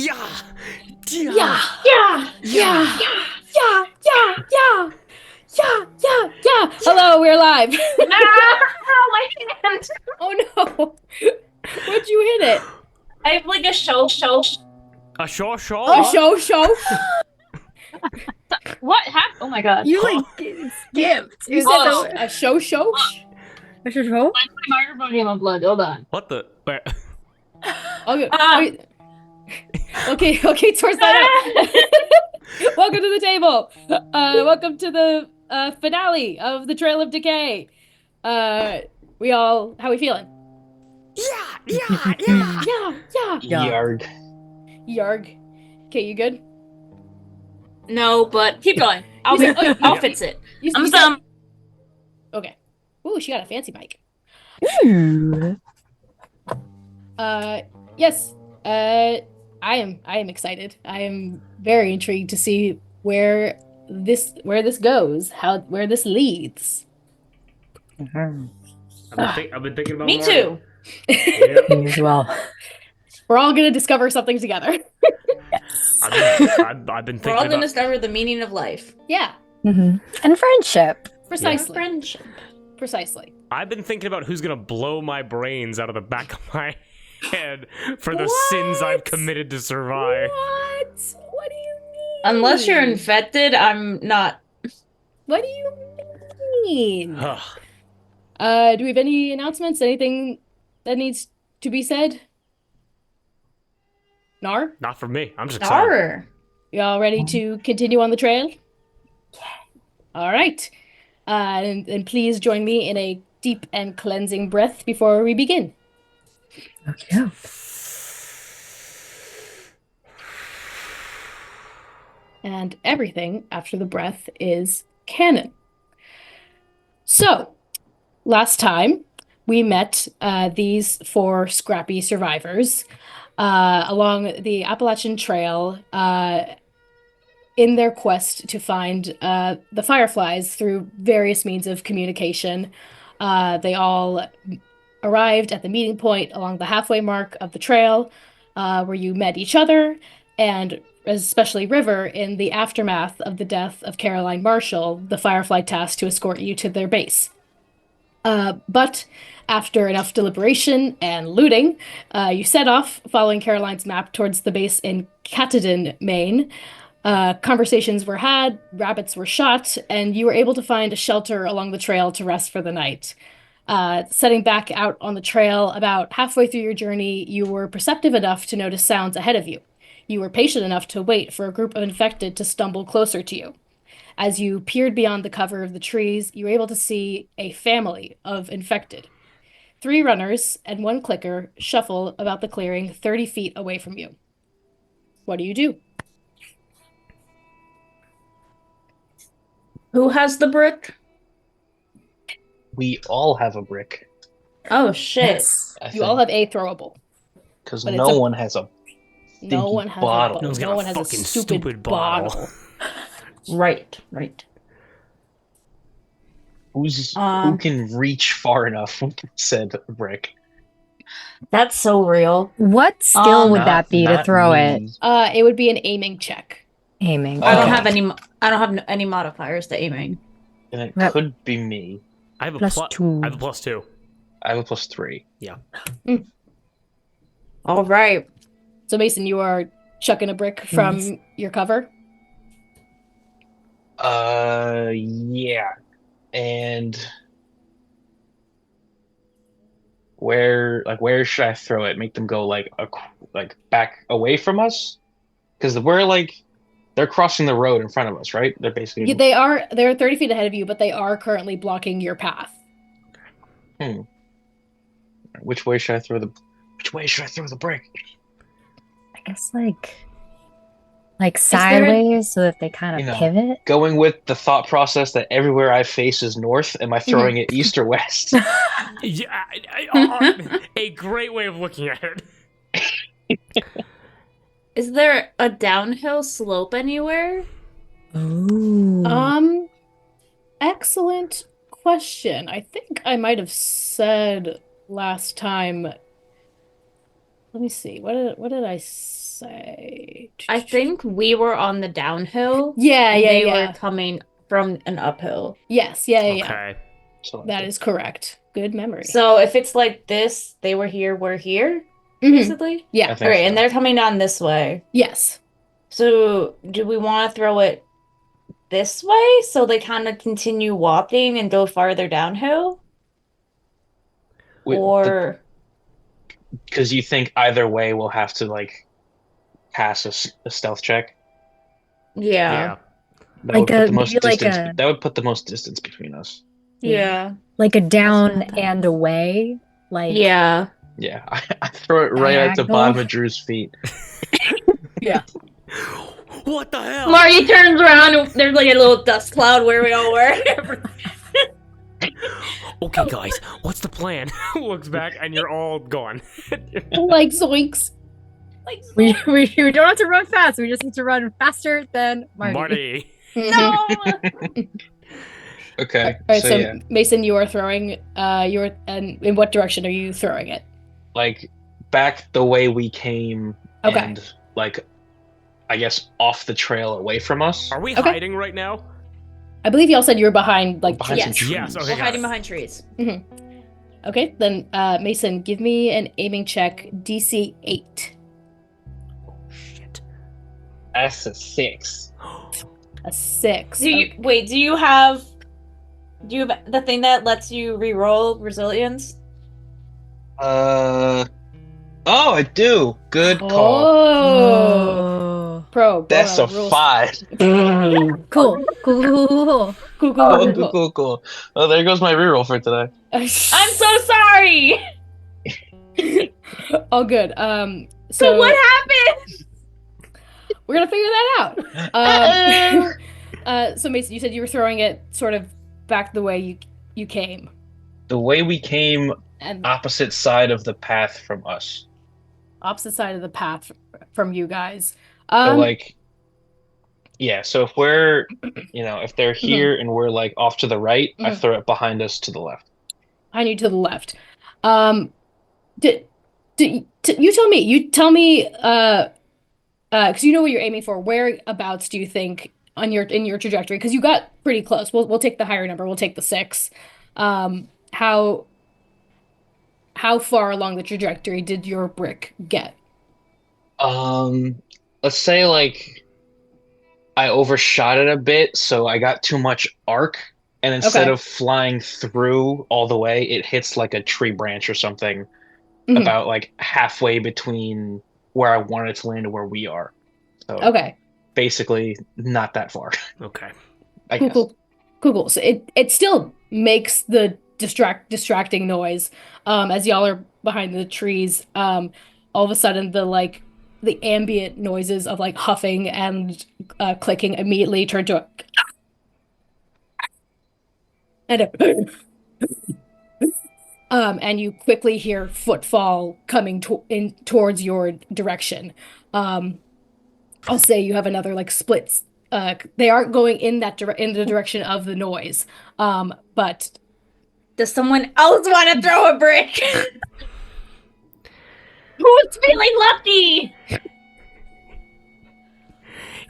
Yeah. Yeah. Yeah. Yeah. Yeah. Hello, we're live. My hand. Oh no. Where'd you hit it? I have like a show. A show. Oh, show. What happened? Oh my god. You like skipped. You said a show. I should roll. My microphone came on blood. Hold on. What the? Where? Okay. Ah. Okay, towards that out. Welcome to the table. Welcome to the finale of the Trail of Decay. How we feeling? Yeah. Yeah. Yarg. Yarg. Okay, you good? No, but keep going. I'll fix it. I'm said- Okay. Ooh, she got a fancy mic. Ooh. Yes. I am excited. I am very intrigued to see where this goes, where this leads. I've been thinking about. Me too. Yep. Me as well. We're all gonna discover something together. I've been We're thinking all gonna about. discover the meaning of life. Yeah, And friendship. precisely. Friendship. Precisely. I've been thinking about who's gonna blow my brains out of the back of my head for the sins I've committed to survive. What do you mean? Unless you're infected, I'm not. What do you mean? Ugh. Do we have any announcements? Anything that needs to be said? Nar? Not for me. I'm just excited. Arr. Y'all ready to continue on the trail? Yeah. All right. And please join me in a deep and cleansing breath before we begin. Okay. And everything after the breath is canon. So, last time we met these four scrappy survivors along the Appalachian Trail in their quest to find the fireflies through various means of communication. They all arrived at the meeting point along the halfway mark of the trail where you met each other, and especially River, in the aftermath of the death of Caroline Marshall, the Firefly tasked to escort you to their base. But after enough deliberation and looting, you set off, following Caroline's map, towards the base in Katahdin, Maine. Conversations were had, rabbits were shot, and you were able to find a shelter along the trail to rest for the night. Setting back out on the trail, about halfway through your journey, you were perceptive enough to notice sounds ahead of you. You were patient enough to wait for a group of infected to stumble closer to you. As you peered beyond the cover of the trees, you were able to see a family of infected. 3 runners and 1 clicker shuffle about the clearing 30 feet away from you. What do you do? Who has the brick? We all have a brick. Oh shit. Yes. You all have a throwable. Because but no it's a- one has a No Stinky one has bottle. a No one's got no a one has a fucking stupid, stupid bottle. bottle. Right. who can reach far enough, said brick. That's so real. What skill would Not- that be to not throw me. it? It would be an aiming check. Aiming. I don't Okay. have any. I don't have any modifiers to aiming. And it Yep. could be me. I have a +2. I have a +2. I have a +3. All right. So Mason, you are chucking a brick from Yes. your cover. Yeah. And where should I throw it? Make them go like back away from us? Because they're crossing the road in front of us, right? They're basically They're 30 feet ahead of you, but they are currently blocking your path. Which way should I throw the brick? I guess like sideways so that they kind of pivot. Going with the thought process that everywhere I face is north, am I throwing it east or west? Yeah, a great way of looking at it. Is there a downhill slope anywhere? Ooh. Excellent question. I think I might have said last time. Let me see. What did I say? say. I think we were on the downhill. Yeah, and yeah, they yeah. were coming from an uphill. Yes, yeah, yeah, yeah. Okay. So That is correct. Good memory. So if it's like this, they were here, we're here, Mhm. basically. I Yeah. think Okay, so. and they're coming down this way. Yes. So do we want to throw it this way so they kind of continue walking and go farther downhill? Or Because you think either way we'll have to like pass a stealth check. yeah. That Like would put a- the most maybe like distance. a- That would put the most distance between us. Yeah. Like a down not bad. and away. Like Yeah. Yeah, I throw it right at the Diagonal. bottom of Drew's feet. Yeah. What the hell? Marty turns around and there's like a little dust cloud where we all were. Okay, guys, what's the plan? Looks back, and you're all gone. Like zoinks. Like, we don't have to run fast. We just need to run faster than Marty. Marty. no. Okay, All right, so yeah, Mason, you are throwing. And in what direction are you throwing it? like back the way we came, Okay. and like I guess off the trail away from us. Are we Okay. hiding right now? I believe y'all said you were behind like Behind some trees. Yes, trees. okay. We're hiding behind trees. Okay, then Mason, give me an aiming check, DC 8. Shit. That's a 6. A 6. Do you have the thing that lets you re-roll resilience? Oh, I do. Good call. Oh, pro. That's a rules. 5. Cool. Cool. Cool, Cool. Oh, there goes my reroll for today. I'm so sorry. All good. So So what happened? we're gonna figure that out. So Mason, you said you were throwing it sort of back the way you came, The way we came, and opposite side of the path from us. opposite side of the path from you guys. So like, yeah. So if we're, if they're here and we're like off to the right, I Mhm. throw it behind us to the left. I need to the left. You tell me. You tell me. Because you know what you're aiming for. Whereabouts do you think in your trajectory? Because you got pretty close. We'll take the higher number. We'll take the 6. How far along the trajectory did your brick get? Let's say like I overshot it a bit, so I got too much arc, and instead Okay. of flying through all the way, it hits like a tree branch or something Mhm. about like halfway between where I wanted to land and where we are. So Okay. basically not that far, Okay. I Cool, guess. cool. So it still makes the distracting noise as y'all are behind the trees. All of a sudden the ambient noises of like huffing and clicking immediately turn to a and you quickly hear footfall coming towards your direction. I'll say you have another like splits. They aren't going in in the direction of the noise. But Does someone else want to throw a brick? Who's feeling lucky?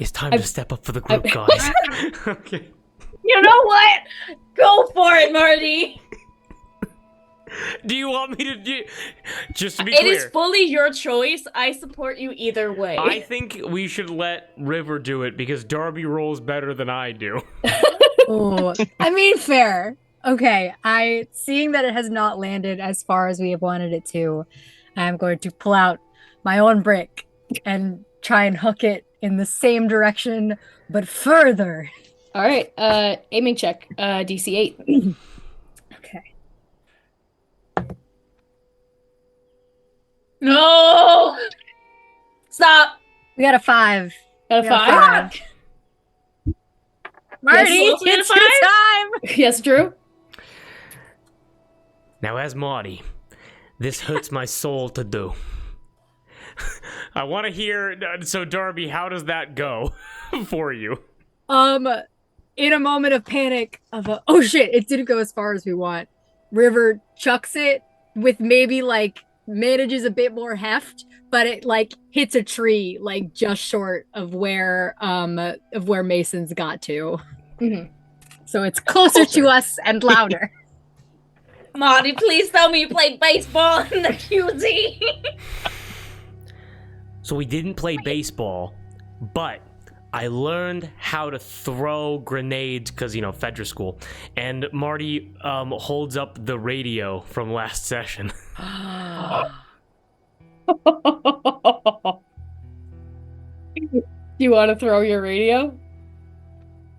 It's time I've- to step up for the group, guys. Okay. You know what? Go for it, Marty. Do you want me to do? Just to be It clear, is fully your choice. I support you either way. I think we should let River do it because Darby rolls better than I do. Ooh. I mean, fair. Okay, seeing that it has not landed as far as we have wanted it to, I'm going to pull out my own brick and try and hook it in the same direction, but further. all right, aiming check, DC 8. Okay. No. Stop. We got a 5. Got a We got a 5? 5. Marty, Yes, also it's got a your time. Yes, Drew. Now, as Marty, this hurts my soul to do. I want to hear. So, Darby, how does that go for you? In a moment of panic oh shit, it didn't go as far as we want. River chucks it with maybe like manages a bit more heft, but it like hits a tree like just short of where Mason's got to. Mhm. So it's closer to us and louder. Marty, please tell me you played baseball in the QZ. So we didn't play baseball, but I learned how to throw grenades because, Fedra school. And Marty holds up the radio from last session. Do you want to throw your radio?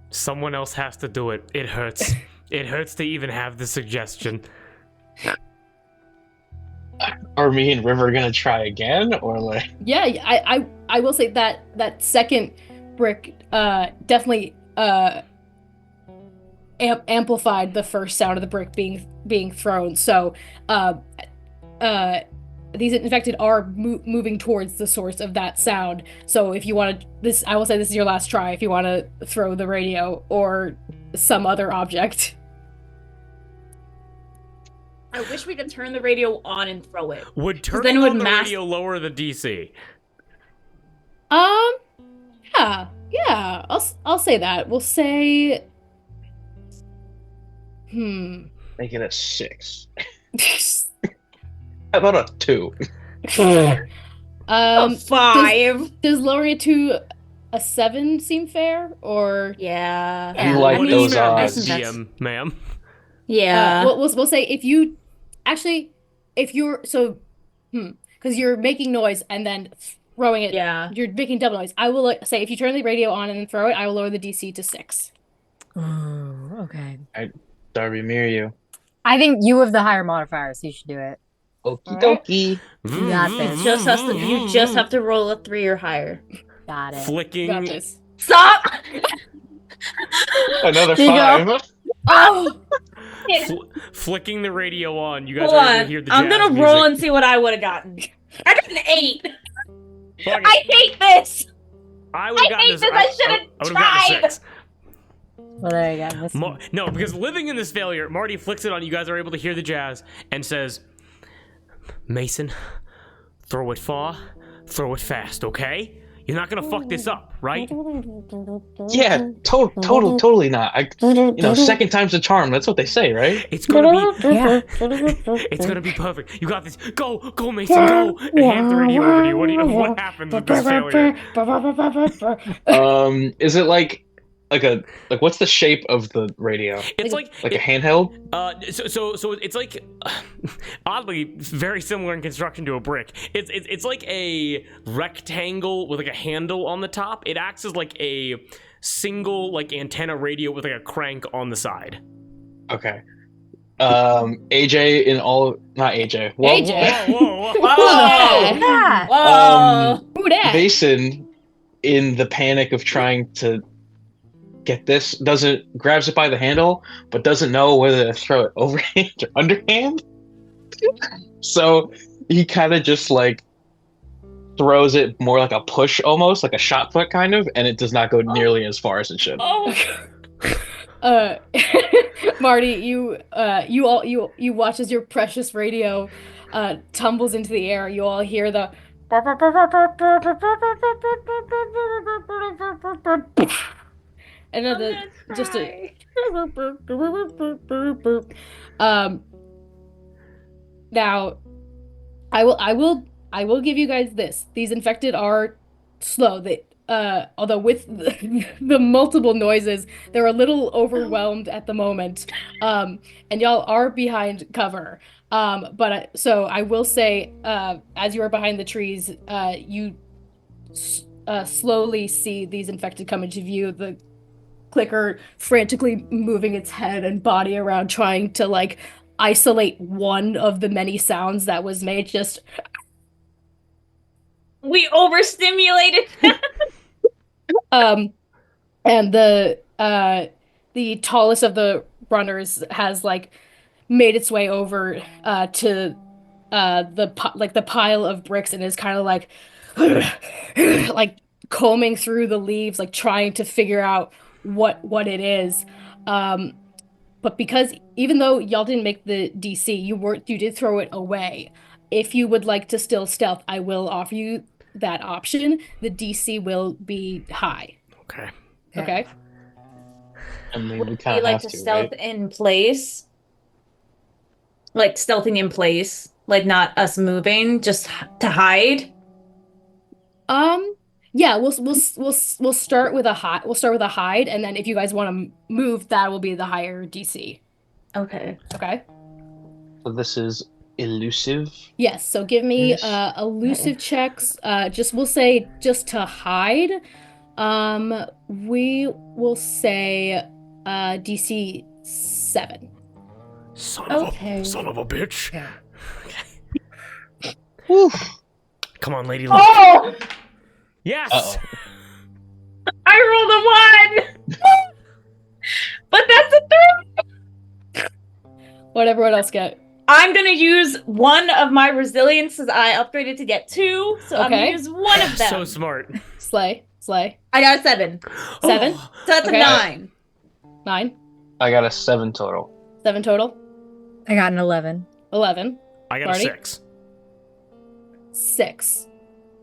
Someone else has to do it. It hurts. It hurts to even have the suggestion. Are me and River gonna try again, or like? Yeah, I will say that second brick definitely amplified the first sound of the brick being thrown. So these infected are moving towards the source of that sound. So if you want to, I will say this is your last try if you want to throw the radio or some other object. I wish we could turn the radio on and throw it. Would then turning it would on the radio lower the DC? Yeah, I'll say that. We'll say, Make it a 6. How about a 2? 5. Does lowering it to a 7 seem fair, or Yeah. You like those odds, GM, ma'am? Yeah. we'll say if you're because you're making noise and then throwing it. Yeah. You're making double noise. I will say if you turn the radio on and then throw it, I will lower the DC to 6. Oh, okay. Darby, mirror you. I think you have the higher modifier, so you should do it. Okie dokie. You got this. You just have to roll a 3 or higher. Got it. Flicking. Got this. Stop! Another There you 5. Oh! Flicking the radio on. You guys Hold are able on. to hear the I'm jazz gonna music. roll and see what I would have gotten. I got an 8. Fuck it. I hate this. I would have gotten hate this. I should've would've gotten a tried. 6. Well, there you go. No, because living in this failure, Marty flicks it on. You guys are able to hear the jazz and says, Mason, throw it far, throw it fast, okay? You're not gonna fuck this up, right? Yeah, totally not. Second time's a charm. That's what they say, right? It's gonna be, Yeah. it's gonna be perfect. You got this. Go, Mason, go. And hand the radio over to you. What happens with this failure? Is it like what's the shape of the radio? It's like a handheld? So it's like oddly very similar in construction to a brick. It's like a rectangle with like a handle on the top. It acts as like a single like antenna radio with like a crank on the side. Okay. AJ in all, not AJ. Whoa, AJ. Whoa. Yeah. Whoa. Who dat? Mason, in the panic of trying to get this, grabs it by the handle, but doesn't know whether to throw it overhand or underhand. So he kind of just like throws it more like a push, almost like a shot put kind of, and it does not go nearly as far as it should. Oh. Marty, you watch as your precious radio tumbles into the air. You all hear the another just a now I will give you guys this. These infected are slow. They although with the multiple noises, they're a little overwhelmed at the moment. And y'all are behind cover. So I will say, as you are behind the trees, you slowly see these infected come into view. The clicker frantically moving its head and body around, trying to like isolate one of the many sounds that was made. Just We overstimulated. And the tallest of the runners has like made its way over to the pile of bricks and is kind of like like combing through the leaves, like trying to figure out what it is. But because even though y'all didn't make the DC, you did throw it away. if you would like to still stealth, I will offer you that option. The DC will be high. Okay. Okay. I mean, we We kind of like have to to, stealth right? in place. Like stealthing in place. Like not us moving, just to hide. Yeah, we'll start with a hide. We'll start with a hide, and then if you guys want to move, that will be the higher DC. Okay. Okay. So this is elusive. Yes. So give me Yes. elusive checks. Just we'll say just to hide. We will say DC 7. Okay. Son of a bitch. Okay. Woo. Come on, lady luck. Oh! Yes. Uh-oh. I rolled a 1! But that's a 3! What'd everyone else get? I'm gonna use one of my resilience as I upgraded to get 2, so I'm gonna Okay. use one of them. So smart. Slay. I got a 7. 7. So that's Okay. a 9. 9. I got a 7 total. 7 total. I got an 11. 11. I got Marty? a 6. 6.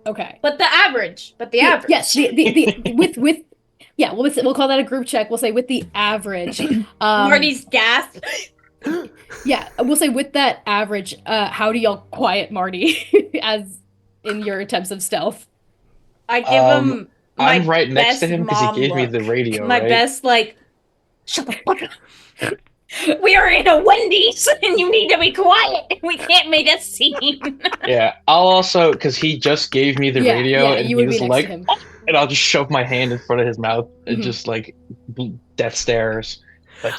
Okay. But the average. Yes, with yeah, we'll call that a group check. We'll say with the average. Marty's gasp. Yeah, we'll say with that average, how do y'all quiet Marty as in your attempts of stealth? I give him my I'm right next to best him because he mom gave me look. the radio, My right? best, like, shut the fuck up. We are in a Wendy's and you need to be quiet. We can't make a scene. Yeah, I'll also, because he just gave me the radio, and you he would be was next like, to him. and I'll just shove my hand in front of his mouth and Mhm. just like death stares. Like,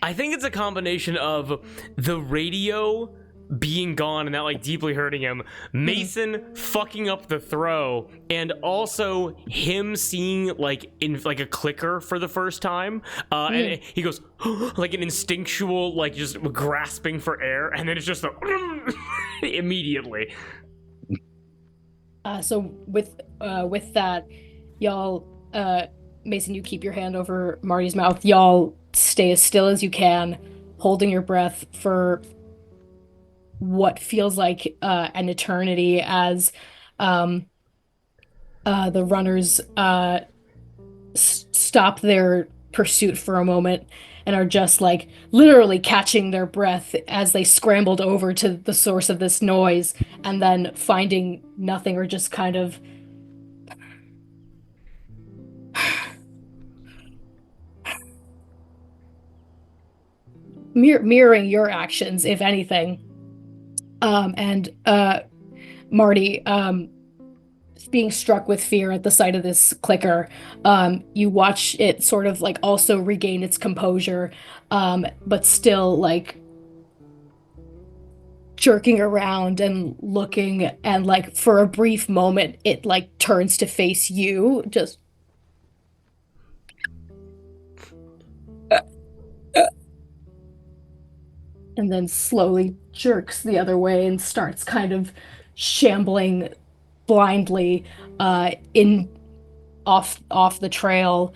I think it's a combination of the radio being gone and that like deeply hurting him, Mason fucking up the throw, and also him seeing like in like a clicker for the first time. And he goes like an instinctual like just grasping for air, and then it's just a immediately. So with that, y'all, Mason, you keep your hand over Marty's mouth. Y'all stay as still as you can, holding your breath for what feels like an eternity as the runners stop their pursuit for a moment and are just like literally catching their breath as they scrambled over to the source of this noise and then finding nothing or just kind of mirroring your actions, if anything. And Marty, being struck with fear at the sight of this clicker, you watch it sort of like also regain its composure, but still like jerking around and looking, and like for a brief moment, it like turns to face you, just. And then slowly jerks the other way and starts kind of shambling blindly in off the trail,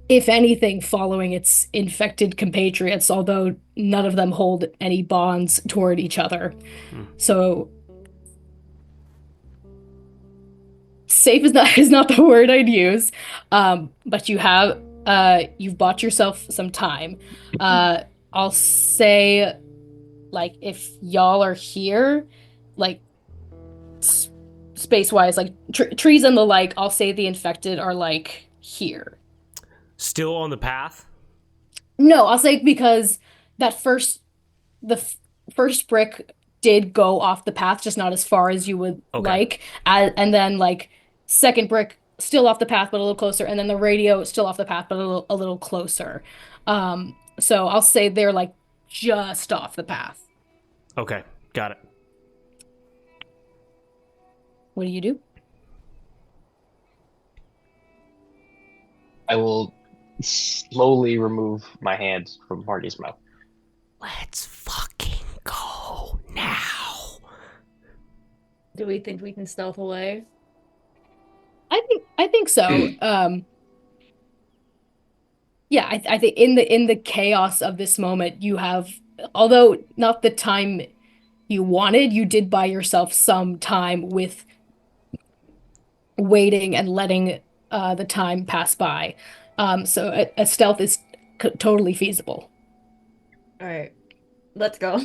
if anything following its infected compatriots, although none of them hold any bonds toward each other. So safe is not the word I'd use, but you've bought yourself some time. I'll say, like, if y'all are here, like, space-wise, like, trees and the like, I'll say the infected are, like, here. Still on the path? No, I'll say because the first brick did go off the path, just not as far as you would like. And then, like, second brick, still off the path, but a little closer. And then the radio, still off the path, but a little closer. So I'll say they're like just off the path. Okay, got it. What do you do? I will slowly remove my hand from Marty's mouth. Let's fucking go now. Do we think we can stealth away? I think so. Yeah, I think in the chaos of this moment, you have, although not the time you wanted, you did buy yourself some time with waiting and letting the time pass by. So a stealth is totally feasible. All right, let's go.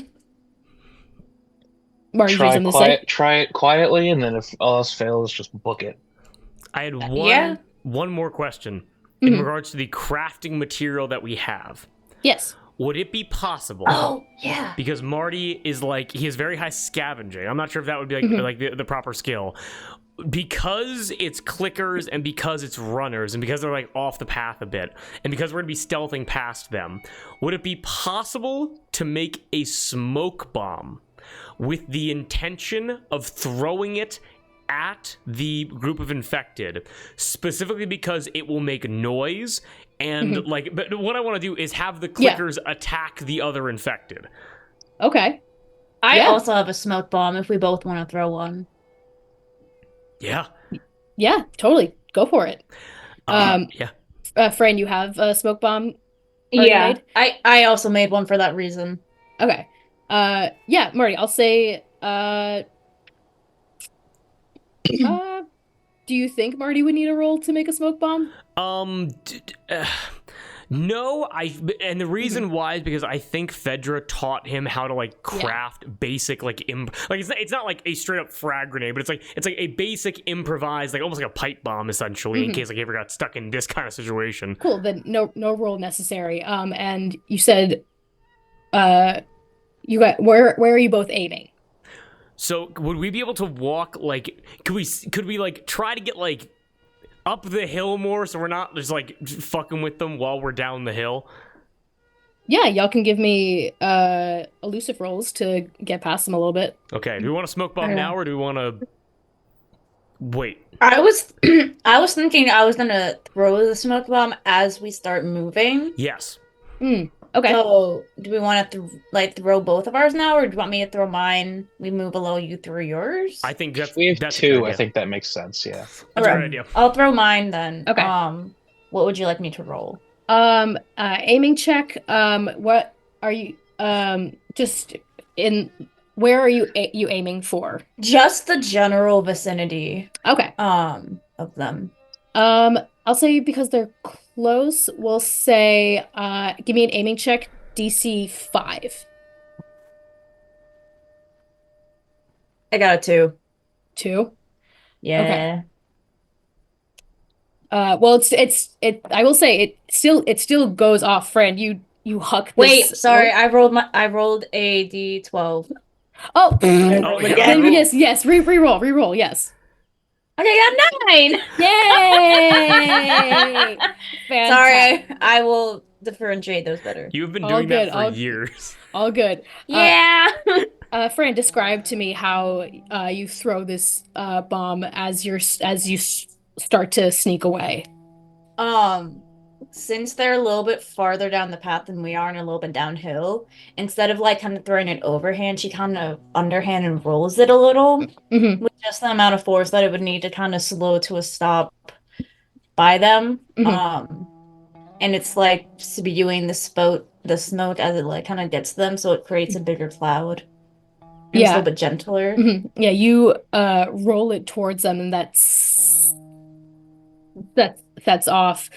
Marty, do you have something to say? Try it quietly, and then if all else fails, just book it. I had yeah. one more question in Mhm. regards to the crafting material that we have. Yes. Would it be possible? Oh, yeah. Because Marty is like, he has very high scavenging. I'm not sure if that would be like, Mhm. like the proper skill. Because it's clickers and because it's runners and because they're like off the path a bit and because we're going to be stealthing past them, would it be possible to make a smoke bomb with the intention of throwing it at the group of infected, specifically because it will make noise and like, but what I want to do is have the clickers attack the other infected. Okay. I Yeah. also have a smoke bomb if we both want to throw one. Yeah. Yeah, totally. Go for it. Yeah. Fran, you have a smoke bomb already Yeah, made? I also made one for that reason. Okay. Yeah, Marty, I'll say, do you think Marty would need a roll to make a smoke bomb? No, and the reason why is because I think Fedra taught him how to like craft basic like it's not like a straight up frag grenade, but it's like a basic improvised like almost like a pipe bomb essentially in case like he ever got stuck in this kind of situation. Cool, then no roll necessary. And you said you got where are you both aiming? So would we be able to walk like could we like try to get like up the hill more so we're not just like fucking with them while we're down the hill? Yeah, y'all can give me elusive rolls to get past them a little bit. Okay, do we want to smoke bomb now or do we want to wait? I was I was thinking I was gonna throw the smoke bomb as we start moving. Yes. Okay. So do we want to throw both of ours now, or do you want me to throw mine? We move below, you throw yours. I think We have that's a good two. idea. I think that makes sense. Yeah. That's a good idea. I'll throw mine then. Okay. What would you like me to roll? Aiming check. What are you just in where are you aiming for? Just the general vicinity. Okay. Of them. I'll say because they're close, we'll say give me an aiming check, DC 5. I got a 2. 2? Yeah. Well I will say it still goes off, friend. You huck this. Wait, sorry, I rolled a D12. Oh, Oh, yeah. yes, re-roll, yes. Okay, I got 9! Yay! Fantastic. Sorry, I will differentiate those better. You've been All doing good, that for all- years. All good. Yeah! Fran, describe to me how you throw this bomb as you start to sneak away. Since they're a little bit farther down the path than we are and a little bit downhill, instead of like kind of throwing it overhand, she kind of underhand and rolls it a little Mm-hmm. with just the amount of force that it would need to kind of slow to a stop by them. Mhm. And it's like spewing the smoke as it like kind of gets them, so it creates a bigger cloud. And it's a little bit gentler. Mm-hmm. Yeah, you roll it towards them, and that's off.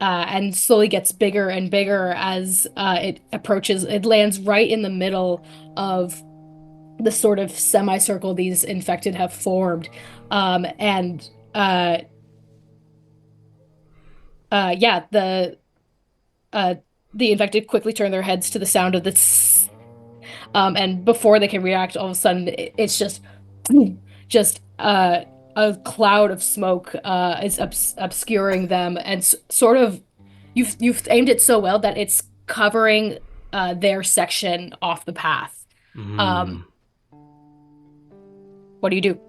And slowly gets bigger and bigger as it approaches. It lands right in the middle of the sort of semicircle these infected have formed. The infected quickly turn their heads to the sound of this. And before they can react, all of a sudden it's just a cloud of smoke is obscuring them, and sort of you've aimed it so well that it's covering their section off the path. What do you do?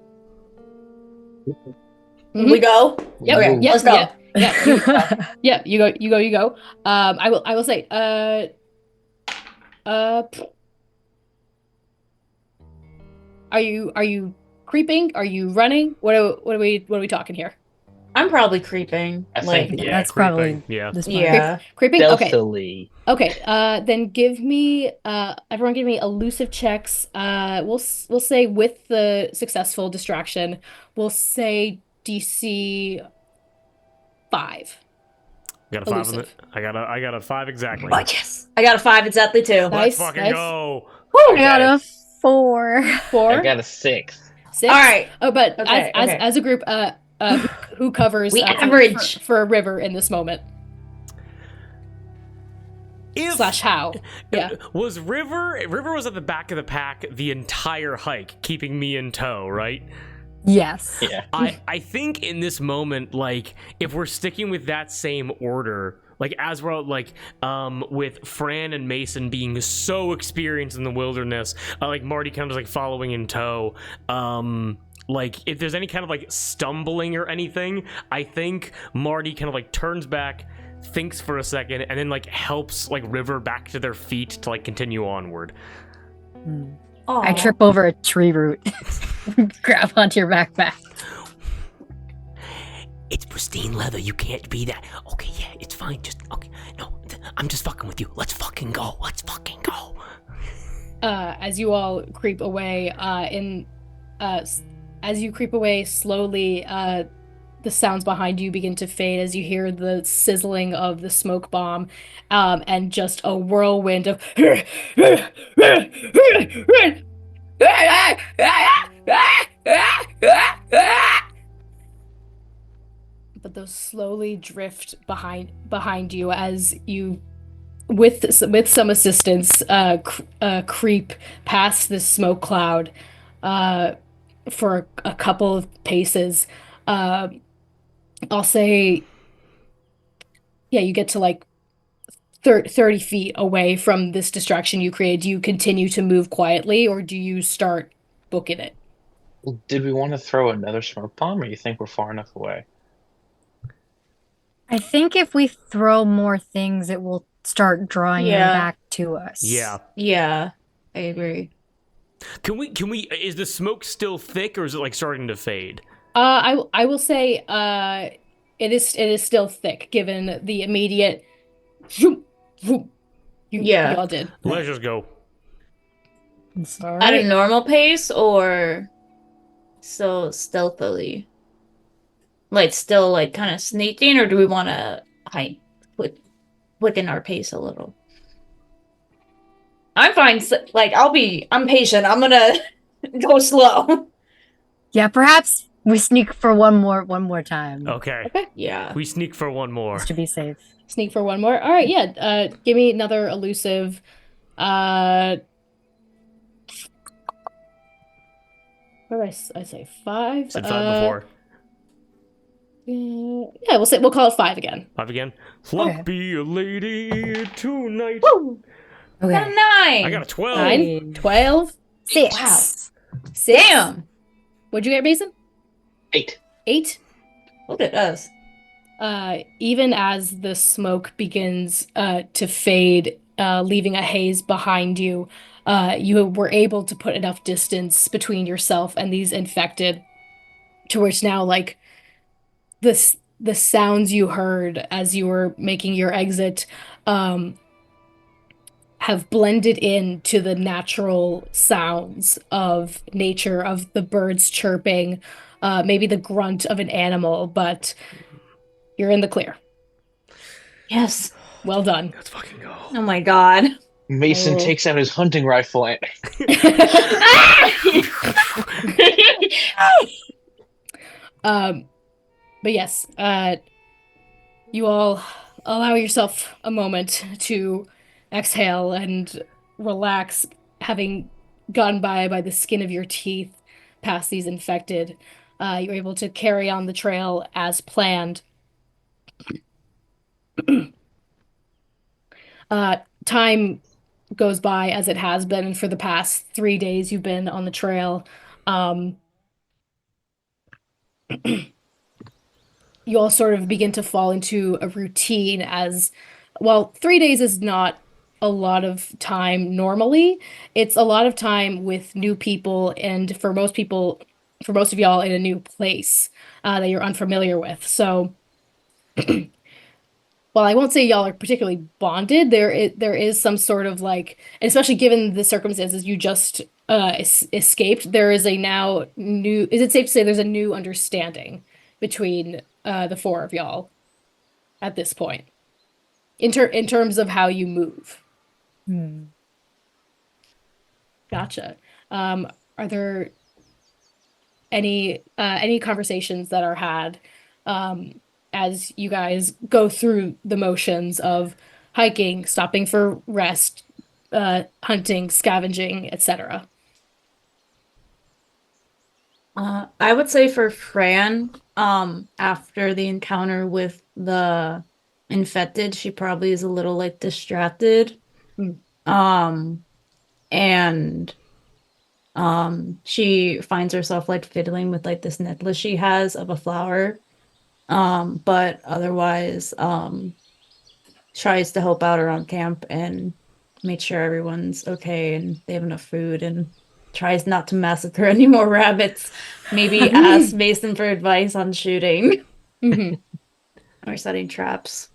We go? Yep. Okay, Yep. let's go. Yeah. You go. I will say. Are you creeping? Are you running? What are we talking here? I'm probably creeping. I Like, think- Yeah, That's creeping. probably Yeah. the smart. yeah. Creeping? Okay. Stealthily. Okay. Then give me everyone give me elusive checks. We'll say with the successful distraction, we'll say DC 5. Got a 5 on the. Elusive. I got a 5 exactly. Oh, yes. I got a 5 exactly too. Nice, Let's fucking nice. go. I got a 4. 4. I got a 6. 6. All right. Oh, but Okay, as okay. as a group, who covers We for- average. for a river in this moment? If How? Yeah. was River was at the back of the pack the entire hike, keeping me in tow, right? Yes. Yeah. I think in this moment, like, if we're sticking with that same order, like as we're like with Fran and Mason being so experienced in the wilderness, like Marty kind of like following in tow, like if there's any kind of like stumbling or anything, I think Marty kind of like turns back, thinks for a second, and then like helps like River back to their feet to like continue onward. Aw. I trip over a tree root. Grab onto your backpack. It's pristine leather. You can't be that. Okay, yeah, it's fine. Just okay. No, I'm just fucking with you. Let's fucking go. Let's fucking go. As you all creep away, as you creep away slowly, the sounds behind you begin to fade as you hear the sizzling of the smoke bomb, and just a whirlwind of. But those slowly drift behind you as you, with some assistance, creep past this smoke cloud, for a couple of paces. I'll say, yeah, you get to like 30 feet away from this distraction you created. Do you continue to move quietly, or do you start booking it? Did we want to throw another smoke bomb, or you think we're far enough away? I think if we throw more things, it will start drawing them Yeah. back to us. Yeah. Yeah, I agree. Can we? Is the smoke still thick, or is it like starting to fade? I will say, it is still thick given the immediate. Zoom, zoom, Yeah. you all did. Let's just go. All At a right. normal pace or so stealthily? Like still like kind of sneaking, or do we want to hike within our pace a little? I'm fine. Like I'm patient. I'm gonna go slow. Yeah, perhaps we sneak for one more time. Okay. Yeah. We sneak for one more. Just to be safe. Sneak for one more. All right, yeah. Give me another elusive. What did I say? 5. Said 5 before. Yeah, we'll call it 5 again. 5 again. Luck Okay. be a lady tonight. Woo! Got a Okay. 9. I got a 12. 9, 12, 6. Wow. 6. Damn. What'd you get, Mason? 8. 8. Look at us. Even as the smoke begins to fade, leaving a haze behind you, you were able to put enough distance between yourself and these infected, to which now, like, the sounds you heard as you were making your exit, have blended into the natural sounds of nature, of the birds chirping, maybe the grunt of an animal, but you're in the clear. Yes. Well done. Let's fucking go. Oh my god. Mason Oh. takes out his hunting rifle and But yes, you all allow yourself a moment to exhale and relax, having gone by the skin of your teeth past these infected. You're able to carry on the trail as planned. Time goes by as it has been, and for the past 3 days you've been on the trail. You all sort of begin to fall into a routine as, well, 3 days is not a lot of time normally. It's a lot of time with new people, and for most people, for most of y'all in a new place that you're unfamiliar with. So while I won't say y'all are particularly bonded, there is some sort of like, and especially given the circumstances you just escaped, there is a now new, is it safe to say there's a new understanding between the four of y'all at this point in terms of how you move? Hmm. Gotcha. Are there any conversations that are had as you guys go through the motions of hiking, stopping for rest, hunting, scavenging, etc.? I would say for Fran, after the encounter with the infected, she probably is a little like distracted. Hmm. And she finds herself like fiddling with like this necklace she has of a flower. But otherwise, tries to help out around camp and make sure everyone's okay and they have enough food and tries not to massacre any more rabbits. Maybe ask Mason for advice on shooting Mhm. or setting traps.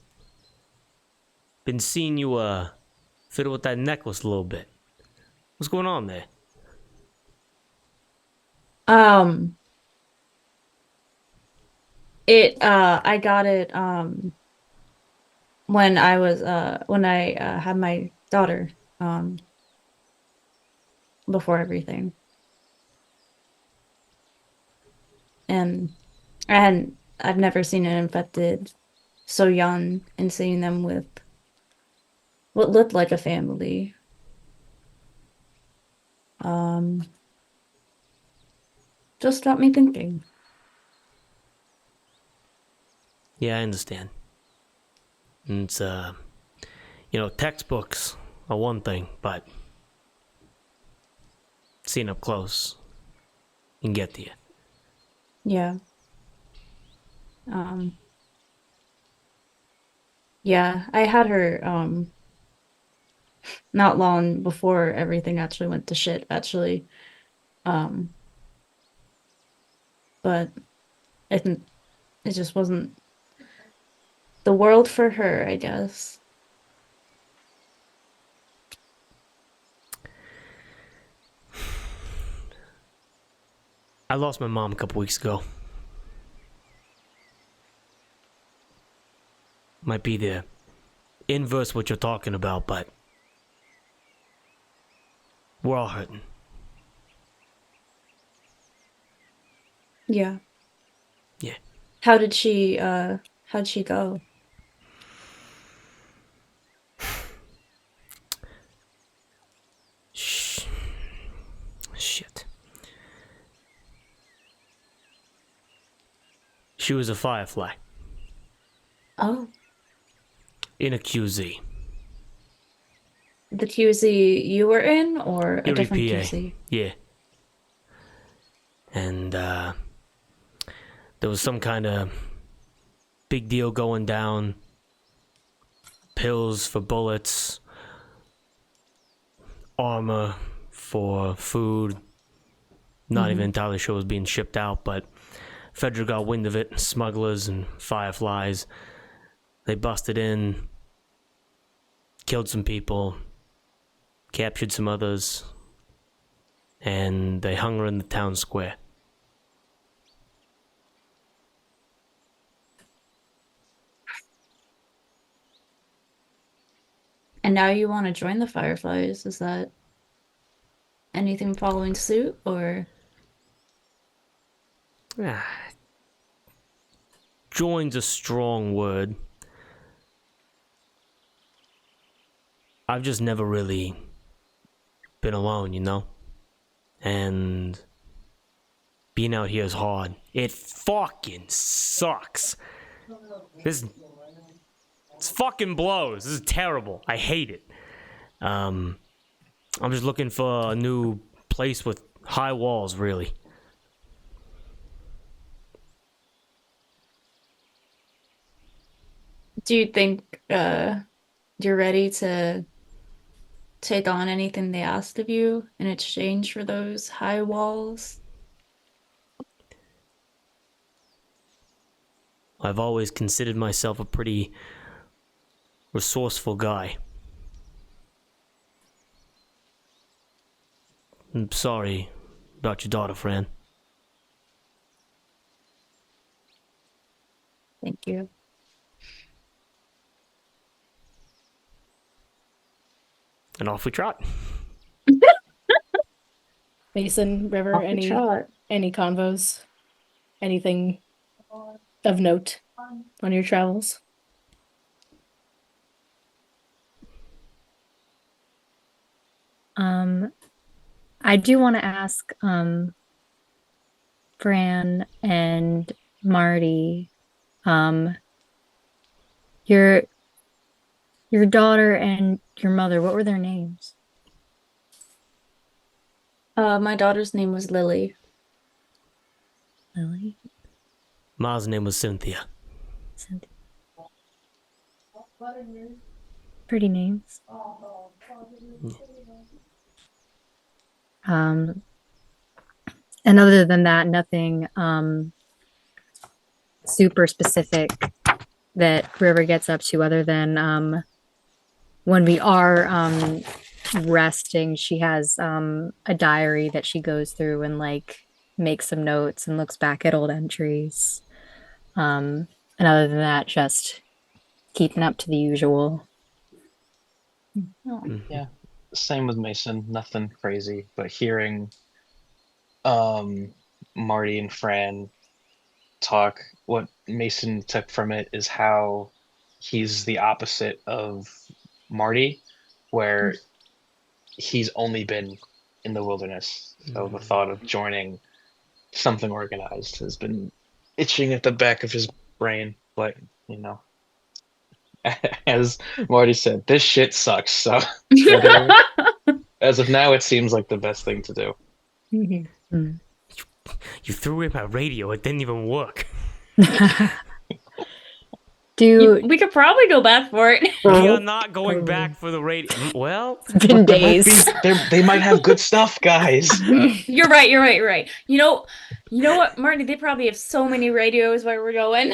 Been seeing you fiddle with that necklace a little bit. What's going on there? Um, I got it when I had my daughter before everything. And I've never seen an infected so young and seeing them with what looked like a family. Um, just got me thinking. Yeah, I understand. And it's textbooks are one thing, but seeing up close can get to you. Yeah. Um, yeah, I had her not long before everything actually went to shit, actually. Um, but I think it just wasn't the world for her, I guess. I lost my mom a couple weeks ago. Might be the inverse what you're talking about, but we're all hurting. Yeah. Yeah. How'd she go? Shit. She was a firefly Oh, in a QZ. the QZ you were in or a Erie, different PA. QZ? Yeah. And there was some kind of big deal going down. Pills for bullets, armor for food. Not even entirely sure it was being shipped out, but Fedra got wind of it. Smugglers and fireflies. They busted in, killed some people, captured some others, and they hung her in the town square. And now you want to join the Fireflies. Is that anything following suit or Join's a strong word. I've just never really been alone, you know? And being out here is hard. It fucking sucks. This fucking blows. This is terrible. I hate it. I'm just looking for a new place with high walls, really. do you think you're ready to take on anything they asked of you in exchange for those high walls? I've always considered myself a pretty resourceful guy. I'm sorry about your daughter, Fran. Thank you. And off we trot. Mason, River, Off the trot. any convos? Anything of note on your travels? I do want to ask Fran and Marty, your daughter and your mother, what were their names? My daughter's name was Lily. Lily? Ma's name was Cynthia. Cynthia. Pretty names. And other than that, nothing super specific that River gets up to other than when we are resting, she has a diary that she goes through and like makes some notes and looks back at old entries. And other than that, just keeping up to the usual. Yeah, same with Mason. Nothing crazy, but hearing Marty and Fran talk, what Mason took from it is how he's the opposite of Marty, where he's only been in the wilderness. So the thought of joining something organized has been itching at the back of his brain. But, you know, as Marty said, this shit sucks. So whatever. As of now, it seems like the best thing to do. Mm. You threw away my radio. It didn't even work. We could probably go back for it. We are not going back for the radio. Well, It's been There might days. they might have good stuff, guys. You're right. You know what, Marty? They probably have so many radios where we're going.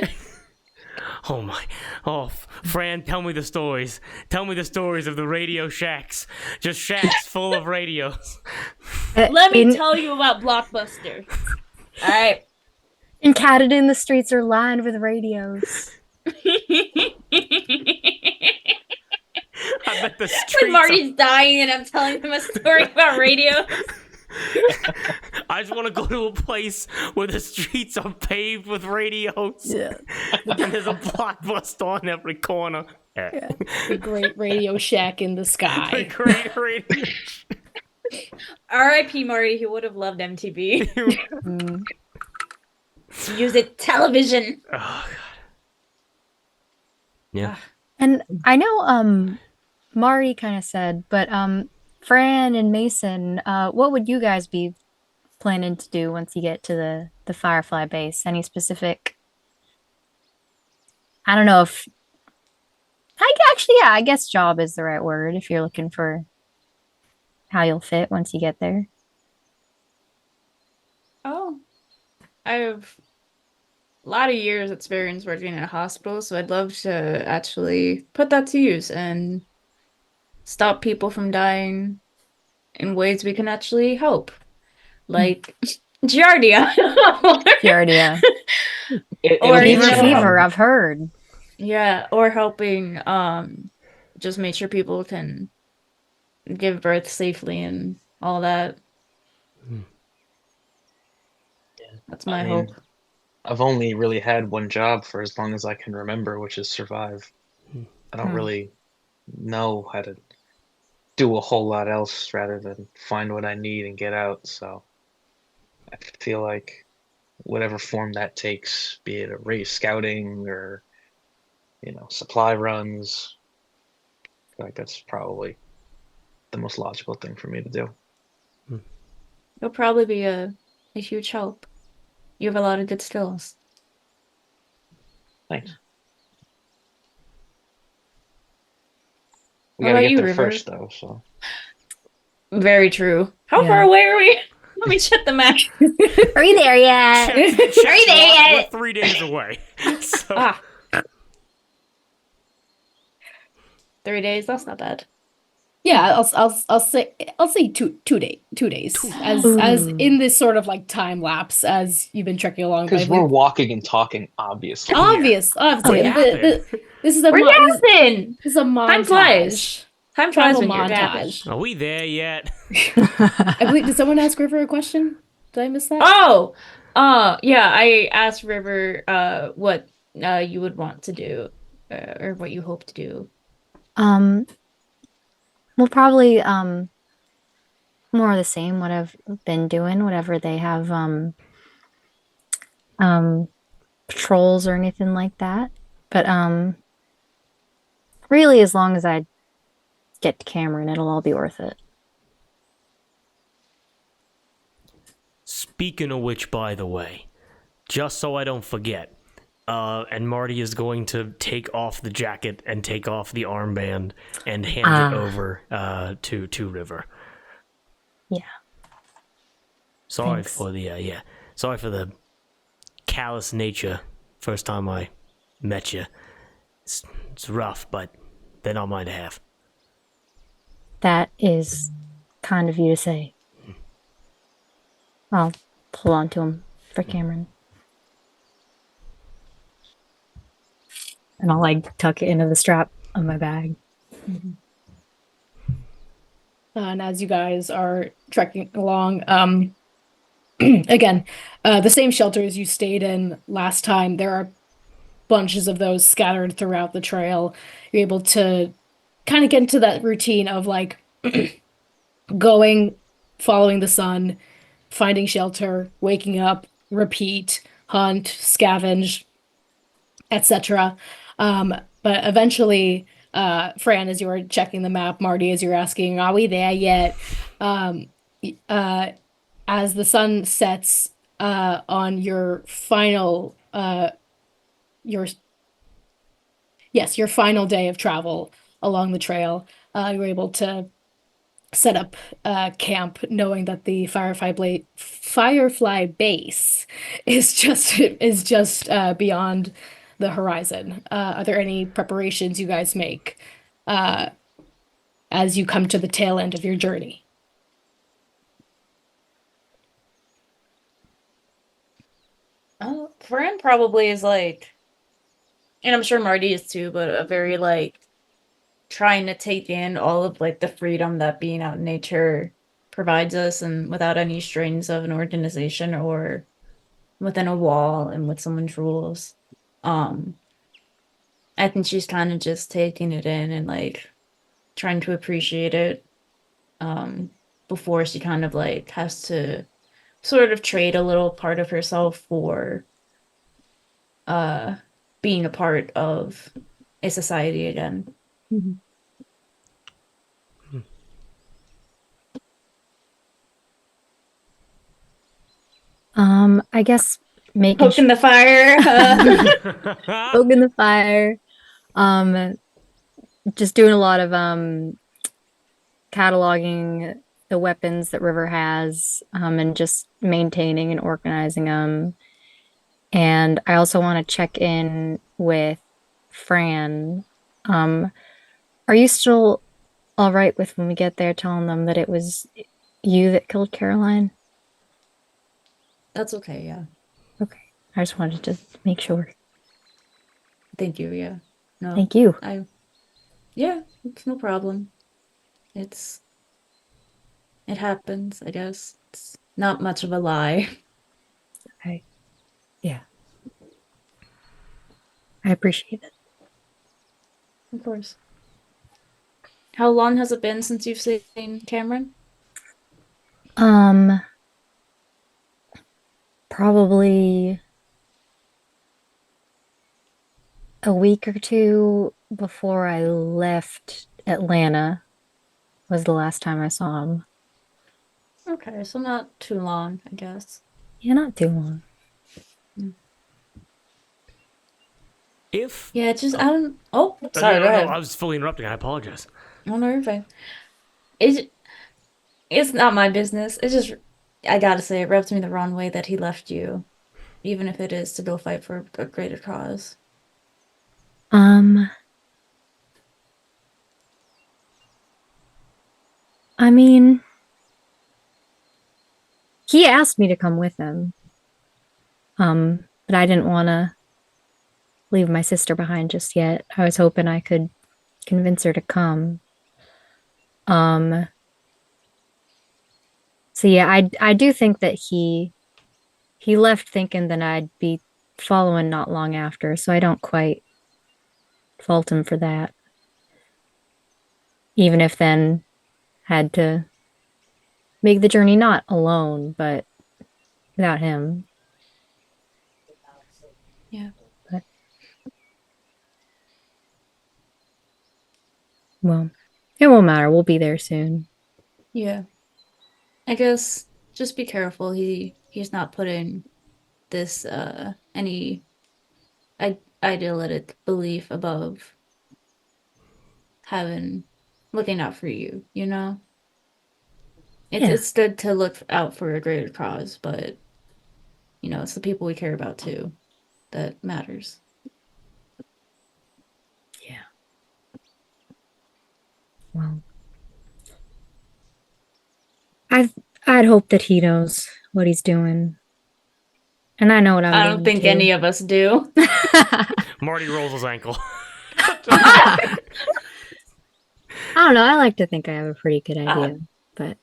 oh my. Oh, Fran, tell me the stories. Tell me the stories of the radio shacks. Just shacks full of radios. Let me tell you about Blockbuster. All right. In Catadin, the streets are lined with radios. I bet the streets When Marty's dying and I'm telling him a story about radios. I just want to go to a place where the streets are paved with radios. Yeah. And there's a Blockbuster on every corner. The great radio shack in the The sky. great radio. R.I.P. Marty, he would have loved MTV. Mm. Use it television. Oh, God. Yeah. And I know Mari kind of said, but Fran and Mason, what would you guys be planning to do once you get to the Firefly base? Any specific? I don't know if I guess job is the right word if you're looking for how you'll fit once you get there. Oh. I have a lot of years experience working in a hospital, so I'd love to actually put that to use and stop people from dying in ways we can actually help. Like Giardia. Giardia. Or It'll be even Fever, fun. fever, I've heard. Yeah, or helping just make sure people can give birth safely and all that. That's my I mean, hope. I've only really had one job for as long as I can remember, which is survive. I don't really know how to do a whole lot else rather than find what I need and get out. So I feel like whatever form that takes, be it a race scouting or, supply runs, I feel like that's probably the most logical thing for me to do. You'll probably be a huge help. You have a lot of good skills. Thanks. We What gotta about get you, there River? first, though. So Very true. How Yeah. far away are we? Let me check the map. Are you there yet? Check, Are you there we're yet? 3 days away. So, Ah. 3 days, that's not bad. Yeah, I'll say 2 days as Ooh. in this sort of like time lapse as you've been trekking along. But I Because we're believe walking and talking, obviously. obviously, yeah. this is a We're this yapping! is a montage. Time flies. Time flies Travel when you're yapping. montage. are we there yet? I believe. Did someone ask River a question? Did I miss that? Oh! Yeah, I asked River, what, you would want to do, or what you hope to do. We'll probably more of the same, what I've been doing, whatever they have patrols or anything like that. But really as long as I get to Cameron, it'll all be worth it. Speaking of which, by the way, just so I don't forget, and Marty is going to take off the jacket and take off the armband and hand it over to River. Yeah. Sorry Thanks. for the sorry for the callous nature. First time I met you, it's rough, but they're not mine to have. That is kind of you to say. I'll hold on to him for Cameron. And I'll like tuck it into the strap of my bag. And as you guys are trekking along, again, the same shelters you stayed in last time, there are bunches of those scattered throughout the trail. You're able to kind of get into that routine of like going, following the sun, finding shelter, waking up, repeat, hunt, scavenge, etc. But eventually, Fran, as you were checking the map, Marty, as you're asking, "Are we there yet?" As the sun sets on your final your your final day of travel along the trail, you're able to set up camp, knowing that the Firefly base is just beyond the horizon. Are there any preparations you guys make as you come to the tail end of your journey? Fran probably is like, and I'm sure Marty is too, but a very like trying to take in all of like the freedom that being out in nature provides us, and without any strains of an organization or within a wall and with someone's rules. I think she's kind of just taking it in and like trying to appreciate it before she kind of like has to sort of trade a little part of herself for being a part of a society again. I guess making Poking the fire. poking the fire. Just doing a lot of cataloging the weapons that River has, and just maintaining and organizing them. And I also want to check in with Fran. Are you still all right with when we get there telling them that it was you that killed Caroline? That's okay, yeah. Okay. I just wanted to make sure. Thank you, yeah. No. Thank you. Yeah, it's no problem. It happens, I guess. It's not much of a lie. Okay. Yeah. I appreciate it. Of course. How long has it been since you've seen Cameron? Probably a week or two before I left Atlanta was the last time I saw him. Okay, so not too long, I guess. Yeah, not too long. If Yeah, it's just I don't. Oh, sorry. Go ahead. I was fully interrupting. I apologize. Oh no, you're fine. It's not my business. It's just I gotta say, it rubs me the wrong way that he left you, even if it is to go fight for a greater cause. Um, I mean, he asked me to come with him. But I didn't want to leave my sister behind just yet. I was hoping I could convince her to come. Um, so yeah, I do think that he left thinking that I'd be following not long after, so I don't quite fault him for that. Even if then had to make the journey not alone, but without him. Yeah. But well, it won't matter. We'll be there soon. Yeah. I guess just be careful. He's not putting this any idealistic belief above having looking out for you, you know? It's Yeah. it's good to look out for a greater cause, but it's the people we care about too that matters. Yeah. Well, I've I'd hope that he knows what he's doing. And I know what I'm I don't doing think too. any of us do. Marty rolls his ankle. I don't know. I like to think I have a pretty good idea, but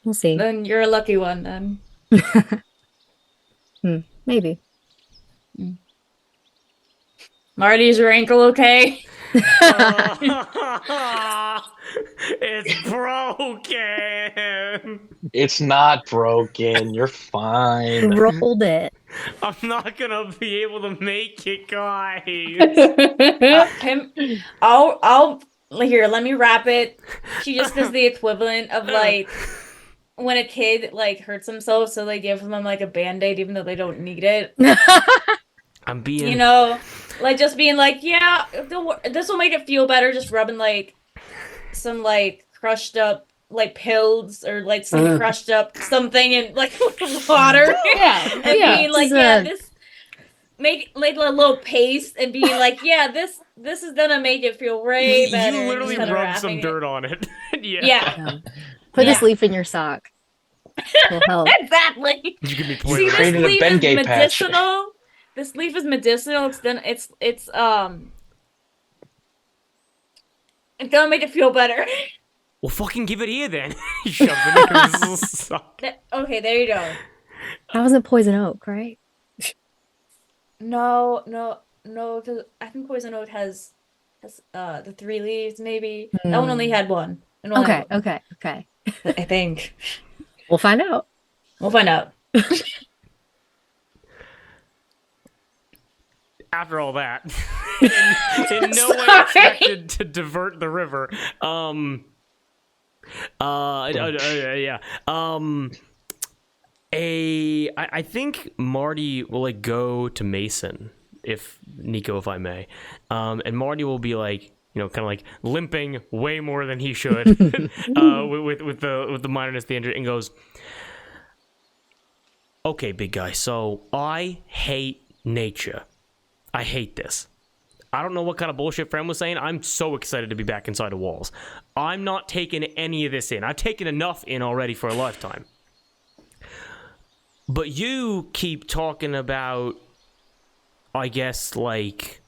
we'll see. Then you're a lucky one then. Maybe. Marty, is your ankle okay? It's broken. It's not broken. You're fine. Rolled it. I'm not gonna be able to make it, guys. I'll here, let me wrap it. She just does the equivalent of like when a kid like hurts himself, so they give them like a band-aid even though they don't need it. I'm being, You know, like just being like, yeah, this will make it feel better. Just rubbing like some like crushed up like pills or like some crushed up something in like water. Yeah, And yeah. being like, This is yeah, a- this make like a little paste and being like, yeah, this is gonna make it feel way better. you and literally just kinda rubbed some wrapping it. dirt on it. Yeah. Yeah, Put this Yeah. leaf in your sock. Will help. exactly. You give me See, poison. this Created a leaf is Bengay patch. medicinal. This leaf is medicinal. It's gonna make it feel better. Well, fucking give it here then. He shoves it in his little sock. Okay, there you go. That wasn't poison oak, right? No, 'cause I think poison oak has the 3 leaves maybe. That one only had one. And only had Okay. one, I think. We'll find out. We'll find out. After all that, in no way expected to divert the river. Yeah. I think Marty will like go to Mason, if I may, and Marty will be like, kind of like limping way more than he should, with the minoreness, the injury, and goes, "Okay, big guy. So I hate nature. I hate this. I don't know what kind of bullshit Fran was saying. I'm so excited to be back inside the walls. I'm not taking any of this in. I've taken enough in already for a lifetime. But you keep talking about, I guess, like,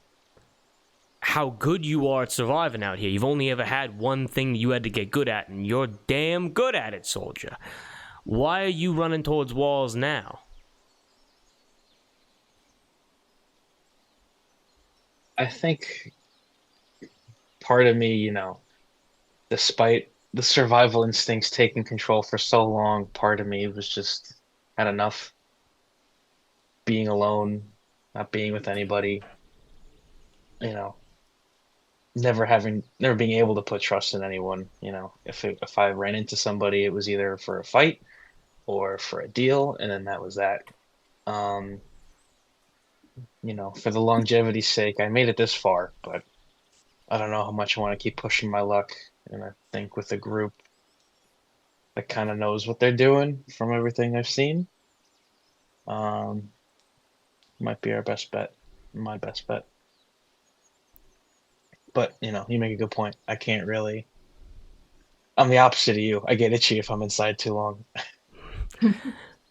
how good you are at surviving out here. You've only ever had one thing you had to get good at, and you're damn good at it, soldier. Why are you running towards walls now?" I think part of me, despite the survival instincts taking control for so long, part of me was just had enough being alone, not being with anybody, never being able to put trust in anyone. If I ran into somebody, it was either for a fight or for a deal, and then that was that. For the longevity's sake, I made it this far, but I don't know how much I want to keep pushing my luck. And I think with the group, that kind of knows what they're doing from everything I've seen. Might be our best bet. My best bet. But you make a good point. I can't really. I'm the opposite of you. I get itchy if I'm inside too long.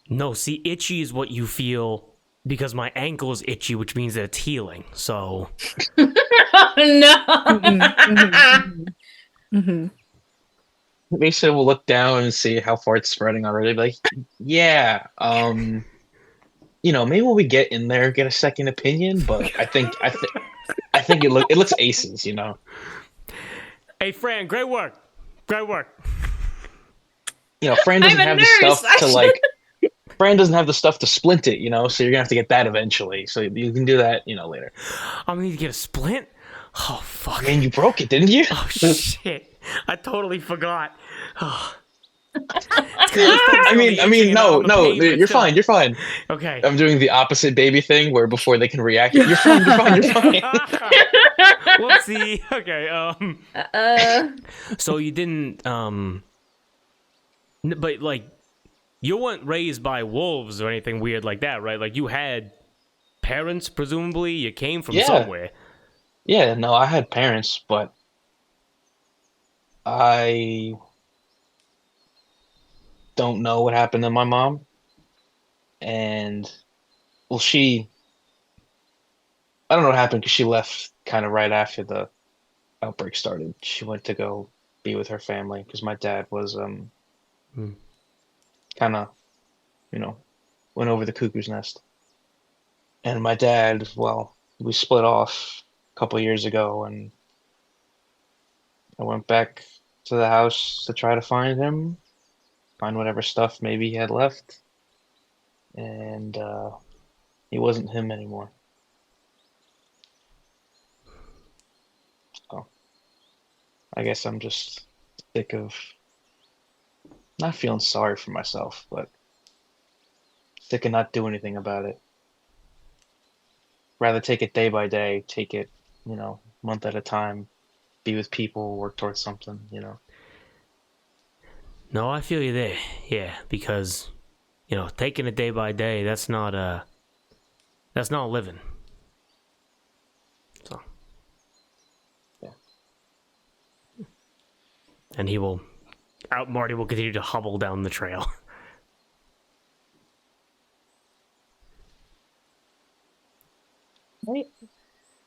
No, see, itchy is what you feel because my ankle is itchy, which means that it's healing. So Mm-hmm. Mason will look down and see how far it's spreading already. Be like, yeah, maybe when we get in there, get a second opinion. But I think it looks aces. Hey, Fran, great work. Great work. Fran doesn't I'm a have the nurse, stuff to like. Fran doesn't have the stuff to splint it, so you're gonna have to get that eventually. So you can do that, later. I'm gonna need to get a splint? Oh, fuck. I mean, you broke it, didn't you? Oh, shit. I totally forgot. Oh. I mean, no, you're fine. You're fine. Okay. I'm doing the opposite baby thing where before they can react, you're fine. You're fine. You're fine. Whoopsie. Okay. So you didn't, but like, you weren't raised by wolves or anything weird like that, right? Like, you had parents, presumably. You came from somewhere. Yeah, no, I had parents, but I don't know what happened to my mom. And, well, I don't know what happened because she left kind of right after the outbreak started. She went to go be with her family because my dad was kind of, went over the cuckoo's nest. And my dad, well, we split off a couple of years ago, and I went back to the house to try to find him, find whatever stuff maybe he had left. And he wasn't him anymore. So I guess I'm just sick of not feeling sorry for myself, but sick of not doing anything about it. Rather take it day by day, take it, month at a time, be with people, work towards something, No, I feel you there. Yeah, because, taking it day by day, that's not living. So. Yeah. And Marty will continue to hobble down the trail. Right.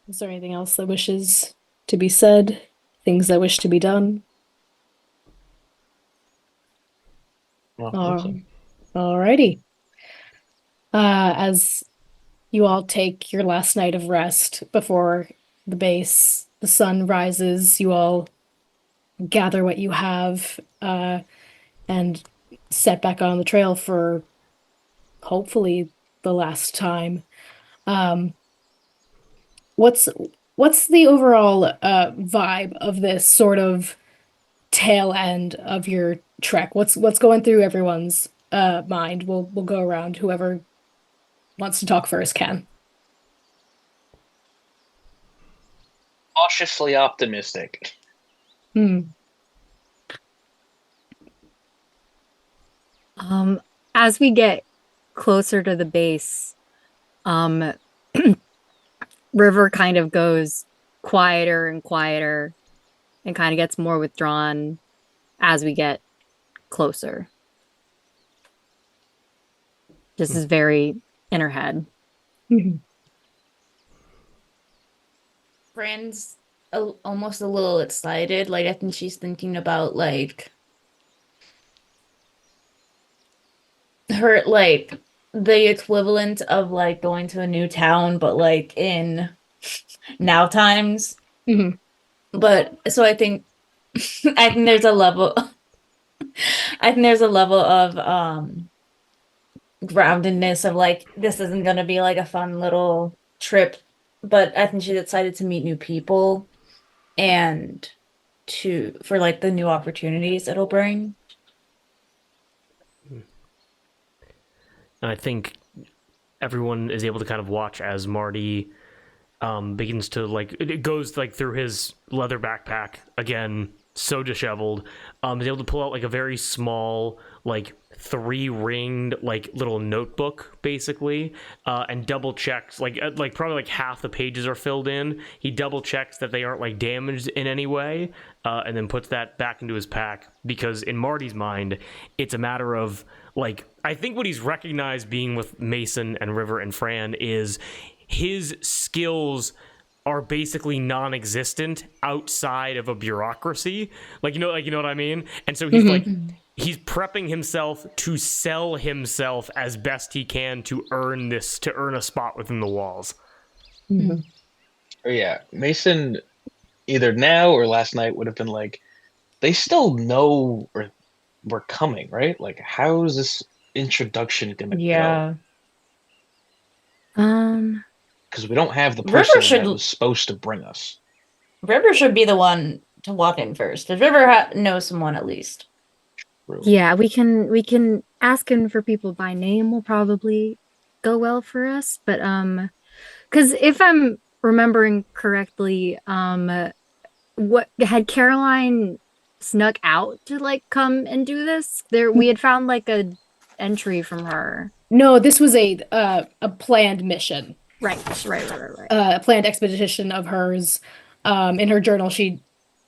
Is there anything else that wishes to be said? Things that wish to be done? Well, Alrighty. As you all take your last night of rest before the base, the sun rises, you all gather what you have and set back on the trail for hopefully the last time. What's the overall vibe of this sort of tail end of your trek? What's going through everyone's mind? We'll go around. Whoever wants to talk first can. cautiously optimistic. As we get closer to the base, River kind of goes quieter and quieter and kind of gets more withdrawn as we get closer. This is very in her head. Fran's almost a little excited. Like, I think she's thinking about, like, her, like, the equivalent of, like, going to a new town, but, like, in now times. Mhm. But, so I think there's a level, I think there's a level of, groundedness of, like, this isn't gonna be, like, a fun little trip, but I think she's excited to meet new people and for like the new opportunities it'll bring. And I think everyone is able to kind of watch as Marty begins to, like, it goes like through his leather backpack again, so disheveled. He's able to pull out like a very small, like 3-ringed, like little notebook, basically, and double checks like probably like half the pages are filled in. He double checks that they aren't like damaged in any way, and then puts that back into his pack, because in Marty's mind, it's a matter of like, I think what he's recognized being with Mason and River and Fran is his skills are basically non-existent outside of a bureaucracy. Like, you know what I mean? And so he's like, he's prepping himself to sell himself as best he can to earn a spot within the walls. Yeah, Mason, either now or last night, would have been like, they still know or we're coming, right? Like, how's this introduction gonna go? Because we don't have the River person should- that was supposed to bring us. River should be the one to walk in first. Because River knows someone at least. Yeah, we can ask him for people by name will probably go well for us. But because if I'm remembering correctly, what had Caroline snuck out to like come and do this? We had found like a entry from her. No, this was a planned mission. Right. A planned expedition of hers. In her journal, she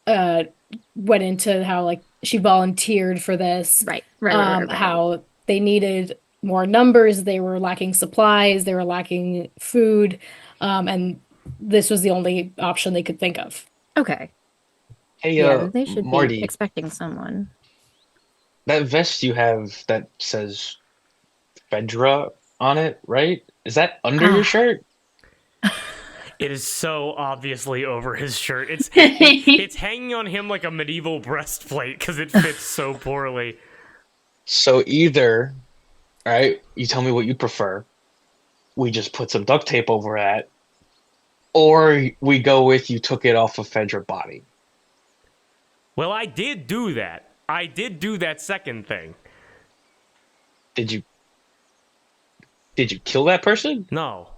went into how like she volunteered for this. Right. How they needed more numbers, they were lacking supplies, they were lacking food, and this was the only option they could think of. Okay. Hey, Yeah, they should Marty, be expecting someone. that vest you have that says Fedra on it, right? Is that under your shirt? It is so obviously over his shirt. It's hanging on him like a medieval breastplate because it fits so poorly. So either, all right, you tell me what you prefer. We just put some duct tape over that, or we go with you took it off of Fedra body. Well, I did do that. I did do that second thing. Did you kill that person? No.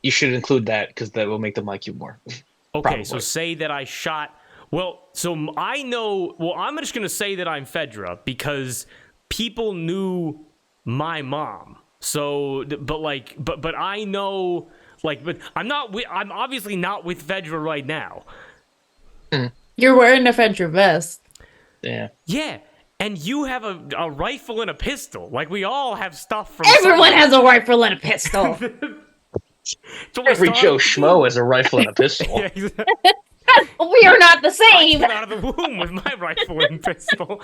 You should include that because that will make them like you more. Okay, so Probably. say that I shot. Well, so I know. Well, I'm just gonna say that I'm Fedra because people knew my mom. So, but I know, like, but I'm not. I'm obviously not with Fedra right now. You're wearing a Fedra vest. Yeah. Yeah, and you have a rifle and a pistol. Like, we all have stuff from. Everyone has a rifle and a pistol. Every Joe Schmo has a rifle and a pistol. Yeah, exactly. We are not the I same. came out of the womb with my rifle and pistol.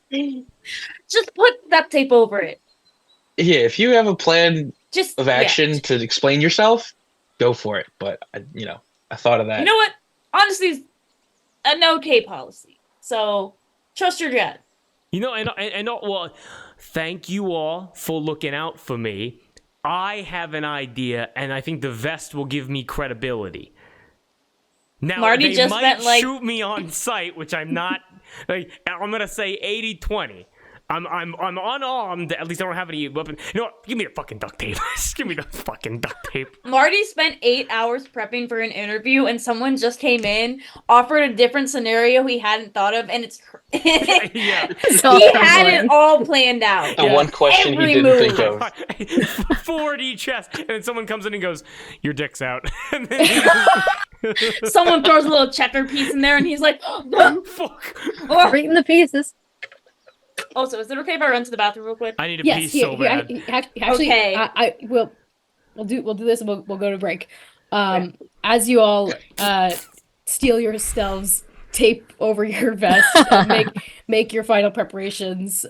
Just put duct tape over it. Yeah, if you have a plan Just of action yeah. to explain yourself, go for it. But I thought of that. You know what? Honestly, it's a no tape policy. So trust your gut. You know, and well, thank you all for looking out for me. I have an idea, and I think the vest will give me credibility. Now, Marty they just might meant, like- shoot me on sight, which I'm not. Like, I'm gonna say 80-20. I'm unarmed. At least I don't have any weapon. You know what? Give me the fucking duct tape. Just give me the fucking duct tape. Marty spent 8 hours prepping for an interview, and someone just came in, offered a different scenario he hadn't thought of, and it's Yeah. he had it all planned out. The one question Every he didn't move. think of. 4D chest, and then someone comes in and goes, "Your dick's out." And then he Someone throws a little checker piece in there, and he's like, goes, "Fuck." Right in the pieces. Also, is it okay if I run to the bathroom real quick? I need a Yes, piece so bad. actually, Okay. I will. We'll do this, and we'll go to break. As you all steal yourselves tape over your vest, and make your final preparations.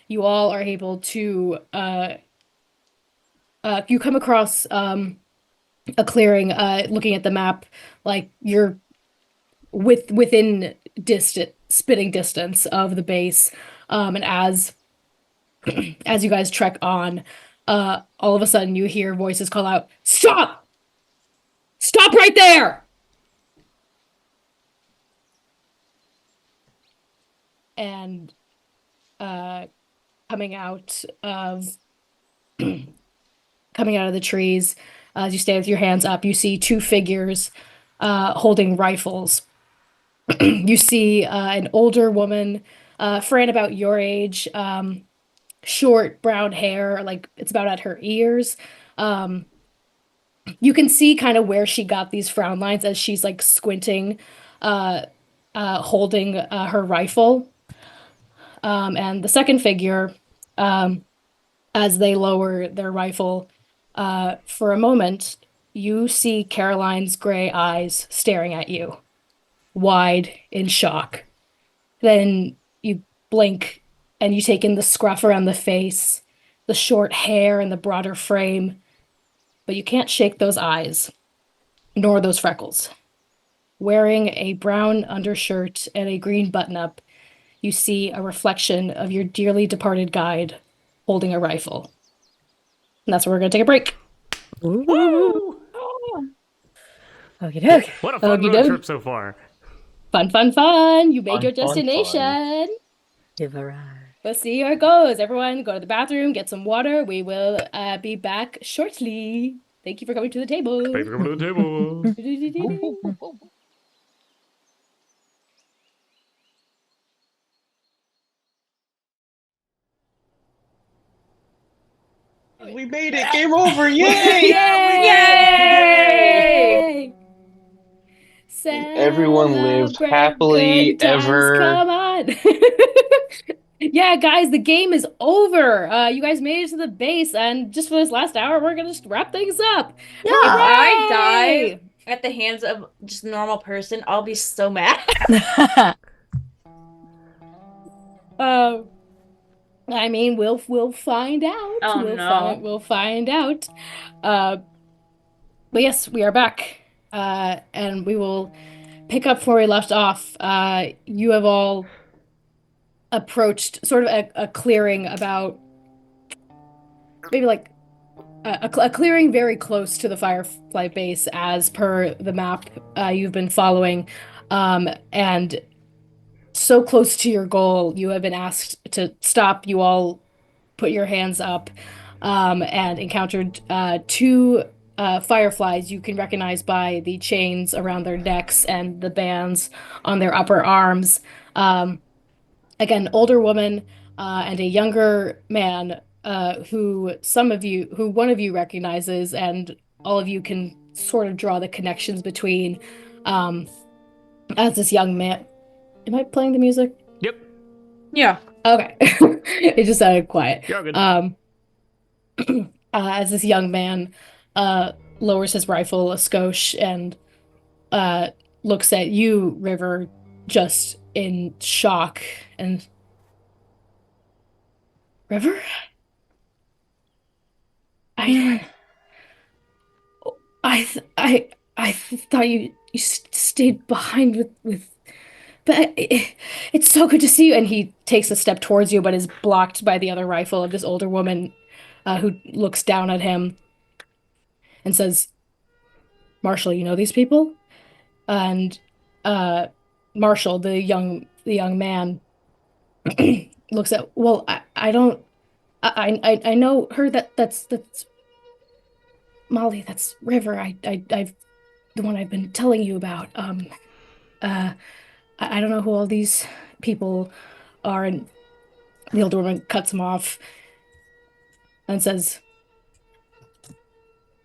You all are able to. You come across a clearing. Looking at the map, like you're within spitting distance of the base. And as you guys trek on, all of a sudden you hear voices call out, "Stop! Stop right there!" And coming out of the trees, as you stand with your hands up, you see two figures holding rifles. You see an older woman, Fran, about your age, short brown hair, like it's about at her ears. Um, you can see kind of where she got these frown lines as she's like squinting, uh, holding her rifle. And the second figure, um, as they lower their rifle, for a moment, you see Caroline's gray eyes staring at you, wide in shock. Then you blink and you take in the scruff around the face, the short hair and the broader frame, but you can't shake those eyes, nor those freckles. Wearing a brown undershirt and a green button up, you see a reflection of your dearly departed guide holding a rifle. And that's where we're going to take a break. Woo! Okie doke. What a fun Okie road doke. trip so far. Fun, fun, fun. You made Fun, your fun, fun. destination. You've arrived. We'll see how it goes. Everyone, go to the bathroom, get some water. We will be back shortly. Thank you for coming to the table. Thanks for coming to the table. We made it! Game over! Yay! Yay! Everyone lived Celebrate happily good times, ever. come on. Yeah, guys, the game is over. You guys made it to the base, and just for this last hour, we're gonna just wrap things up. If Hooray! I die at the hands of just a normal person, I'll be so mad. I mean, we'll find out. Oh, no. We'll find out. But yes, we are back, and we will pick up where we left off. You have all approached sort of a clearing about maybe like a clearing very close to the Firefly base, as per the map you've been following, and so close to your goal, you have been asked to stop. You all put your hands up, and encountered two fireflies you can recognize by the chains around their necks and the bands on their upper arms. Again, older woman and a younger man, who one of you recognizes, and all of you can sort of draw the connections between, as this young man. Am I playing the music? Yep. Yeah. Okay. It just sounded quiet. You're good. As this young man lowers his rifle a skosh and looks at you, River, just in shock. And River? I thought you stayed behind with but it's so good to see you. And he takes a step towards you, but is blocked by the other rifle of this older woman, who looks down at him and says, "Marshall, you know these people?" And Marshall, the young man, looks at. Well, I don't. I know her. That's Molly. That's River. I've the one I've been telling you about. I don't know who all these people are. And the older woman cuts him off and says,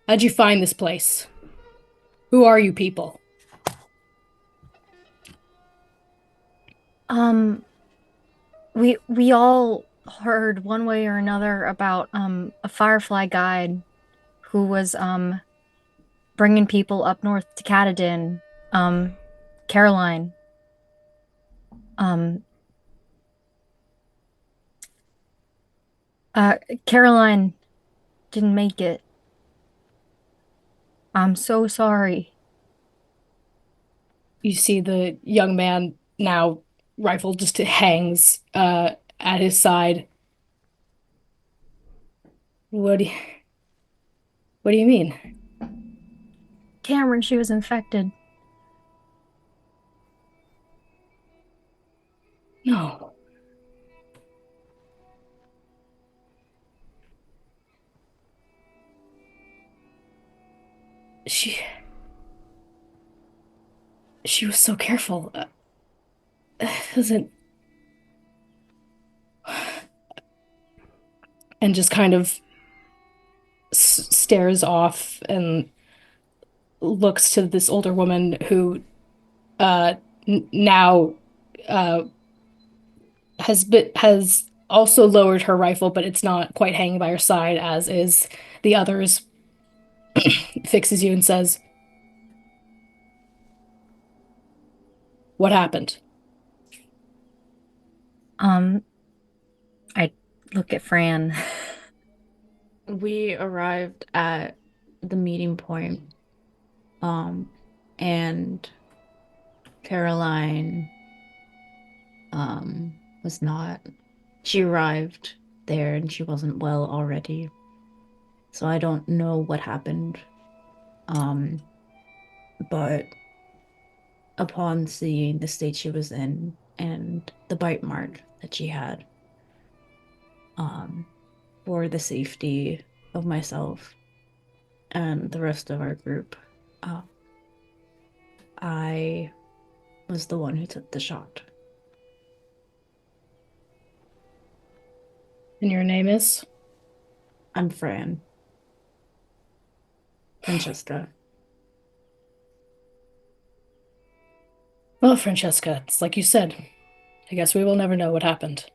"How'd you find this place? Who are you people?" We all heard one way or another about a Firefly guide who was bringing people up north to Katadin. Caroline. Caroline didn't make it. I'm so sorry. You see the young man now, rifle just hangs at his side. What do you mean? Cameron, she was infected. No. She was so careful. doesn't, and just kind of stares off and looks to this older woman who now uh, has also lowered her rifle, but it's not quite hanging by her side, as is the others. Fixes you and says, "What happened?" I look at Fran. We arrived at the meeting point, and Caroline, was not. She arrived there and she wasn't well already. So I don't know what happened. But upon seeing the state she was in and the bite mark that she had, for the safety of myself and the rest of our group, I was the one who took the shot. And your name is? I'm Fran. Francesca. Well, Francesca, it's like you said. I guess we will never know what happened.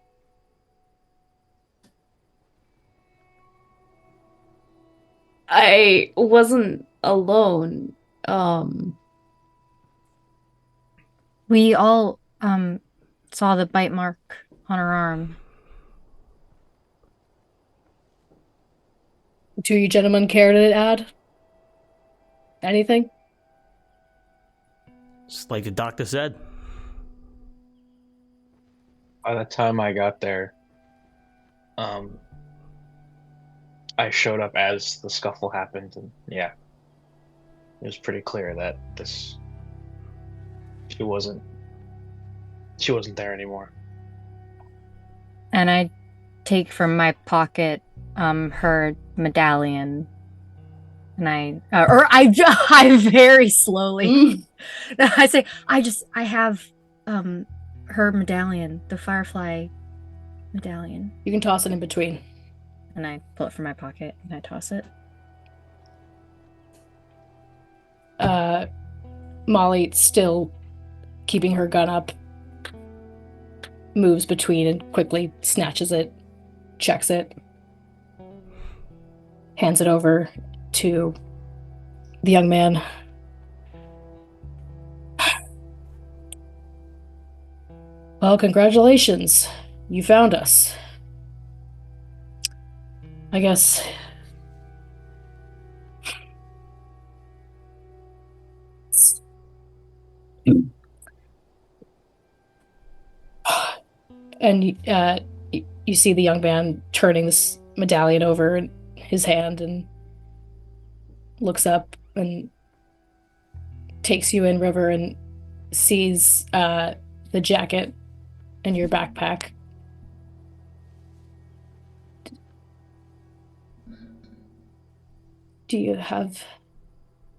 I wasn't alone. We all saw the bite mark on her arm. Do you gentlemen care to add anything? Just like the doctor said. By the time I got there, I showed up as the scuffle happened, and yeah, it was pretty clear that she wasn't there anymore. And I take from my pocket her medallion. And I very slowly I say, I have her medallion, the firefly medallion. You can toss it in between. And I pull it from my pocket and I toss it. Molly, still keeping her gun up, moves between and quickly snatches it, checks it, hands it over to the young man. Well, congratulations. You found us. I guess. And you see the young man turning this medallion over in his hand and looks up and takes you in, River, and sees the jacket and your backpack. Do you have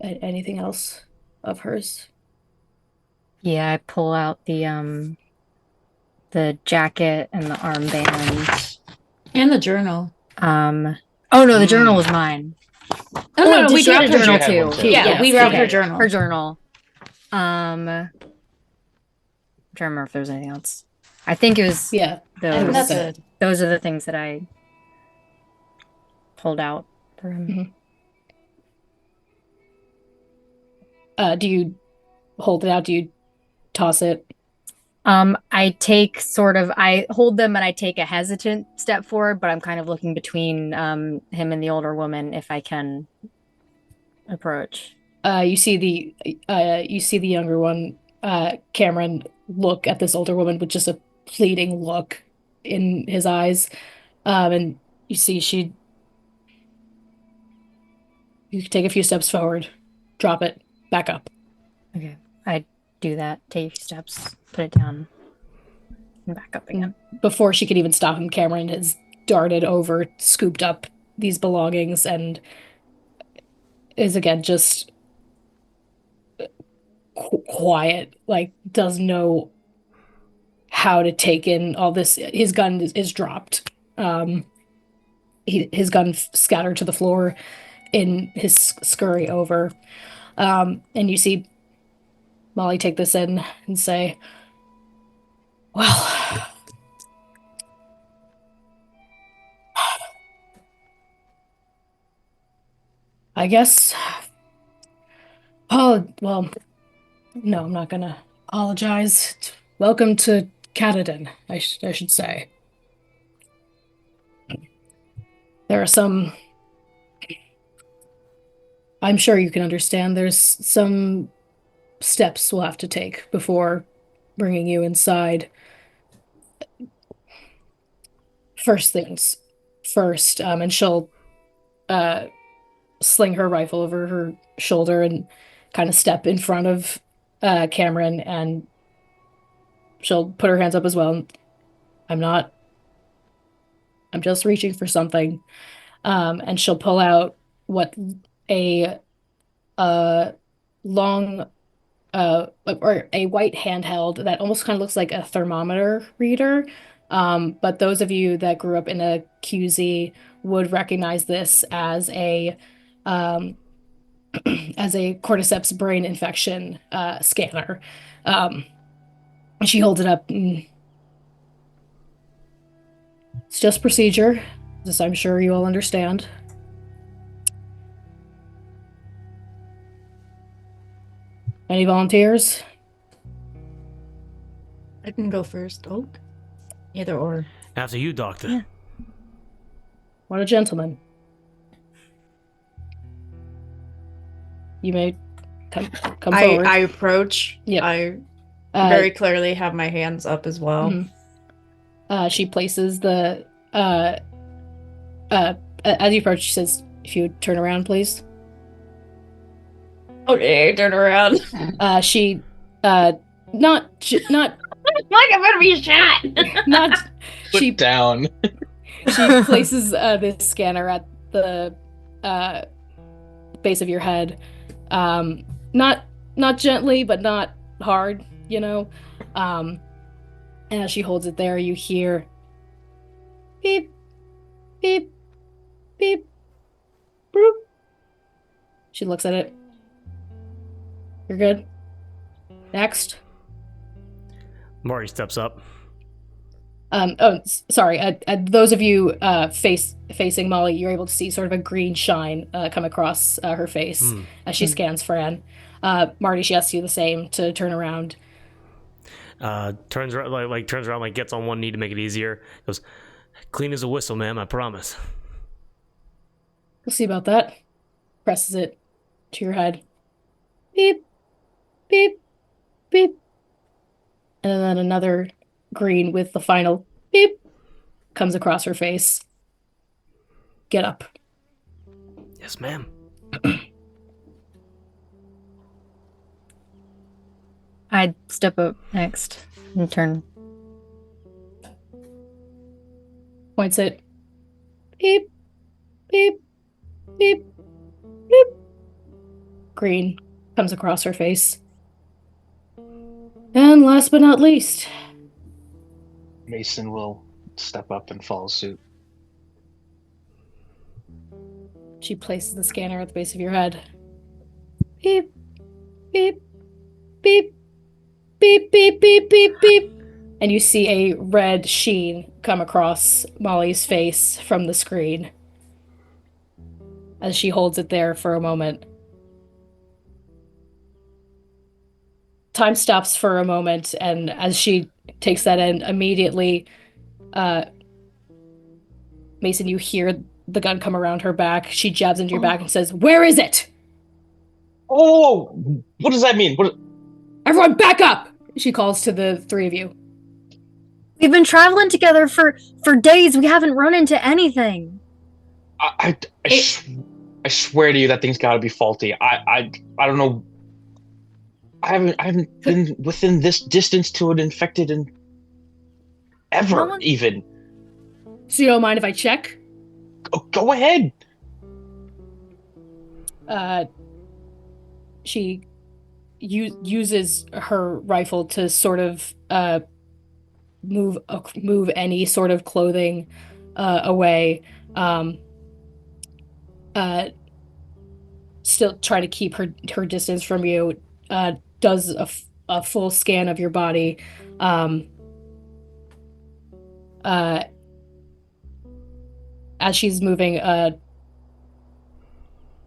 anything else of hers? Yeah, I pull out the jacket and the armband. And the journal. Oh no, the journal was mine. Oh, no, did we she have did a journal She had one too? too. Yeah, we grabbed her journal. Her journal. I'm trying to remember if there was anything else. I think it was Yeah. And that's Okay. it. those are the things that I pulled out for him. Do you hold it out? Do you toss it? I hold them and I take a hesitant step forward, but I'm kind of looking between him and the older woman if I can approach. You see the younger one, Cameron, look at this older woman with just a pleading look in his eyes, and you see you take a few steps forward, drop it, back up. Okay, I do that. Take a few steps, put it down, and back up again. Before she could even stop him, Cameron has darted over, scooped up these belongings, and is again just quiet, like does no how to take in all this. His gun is dropped. His gun scattered to the floor in his scurry over. And you see Molly take this in and say, well, I guess. Oh, well, no, I'm not gonna apologize. Welcome to Catadan, I should say. There are some. I'm sure you can understand. There's some steps we'll have to take before bringing you inside. First things first, and she'll sling her rifle over her shoulder and kind of step in front of Cameron, and she'll put her hands up as well. I'm just reaching for something. And she'll pull out what a long or a white handheld that almost kind of looks like a thermometer reader. But those of you that grew up in a QZ would recognize this as a as a cordyceps brain infection scanner. And she holds it up. And it's just procedure, as I'm sure you all understand. Any volunteers? I can go first. Oh, either or. After you, Doctor. Yeah. What a gentleman. You may come forward. I approach. Yep. I very clearly have my hands up as well. Mm-hmm. She places the as you approach, she says, "If you would turn around, please." Okay, turn around. She not Like I'm gonna be shot. not Put down. she places this scanner at the base of your head. Not gently, but not hard, you know. And as she holds it there, you hear beep, beep, beep, boop. She looks at it. You're good. Next. Maury steps up. Sorry. Those of you facing Molly, you're able to see sort of a green shine come across her face as she scans Fran. Marty, she asks you the same to turn around. Turns around, turns around, gets on one knee to make it easier. Goes, clean as a whistle, ma'am. I promise. We'll see about that. Presses it to your head. Beep, beep, beep. And then another green with the final beep comes across her face. Get up. Yes, ma'am. I'd step up next and turn. Points it. Beep, beep, beep, beep. Green comes across her face. And last but not least, Mason will step up and follow suit. she places the scanner at the base of your head. Beep, beep, beep, beep, beep, beep, beep, beep. And you see a red sheen come across Molly's face from the screen as she holds it there for a moment. Time stops for a moment, and as she takes that in, immediately, Mason, you hear the gun come around her back. She jabs into your back and says, "Where is it?" Oh, what does that mean? Everyone back up! She calls to the three of you. We've been traveling together for days. We haven't run into anything. I swear to you, that thing's got to be faulty. I don't know. I haven't been within this distance to an infected and ever even. So you don't mind if I check? Go ahead. She uses her rifle to sort of move any sort of clothing away. Um, Still try to keep her distance from you. Does a full scan of your body. Um, uh, as she's moving,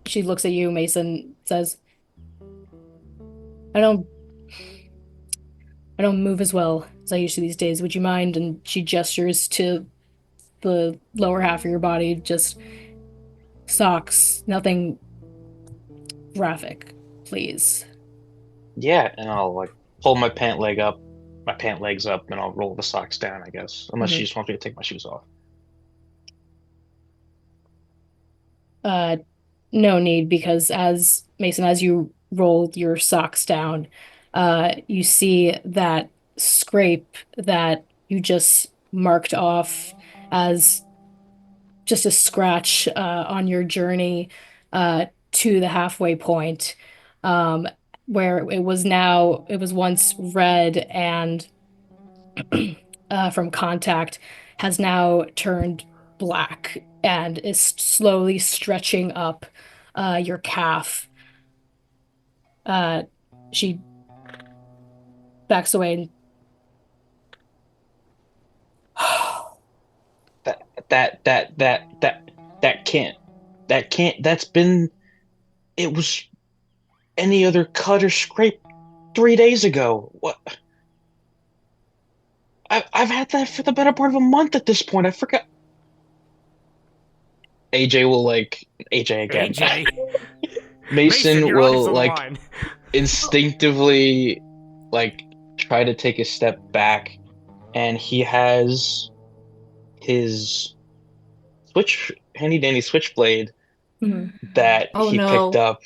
she looks at you, Mason, says, I don't I don't move as well as I used to these days. Would you mind? And she gestures to the lower half of your body, just socks, nothing graphic, please. Yeah, and I'll like pull my pant legs up, and I'll roll the socks down, I guess. Unless she just wants me to take my shoes off. Uh, no need, because as Mason, as you roll your socks down, you see that scrape that you just marked off as just a scratch on your journey to the halfway point, um, where it was once red and from contact has now turned black and is slowly stretching up your calf. Uh, she backs away and That can't that's been it was any other cut or scrape 3 days ago. What? I've had that for the better part of a month at this point. I forgot. AJ will like AJ again. AJ. Mason You're always will on the like line. instinctively like try to take a step back, and he has his handy dandy switchblade that Oh he no. picked up.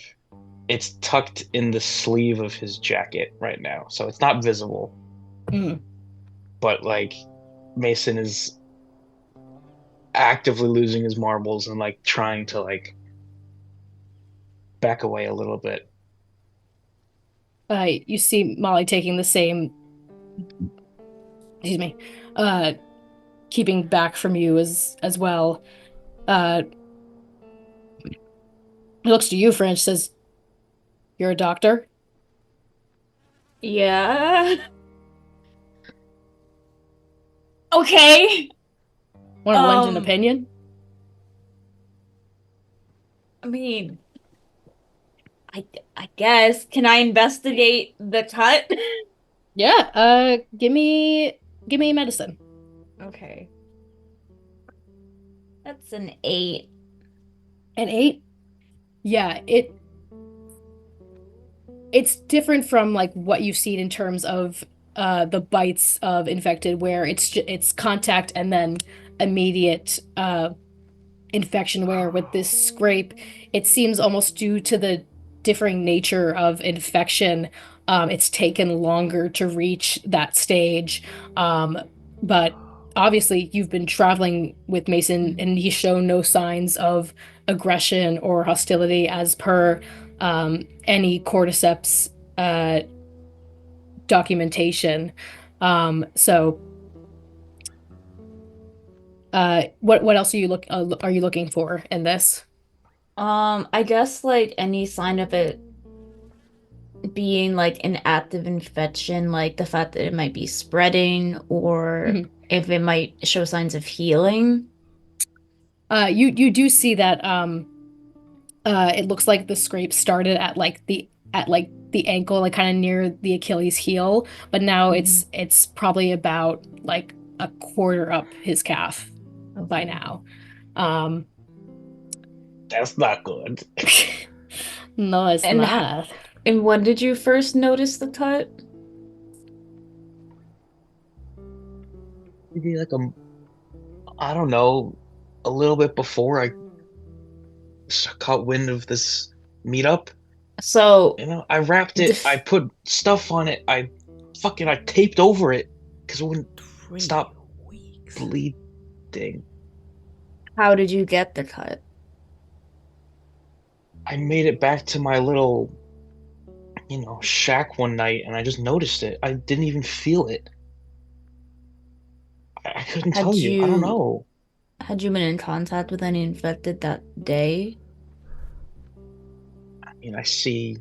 It's tucked in the sleeve of his jacket right now, so it's not visible. Mm. But like Mason is actively losing his marbles and like trying to like back away a little bit. You see Molly taking the same, excuse me, uh, keeping back from you as well. He looks to you, French, says, "You're a doctor?" Yeah. Okay. Want to lend an opinion? I mean, I guess. Can I investigate the cut? Yeah. Give me medicine. Okay. That's an 8. An 8? Yeah, it's different from like what you've seen in terms of the bites of infected, where it's contact and then immediate infection, where with this scrape it seems almost due to the differing nature of infection, it's taken longer to reach that stage, but obviously you've been traveling with Mason and he's shown no signs of aggression or hostility as per any cordyceps documentation. So what else are you looking for in this? I guess like any sign of it being like an active infection, like the fact that it might be spreading or if it might show signs of healing. You do see that it looks like the scrape started at the ankle, like kind of near the Achilles heel, but now it's probably about like a quarter up his calf by now. That's not good. No, it's And not. And when did you first notice the cut? Maybe like I don't know, a little bit before I caught wind of this meetup. So, You know, I wrapped it, I put stuff on it, I taped over it because it wouldn't stop bleeding. how did you get the cut? I made it back to my little, shack one night and I just noticed it. I didn't even feel it. I couldn't Had tell you. I don't you know. had you been in contact with any infected that day? I mean, I see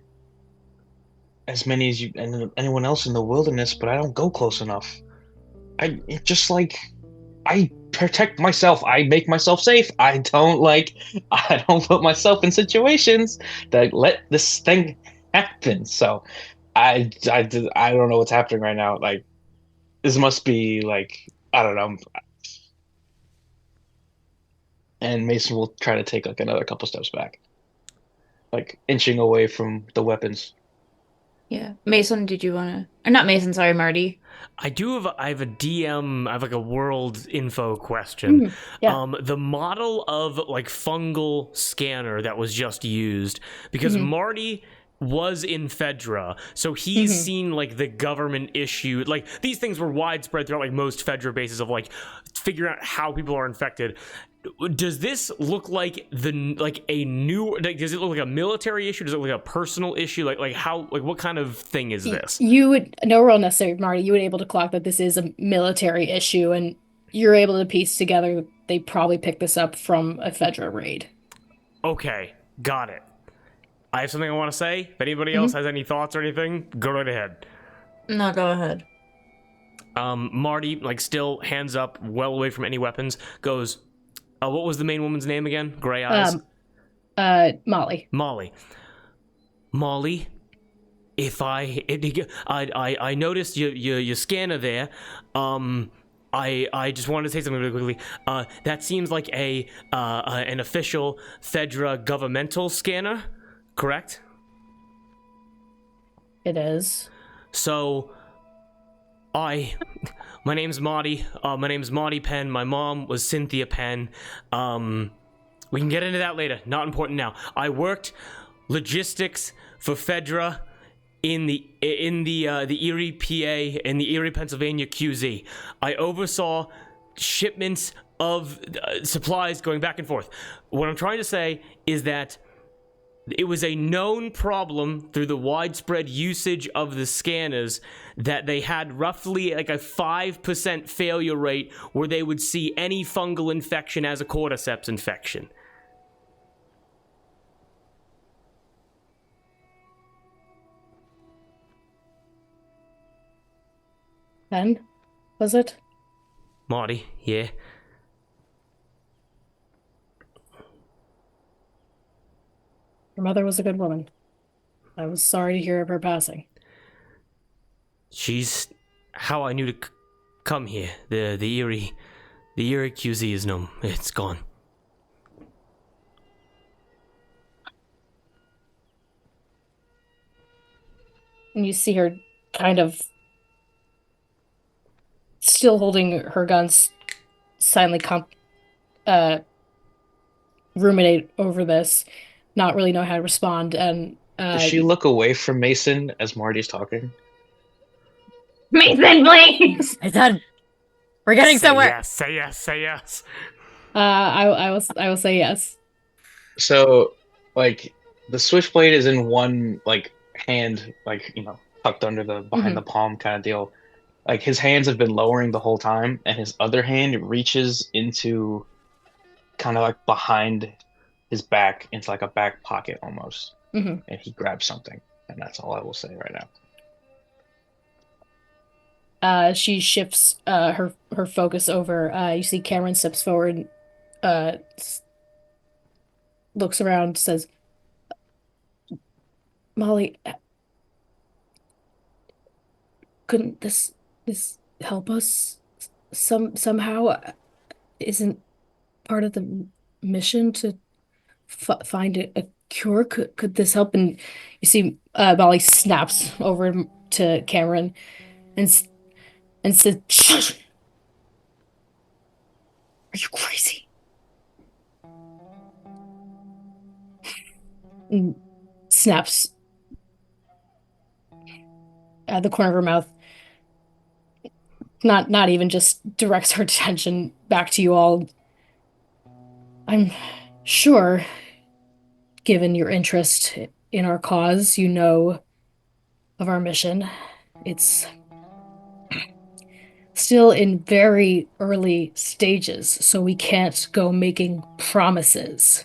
as many as you and anyone else in the wilderness, but I don't go close enough. It just like I protect myself. I make myself safe. I don't put myself in situations that let this thing happen. So I don't know what's happening right now. Like this must be like I don't know. And Mason will try to take like another couple steps back, like inching away from the weapons. Yeah. Mason, did you wanna or not Mason, sorry, Marty. I have a DM, I have like a world info question. Yeah. The model of like fungal scanner that was just used, because Marty was in Fedra, so he's seen like the government issue, like these things were widespread throughout like most Fedra bases of like figuring out how people are infected. Does this look like a new, like, does it look like a military issue? Does it look like a personal issue? Like how, like what kind of thing is this? You would, no roll necessary, Marty. You would able to clock that this is a military issue, and you're able to piece together that they probably picked this up from a Fedra raid. Okay, got it. I have something I want to say. If anybody else has any thoughts or anything, go right ahead. No, go ahead. Marty, like still hands up, well away from any weapons, goes, what was the main woman's name again? Gray eyes? Molly. Molly, if I noticed your scanner there. I just wanted to say something really quickly. That seems like an official Fedra governmental scanner, correct? It is. So, my name's Marty. My name's Marty Penn. My mom was Cynthia Penn. We can get into that later. Not important now. I worked logistics for Fedra in the Erie, PA, in the Erie, Pennsylvania QZ. I oversaw shipments of supplies going back and forth. What I'm trying to say is that it was a known problem through the widespread usage of the scanners that they had roughly like a 5% failure rate where they would see any fungal infection as a cordyceps infection. Ben, was it? Marty, yeah. Your mother was a good woman. I was sorry to hear of her passing. She's how I knew to come here. The Erie QZ is no, it's gone. And you see her kind of still holding her guns, silently ruminate over this, not really know how to respond, and Does she look away from Mason as Marty's talking? Mason, please! I said, we're getting somewhere. Say yes. I will say yes. So, like, the switchblade is in one like hand, like tucked under the behind the palm kind of deal. Like his hands have been lowering the whole time, and his other hand reaches into kind of like behind his back into like a back pocket almost, and he grabs something, and that's all I will say right now. She shifts her focus over. You see Cameron steps forward, looks around, says, "Molly, couldn't this help us somehow? Isn't part of the mission to find a cure? Could this help?" And you see Molly snaps over to Cameron and said, "Shh. Are you crazy?" And snaps at the corner of her mouth. Not even just directs her attention back to you all. "I'm sure, given your interest in our cause, you know of our mission. It's still in very early stages, so we can't go making promises.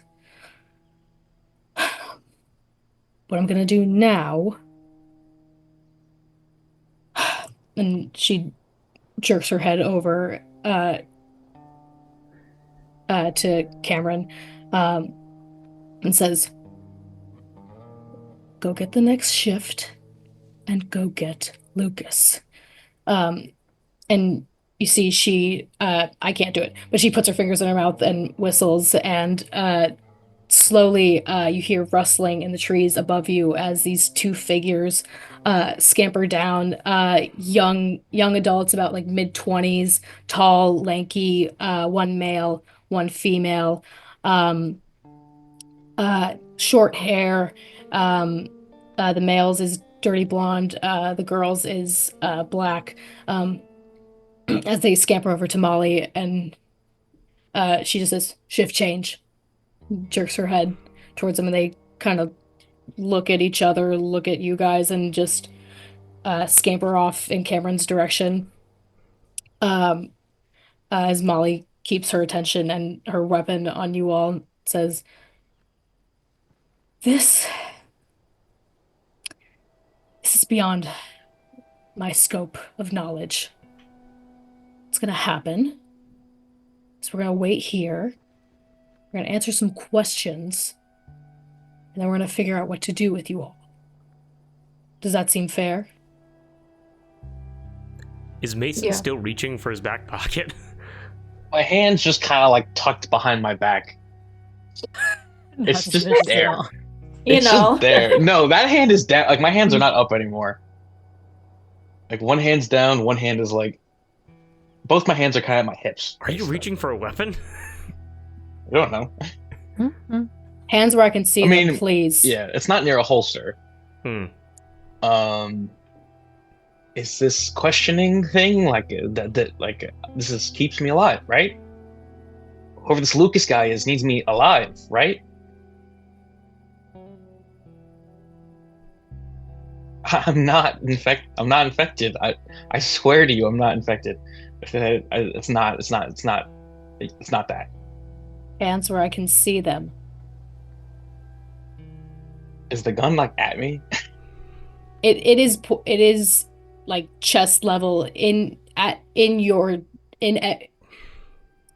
What I'm gonna do now, and she jerks her head over to Cameron, and says, "Go get the next shift and go get Lucas." And you see she, I can't do it, but she puts her fingers in her mouth and whistles, and slowly you hear rustling in the trees above you as these two figures scamper down. Young adults, about like mid-20s, tall, lanky, one male, one female, um, short hair. The male's is dirty blonde, the girl's is black. As they scamper over to Molly, and she just says, "Shift change," jerks her head towards them, and they kind of look at each other, look at you guys, and just scamper off in Cameron's direction. Um, as Molly keeps her attention and her weapon on you all, says, "This, this is beyond my scope of knowledge. What's gonna happen is we're gonna wait here. We're gonna answer some questions, and then we're gonna figure out what to do with you all. Does that seem fair?" Is Mason Yeah. still reaching for his back pocket? My hand's just kind of like tucked behind my back. It's Not just suspicious at there. all. You It's know. just there. No, that hand is down. Like my hands are not up anymore. Like one hand's down, one hand is like. Both my hands are kind of at my hips. Are you reaching for a weapon? I don't know. Mhm. Hands where I can see I mean, them, please. Yeah, it's not near a holster. Hmm. Is this questioning thing like that? Like this is keeps me alive, right? Whoever this Lucas guy is needs me alive, right? I'm not infected. I swear to you, I'm not infected. It's not that. Hands where I can see them. Is the gun like at me? It is like chest level in your.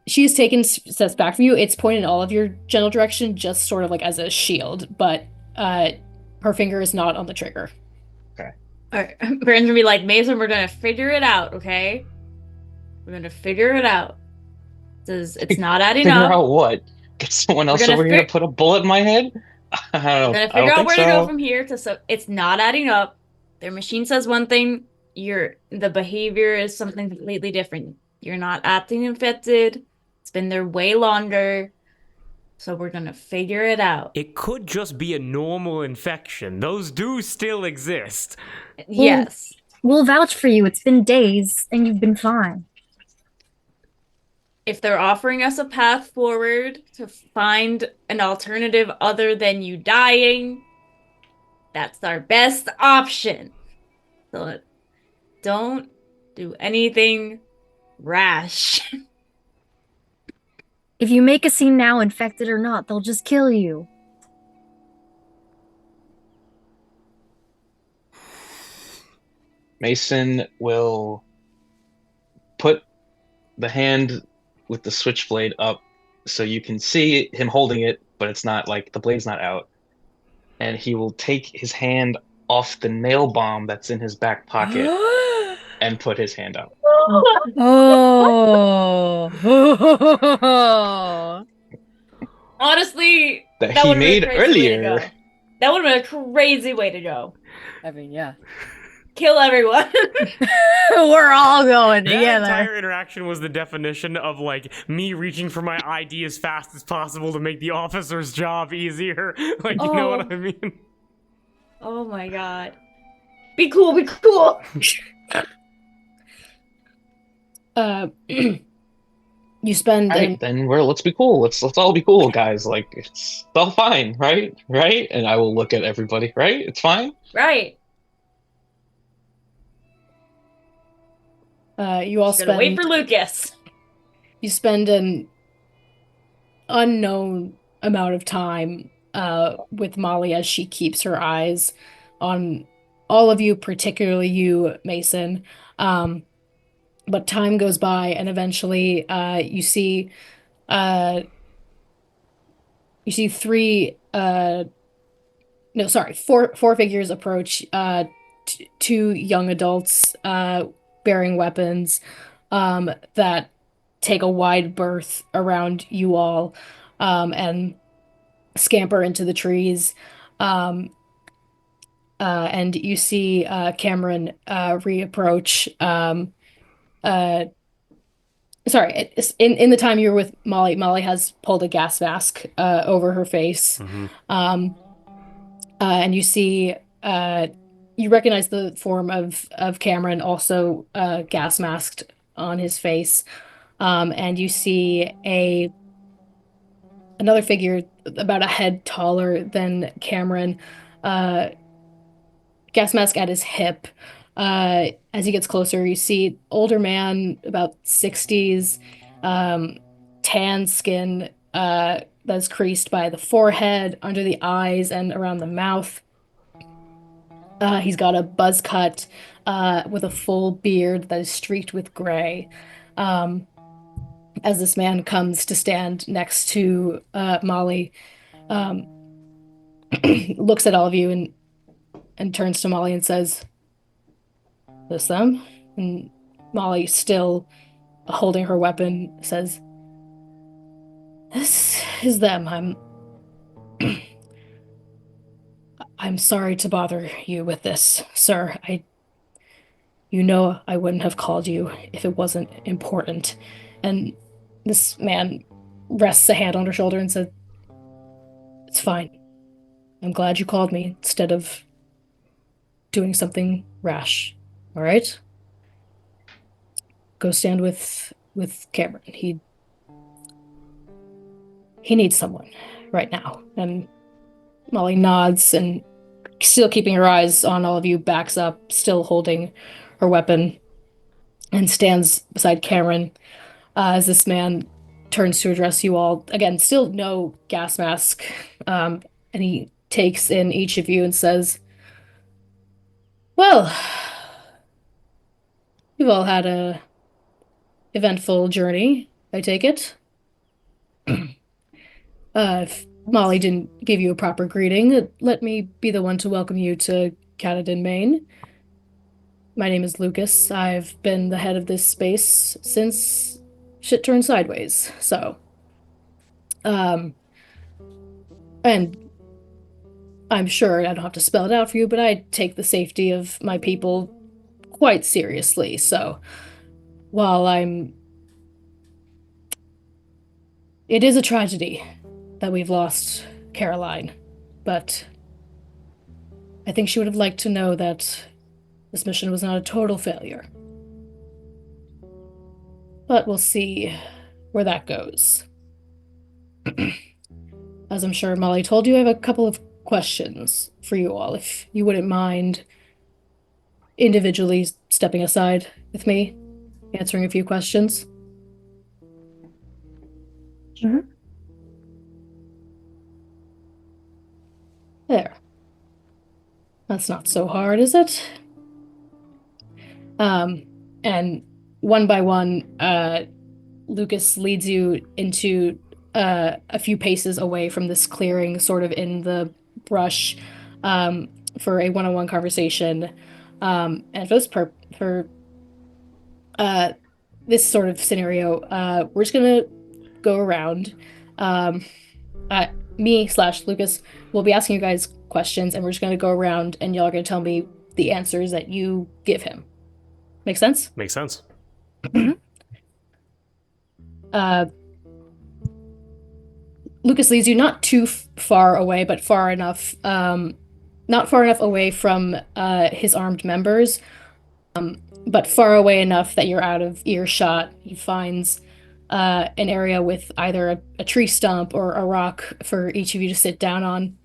She has taken steps back from you. It's pointed in all of your general direction, just sort of like as a shield, but her finger is not on the trigger. All right. Brandon's gonna be like, Mason, we're gonna figure it out, okay? We're gonna figure it out. It's not adding Figure up. out what? Get someone else gonna over here to put a bullet in my head? We're gonna I figure don't out think where to so. go from here so it's not adding up. Their machine says one thing, the behavior is something completely different. You're not acting infected. It's been there way longer. So we're gonna figure it out. It could just be a normal infection. Those do still exist. Yes. We'll vouch for you. It's been days and you've been fine. If they're offering us a path forward to find an alternative other than you dying, that's our best option. So don't do anything rash. If you make a scene now, infected or not, they'll just kill you. Mason will put the hand with the switchblade up so you can see him holding it, but it's not like the blade's not out. And he will take his hand off the nail bomb that's in his back pocket and put his hand out. Oh. Honestly, That that he would have been made a crazy way to earlier. go. That would have been a crazy way to go. I mean, yeah. Kill everyone. We're all going That together. entire interaction was the definition of like me reaching for my ID as fast as possible to make the officer's job easier. Like, you know what I mean? Oh my god. Be cool, be cool. You spend Right, then let's be cool. Let's all be cool, guys. Like it's all fine, right? Right? And I will look at everybody, right? It's fine. Right. You all Gonna wait spend for Lucas. you spend an unknown amount of time with Molly as she keeps her eyes on all of you, particularly you, Mason. But time goes by, and eventually, uh, you see three, no, sorry, four figures approach, two young adults, bearing weapons, that take a wide berth around you all, and scamper into the trees. Um, and you see Cameron reapproach. Uh, Sorry, in the time you were with Molly, Molly has pulled a gas mask over her face. Um, and you see, you recognize the form of Cameron, also gas masked on his face. And you see another figure about a head taller than Cameron, uh, gas mask at his hip. As he gets closer, you see older man, about 60s, um, tan skin that's creased by the forehead, under the eyes, and around the mouth. He's got a buzz cut with a full beard that is streaked with gray. Um, as this man comes to stand next to Molly, um, looks at all of you and turns to Molly and says, "This them?" And Molly, still holding her weapon, says, "This is them. I'm sorry to bother you with this, sir. You know I wouldn't have called you if it wasn't important." And this man rests a hand on her shoulder and said, "It's fine. I'm glad you called me instead of doing something rash. All right? Go stand with Cameron. He needs someone right now." And Molly nods and, still keeping her eyes on all of you, backs up, still holding her weapon, and stands beside Cameron as this man turns to address you all. Again, still no gas mask. And he takes in each of you and says, "Well, you've all had a eventful journey, I take it. If Molly didn't give you a proper greeting, let me be the one to welcome you to Canada, Maine. My name is Lucas. I've been the head of this space since shit turned sideways, so. And I'm sure I don't have to spell it out for you, but I take the safety of my people quite seriously, so while it is a tragedy that we've lost Caroline, but I think she would have liked to know that this mission was not a total failure. But we'll see where that goes. As I'm sure Molly told you, I have a couple of questions for you all, if you wouldn't mind individually stepping aside with me, answering a few questions. Sure. There. That's not so hard, is it? And one by one, Lucas leads you into a few paces away from this clearing, sort of in the brush, for a one-on-one conversation. And for this sort of scenario, we're just gonna go around. Me/Lucas will be asking you guys questions, and we're just gonna go around, and y'all are gonna tell me the answers that you give him. Make sense? Makes sense. Lucas leads you not too far away, but far enough, not far enough away from his armed members, but far away enough that you're out of earshot. He finds an area with either a tree stump or a rock for each of you to sit down on.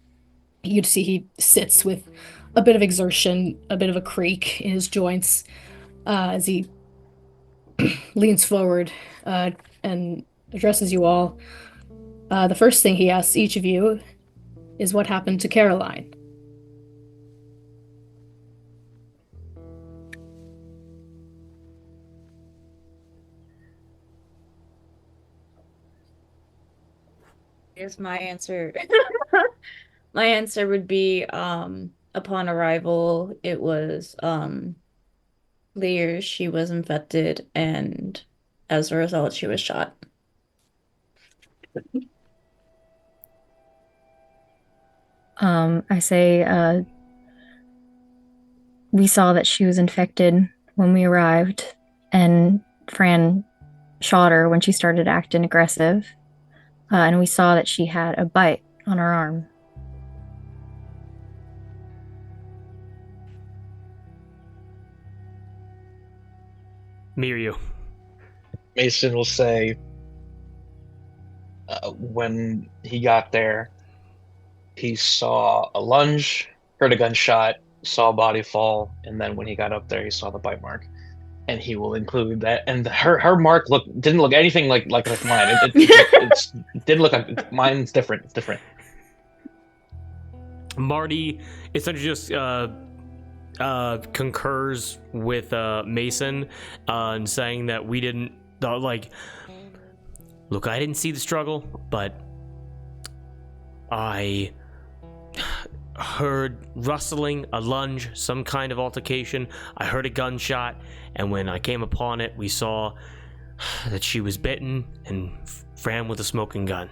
You'd see he sits with a bit of exertion, a bit of a creak in his joints, as he leans forward and addresses you all. The first thing he asks each of you is what happened to Caroline. Here's my answer. My answer would be upon arrival, it was Lear, she was infected, and as a result, she was shot. I say we saw that she was infected when we arrived, and Fran shot her when she started acting aggressive. And we saw that she had a bite on her arm. Miryu. Mason will say, when he got there, he saw a lunge, heard a gunshot, saw a body fall, and then when he got up there, he saw the bite mark. And he will include that. And her mark didn't look anything like mine. It didn't look like mine's different. It's different. Marty essentially just concurs with Mason in saying that we didn't look, I didn't see the struggle, but I heard rustling, a lunge, some kind of altercation. I heard a gunshot, and when I came upon it, we saw that she was bitten and Fran with a smoking gun.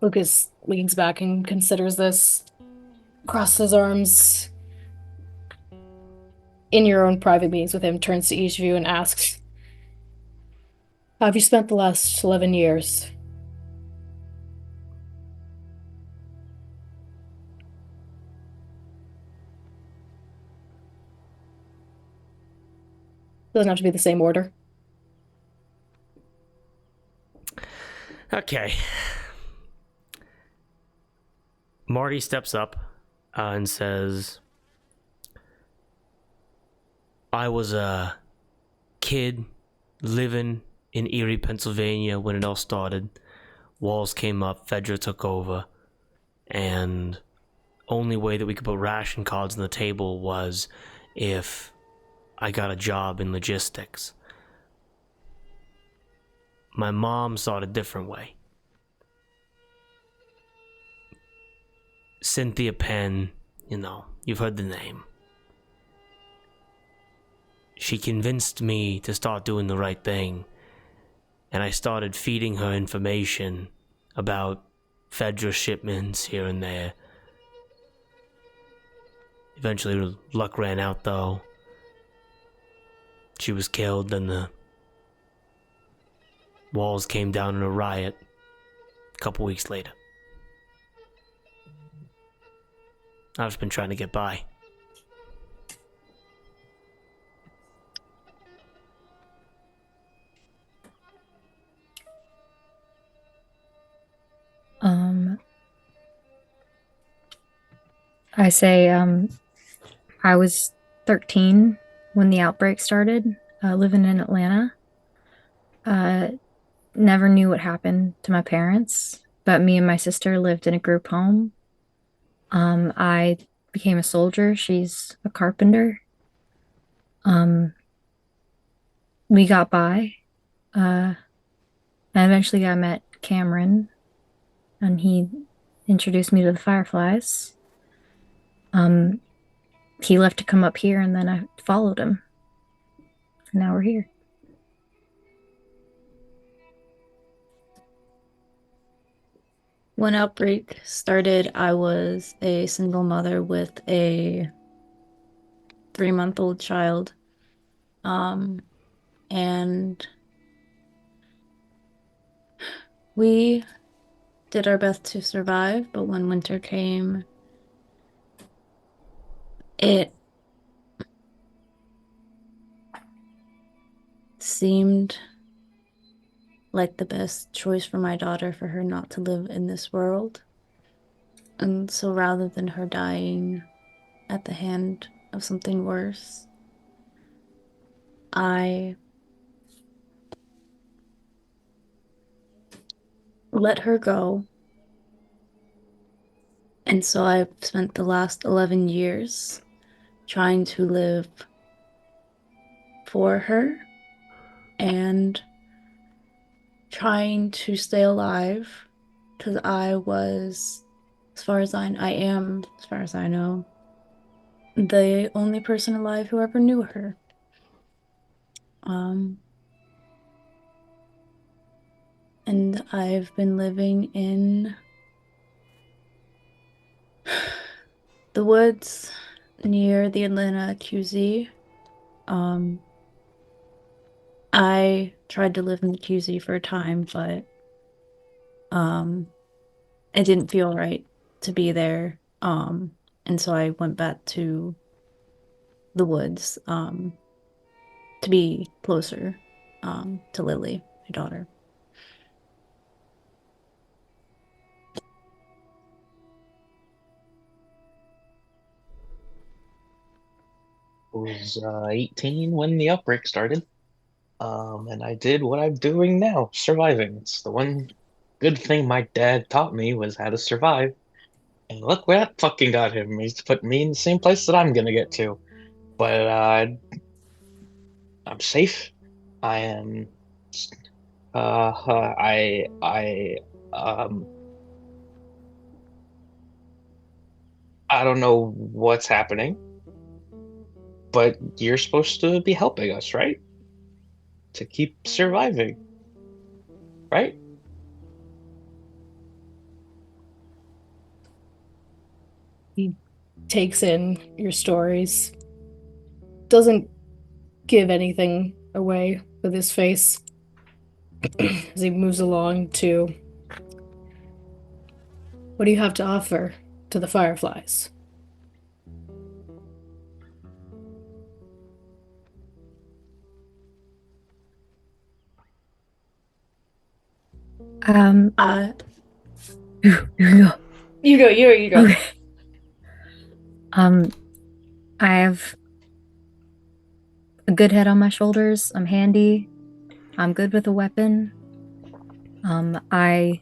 Lucas leans back and considers this, crosses his arms. In your own private meetings with him, turns to each of you and asks, how have you spent the last 11 years? Doesn't have to be the same order. Okay. Marty steps up and says, I was a kid living in Erie, Pennsylvania when it all started. Walls came up, Fedra took over, and only way that we could put ration cards on the table was if I got a job in logistics. My mom saw it a different way. Cynthia Penn, you've heard the name. She convinced me to start doing the right thing, and I started feeding her information about Fedra shipments here and there. Eventually, luck ran out, though. She was killed, and the walls came down in a riot a couple weeks later. I've just been trying to get by. I say I was 13 when the outbreak started, living in Atlanta. Never knew what happened to my parents, but me and my sister lived in a group home. I became a soldier. She's a carpenter. We got by. And eventually I met Cameron, and he introduced me to the Fireflies. He left to come up here, and then I followed him. And now we're here. When outbreak started, I was a single mother with a 3-month-old child. And we did our best to survive, but when winter came, it seemed like the best choice for my daughter for her not to live in this world. And so rather than her dying at the hand of something worse. I let her go, and so I've spent the last 11 years trying to live for her and trying to stay alive because I was, I am, as far as I know, the only person alive who ever knew her. Um, and I've been living in the woods near the Atlanta QZ. Um, I tried to live in the QZ for a time, but it didn't feel right to be there. And so I went back to the woods, to be closer, to Lily, my daughter. I was 18 when the outbreak started. And I did what I'm doing now, surviving. It's the one good thing my dad taught me was how to survive. And look where that fucking got him. He's put me in the same place that I'm gonna get to. But I'm safe. I am. Um. I don't know what's happening, but you're supposed to be helping us, right? To keep surviving, right? He takes in your stories, doesn't give anything away with his face as he moves along to what do you have to offer to the Fireflies? Um, You go. okay. I have a good head on my shoulders. I'm handy. I'm good with a weapon. I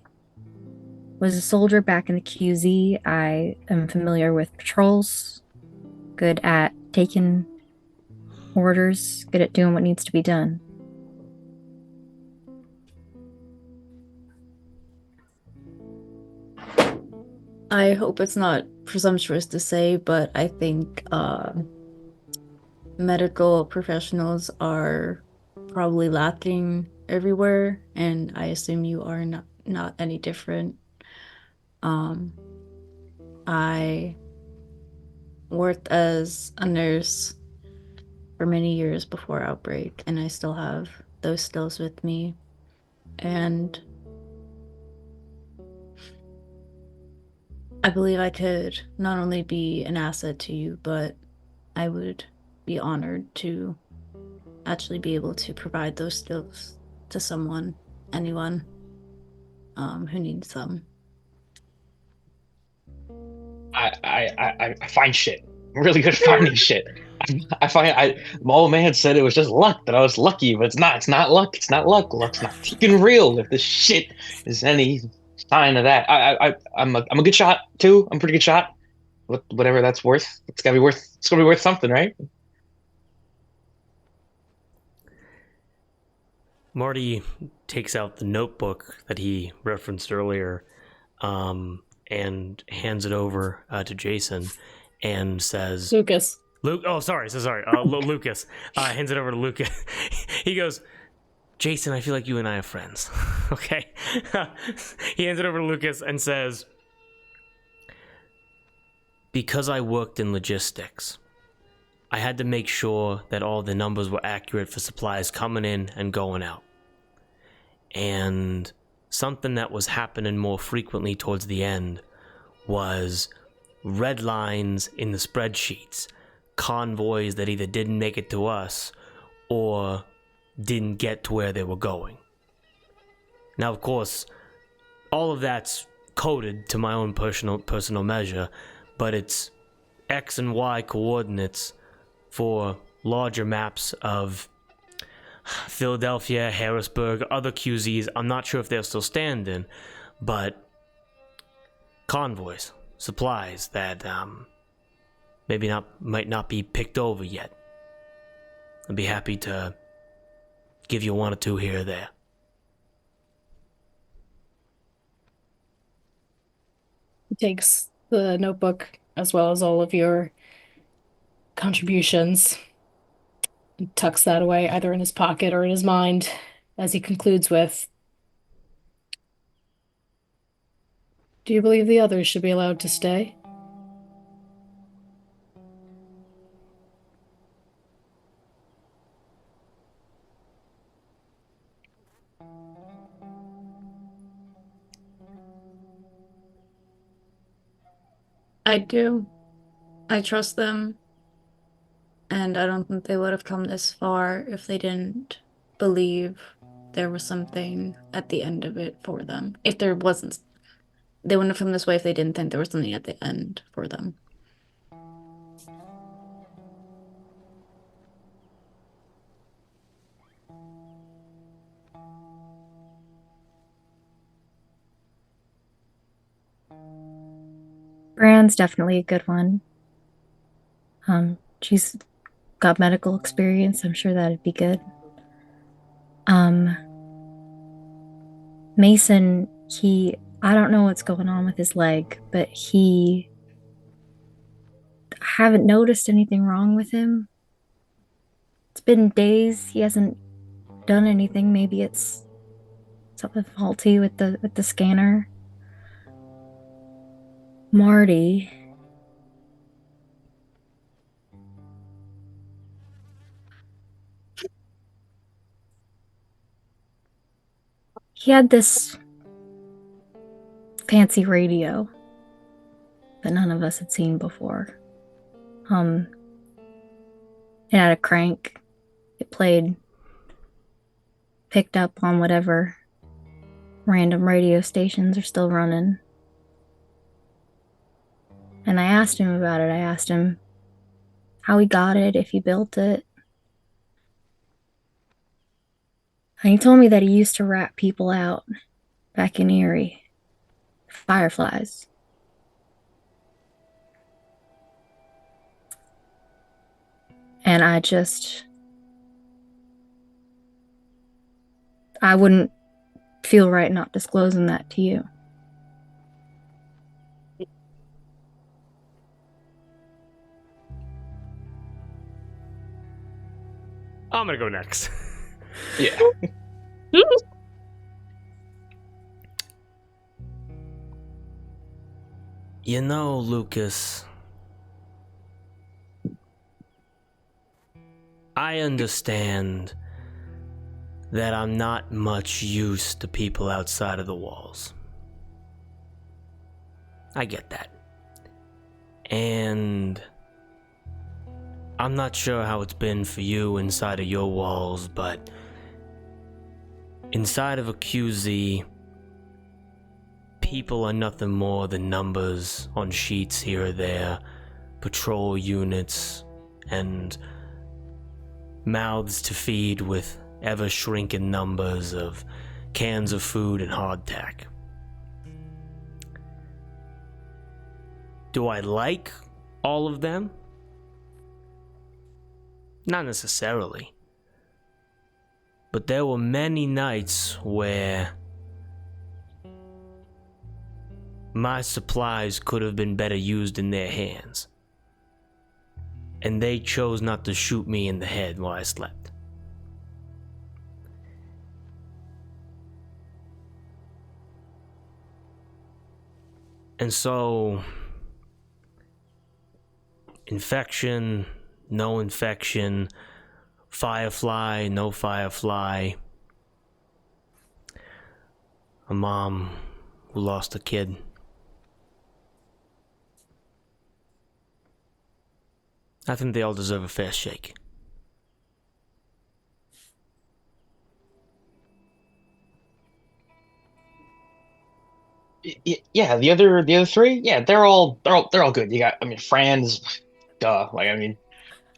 was a soldier back in the QZ. I am familiar with patrols, good at taking orders, good at doing what needs to be done. I hope it's not presumptuous to say, but I think medical professionals are probably lacking everywhere, and I assume you are not any different. I worked as a nurse for many years before outbreak, and I still have those skills with me. And I believe I could not only be an asset to you, but I would be honored to actually be able to provide those skills to anyone, who needs them. I find shit. I'm really good at finding shit. I find my old man said it was just luck that I was lucky, but it's not. It's not luck. It's not luck. Luck's not fucking real. If this shit is any sign of that, I'm a good shot too. I'm a pretty good shot. Whatever that's worth, it's gotta be worth. It's gonna be worth something, right? Marty takes out the notebook that he referenced earlier, and hands it over to Jason, and says, Lucas. "Luke, oh, sorry, Lucas." Hands it over to Lucas. He goes, "Jason, I feel like you and I are friends." Okay. He hands it over to Lucas and says, "Because I worked in logistics, I had to make sure that all the numbers were accurate for supplies coming in and going out. And something that was happening more frequently towards the end was red lines in the spreadsheets, convoys that either didn't make it to us or didn't get to where they were going. Now, of course, all of that's coded to my own personal measure, but it's X and Y coordinates for larger maps of Philadelphia, Harrisburg, other QZs. I'm not sure if they're still standing, but convoys, supplies that might not be picked over yet. I'd be happy to give you one or two here or there. He takes the notebook as well as all of your contributions and tucks that away either in his pocket or in his mind as he concludes with, "Do you believe the others should be allowed to stay?" I do. I trust them, and I don't think they would have come this far if they didn't believe there was something at the end of it for them. If there wasn't, they wouldn't have come this way if they didn't think there was something at the end for them. Brand's definitely a good one. She's got medical experience. I'm sure that'd be good. Mason, I don't know what's going on with his leg, but I haven't noticed anything wrong with him. It's been days. He hasn't done anything. Maybe it's something faulty with the scanner. Marty. He had this fancy radio that none of us had seen before. It had a crank. It picked up on whatever random radio stations are still running. And I asked him about it. I asked him how he got it, if he built it. And he told me that he used to rat people out back in Erie. Fireflies. And I wouldn't feel right not disclosing that to you. I'm gonna go next. Yeah. You know, Lucas, I understand that I'm not much use to people outside of the walls. I get that. And I'm not sure how it's been for you inside of your walls, but inside of a QZ, people are nothing more than numbers on sheets here or there, patrol units, and mouths to feed with ever-shrinking numbers of cans of food and hardtack. Do I like all of them? Not necessarily. But there were many nights where my supplies could have been better used in their hands. And they chose not to shoot me in the head while I slept. And so, infection, no infection, firefly, no firefly, a mom who lost a kid. I think they all deserve a fair shake. Yeah, the other three, yeah, they're all good. You got, I mean, Fran's, duh. Like, I mean,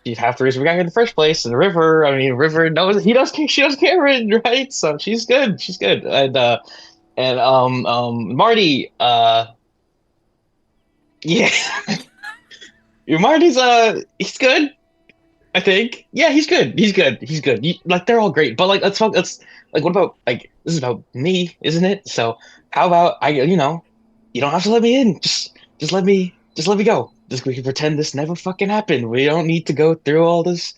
she's half the reason we got here in the first place. And River, I mean, River knows she knows Cameron, right? So she's good. She's good. And Marty, yeah, Marty's he's good. I think. Yeah, he's good. He's good. He's good. Like, they're all great. But like, let's like, what about, like, this is about me, isn't it? So how about you don't have to let me in. Just let me go. Just, we can pretend this never fucking happened. We don't need to go through all this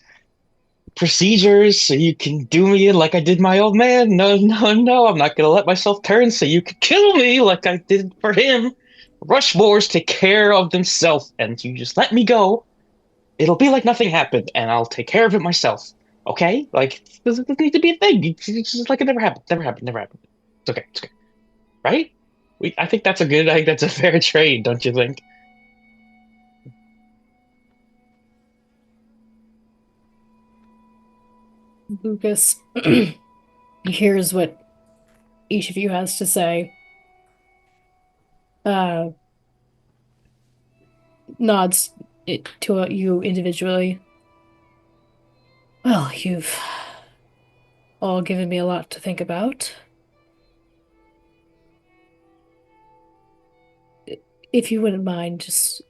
procedures so you can do me in like I did my old man. No, no, no. I'm not gonna let myself turn so you could kill me like I did for him. Rushmores take care of themselves, and you just let me go. It'll be like nothing happened, and I'll take care of it myself. Okay? Like, it doesn't need to be a thing. It's just like it never happened. Never happened. Never happened. It's okay. It's okay. Right? I think that's a fair trade, don't you think? Lucas hears what each of you has to say. Nods it to you individually. Well, you've all given me a lot to think about. If you wouldn't mind just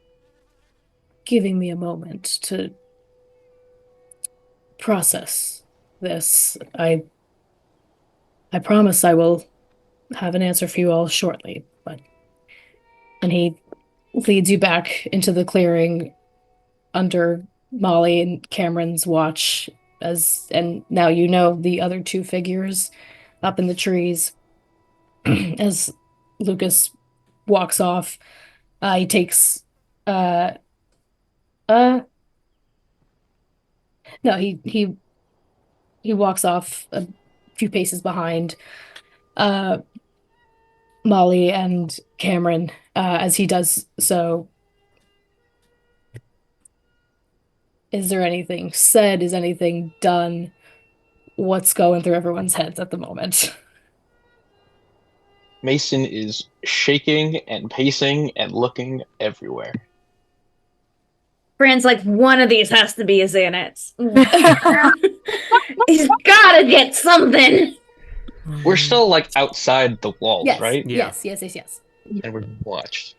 giving me a moment to process this, I promise I will have an answer for you all shortly. And he leads you back into the clearing under Molly and Cameron's watch, and now you know the other two figures up in the trees. As Lucas walks off, he takes no, he walks off a few paces behind Molly and Cameron. As he does so, is there anything said? Is anything done? What's going through everyone's heads at the moment? Mason is shaking and pacing and looking everywhere. Fran's like, one of these has to be a Xanax. He's gotta get something. We're still like outside the walls, Yes, right? Yeah. yes. And we're watched.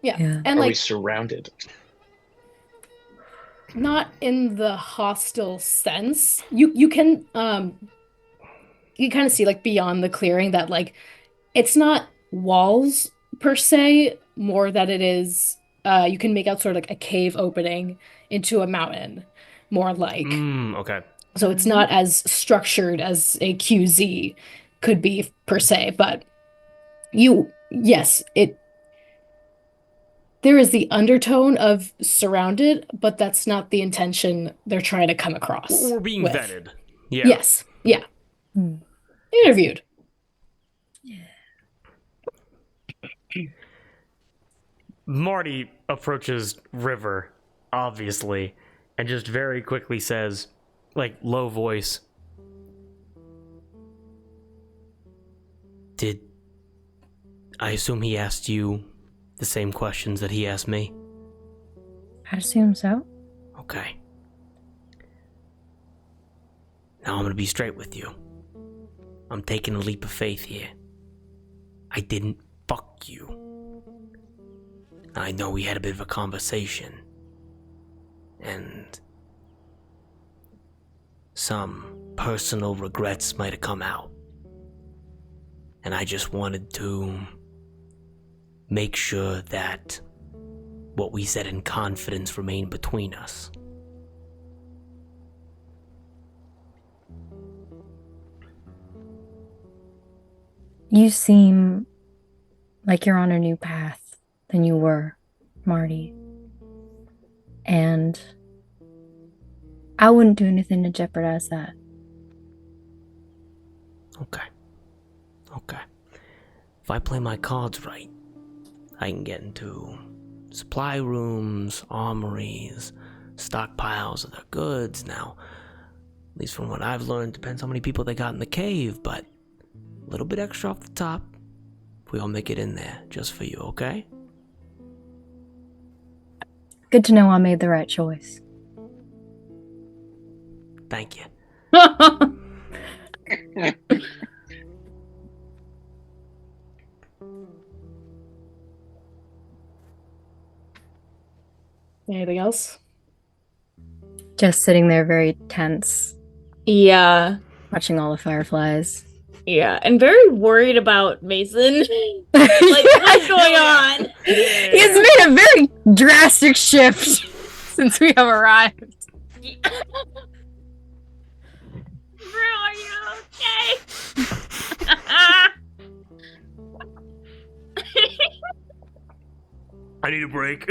Yeah. Yeah. And Are we like, surrounded? not in the hostile sense. You can you kind of see like beyond the clearing that like it's not walls per se, more that it is you can make out sort of like a cave opening into a mountain, more like. Okay. So it's not as structured as a QZ could be per se, but yes, there is the undertone of surrounded, but that's not the intention they're trying to come across. We're being with. vetted. Yeah. Yes. Yeah. Hmm. Interviewed. Marty approaches River, obviously, and just very quickly says, like, low voice, "Did I assume he asked you the same questions that he asked me?" I assume so. Okay. Now I'm gonna be straight with you. I'm taking a leap of faith here. I didn't fuck you. I know we had a bit of a conversation, and some personal regrets might have come out. And I just wanted to make sure that what we said in confidence remained between us. You seem like you're on a new path than you were, Marty. And I wouldn't do anything to jeopardize that. Okay. If I play my cards right, I can get into supply rooms, armories, stockpiles of their goods. Now, at least from what I've learned, depends how many people they got in the cave, but a little bit extra off the top. we'll make it in there just for you, okay? Good to know I made the right choice. Thank you. Anything else? Just sitting there very tense, Yeah. watching all the fireflies. Yeah. And very worried about Mason. Like, what's going on? He's made a very drastic shift since we have arrived. Bro, are you okay? I need a break.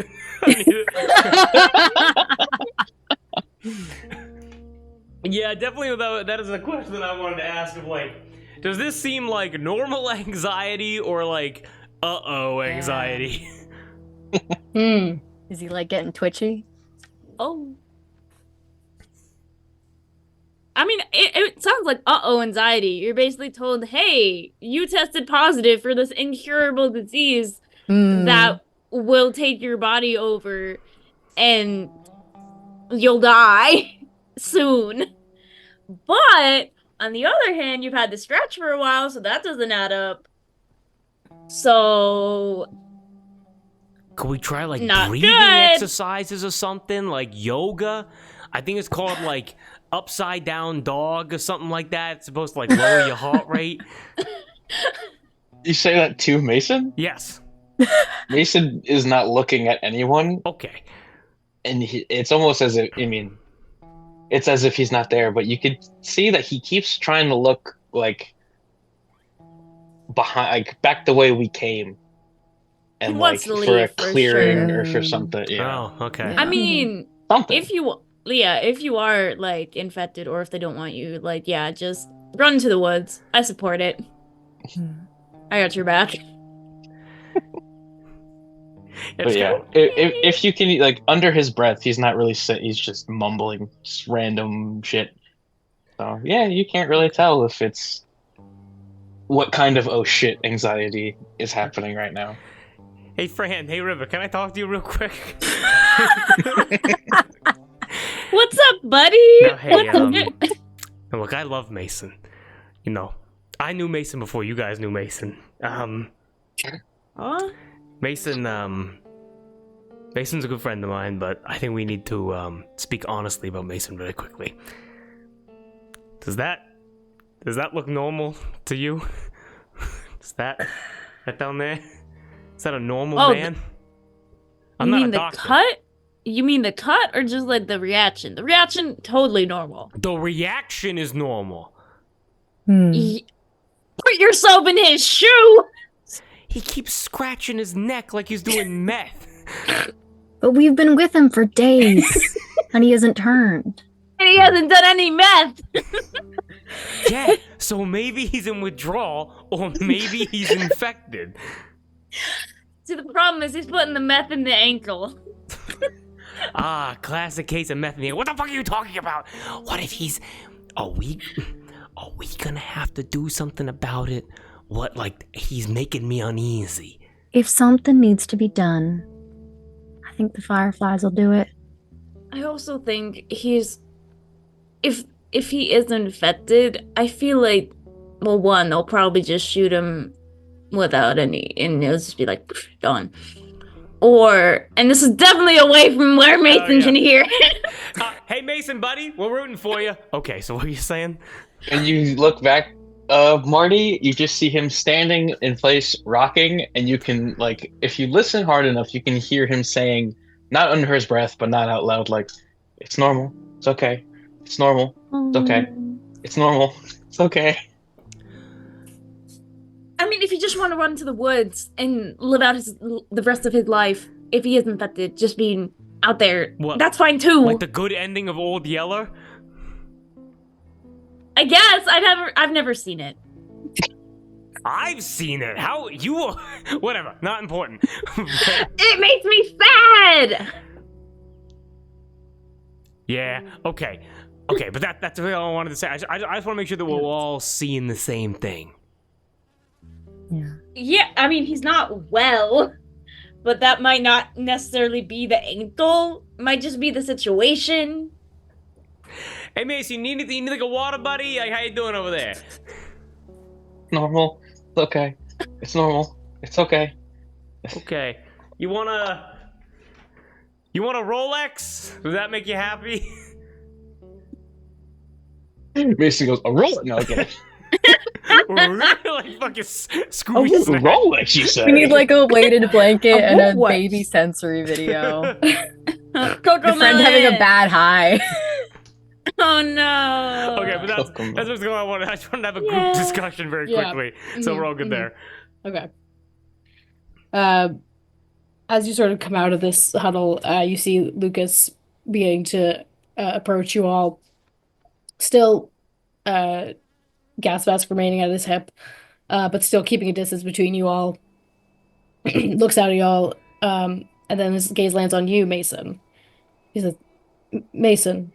Yeah, definitely. That is a question that I wanted to ask. Of like, does this seem like normal anxiety or like anxiety? Is he like getting twitchy? Oh. I mean, it sounds like anxiety. You're basically told, hey, you tested positive for this incurable disease that will take your body over and you'll die soon. But on the other hand, you've had to stretch for a while, so that doesn't add up. So Could we try like Not breathing good. exercises or something like yoga? I think it's called like upside down dog or something like that. It's supposed to like lower your heart rate. You say that to Mason? Yes. Mason is not looking at anyone, Okay. and it's almost as if, it's as if he's not there, but you could see that he keeps trying to look like behind, like back the way we came, and He like wants to for a leave, for clearing sure. or for something. Yeah, Oh, okay. I mean, something. if you are like infected or if they don't want you, like, yeah, just run to the woods. I support it. I got your back. But yeah, if you can, like, under his breath, he's not really he's just mumbling just random shit. So yeah, you can't really tell if it's what kind of oh shit anxiety is happening right now. Hey Fran, hey River, can I talk to you real quick? What's up, buddy? No, hey, look, I love Mason. You know, I knew Mason before you guys knew Mason. Huh? Mason's a good friend of mine, but I think we need to speak honestly about Mason really quickly. Does that look normal to you? Is that down there? Is that a normal man? I'm You not mean a the doctor. cut? You mean the cut or just like the reaction? The reaction, totally normal. The reaction is normal. Put yourself in his shoe! He keeps scratching his neck like he's doing meth. But we've been with him for days, and he hasn't turned. And he hasn't done any meth! Yeah, so maybe he's in withdrawal, or maybe he's infected. See, the problem is he's putting the meth in the ankle. Ah, classic case of meth in the air. What the fuck are you talking about? What if he's... Are we gonna have to do something about it? What, like, he's making me uneasy. If something needs to be done, I think the fireflies will do it. I also think he's... If he is infected, I feel like, well, one, they'll probably just shoot him without any, and it'll just be like, done. Or, and this is definitely away from where Mason can hear. Hey, Mason, buddy, we're rooting for you. Okay, so what are you saying? And you look back, Marty, you just see him standing in place, rocking, and you can, like, if you listen hard enough, you can hear him saying, not under his breath, but not out loud, like, it's normal, it's okay, it's normal, it's okay, it's normal, it's okay. I mean, if you just want to run to the woods and live out the rest of his life, if he is infected, just being out there, What? that's fine too. Like the good ending of Old Yeller? I guess I've never seen it. I've seen it. How you? Whatever. Not important. It makes me sad. Yeah. Okay. Okay. But that's really all I wanted to say. I just want to make sure that we're all seeing the same thing. Yeah. Yeah, I mean, he's not well, but that might not necessarily be the ankle. Might just be the situation. Hey, Mason, you need anything? You need like a water, buddy? Like, how you doing over there? Normal. It's okay. It's normal. It's okay. Okay. You want a... You want a Rolex? Does that make you happy? Mason goes, a roll? No, okay. Like fucking Scooby A Snack. Rolex, you say? We need like a weighted blanket A and a what? baby sensory video. Coco The friend having a Melon! bad high. Oh no. Okay, but that's Cocomelon. what's going on. I just wanted to have a group Yeah. discussion very Yeah. quickly, so we're all good there. Okay. As you sort of come out of this huddle, you see Lucas beginning to approach you all. Still, gas mask remaining at his hip, but still keeping a distance between you all. Looks out at y'all, and then his gaze lands on you, Mason. He says, Mason,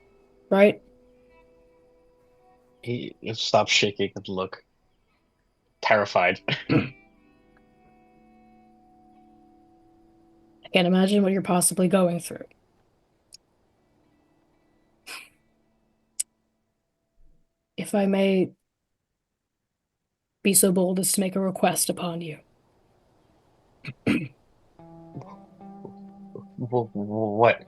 right? He stops shaking and look terrified. I can't imagine what you're possibly going through. If I may be so bold as to make a request upon you. What?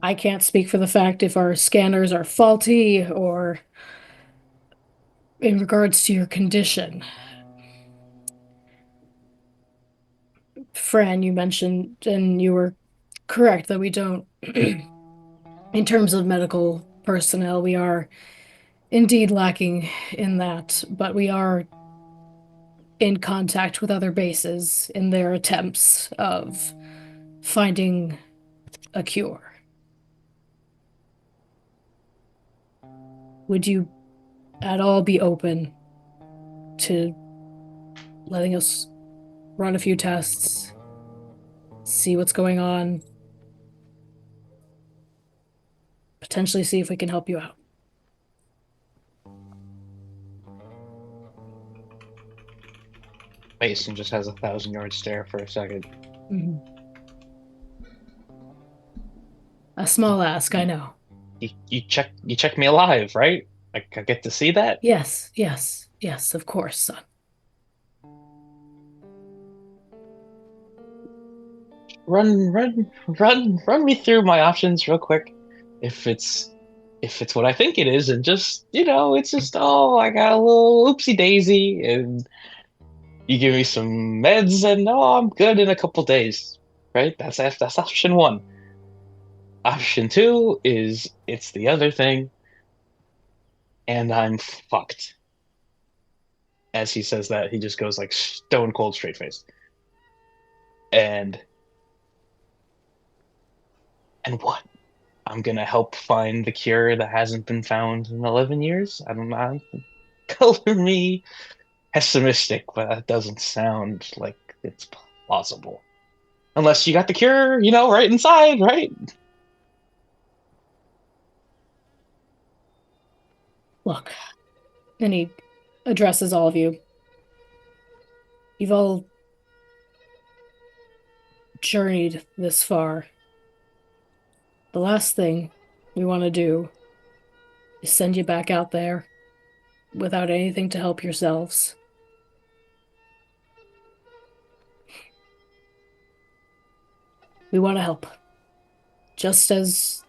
I can't speak for the fact if our scanners are faulty or in regards to your condition. Fran, you mentioned, and you were correct, that we don't, in terms of medical personnel, we are indeed lacking in that, but we are in contact with other bases in their attempts of finding a cure. Would you at all be open to letting us run a few tests, see what's going on, potentially see if we can help you out? Mason just has a 1,000-yard stare for a second. Mm-hmm. A small ask, I know. You check me alive, right? I get to see that? Yes, of course, son. Run me through my options real quick. If it's what I think it is, and just it's just I got a little oopsie daisy, and you give me some meds, and I'm good in a couple days, right? That's option one. Option two is it's the other thing, and I'm fucked. As he says that, he just goes like stone cold straight face. And what? I'm gonna help find the cure that hasn't been found in 11 years? I don't know. Color me pessimistic, but that doesn't sound like it's plausible. Unless you got the cure, right inside, right? Look, and he addresses all of you. You've all journeyed this far. The last thing we want to do is send you back out there without anything to help yourselves. We want to help. Just as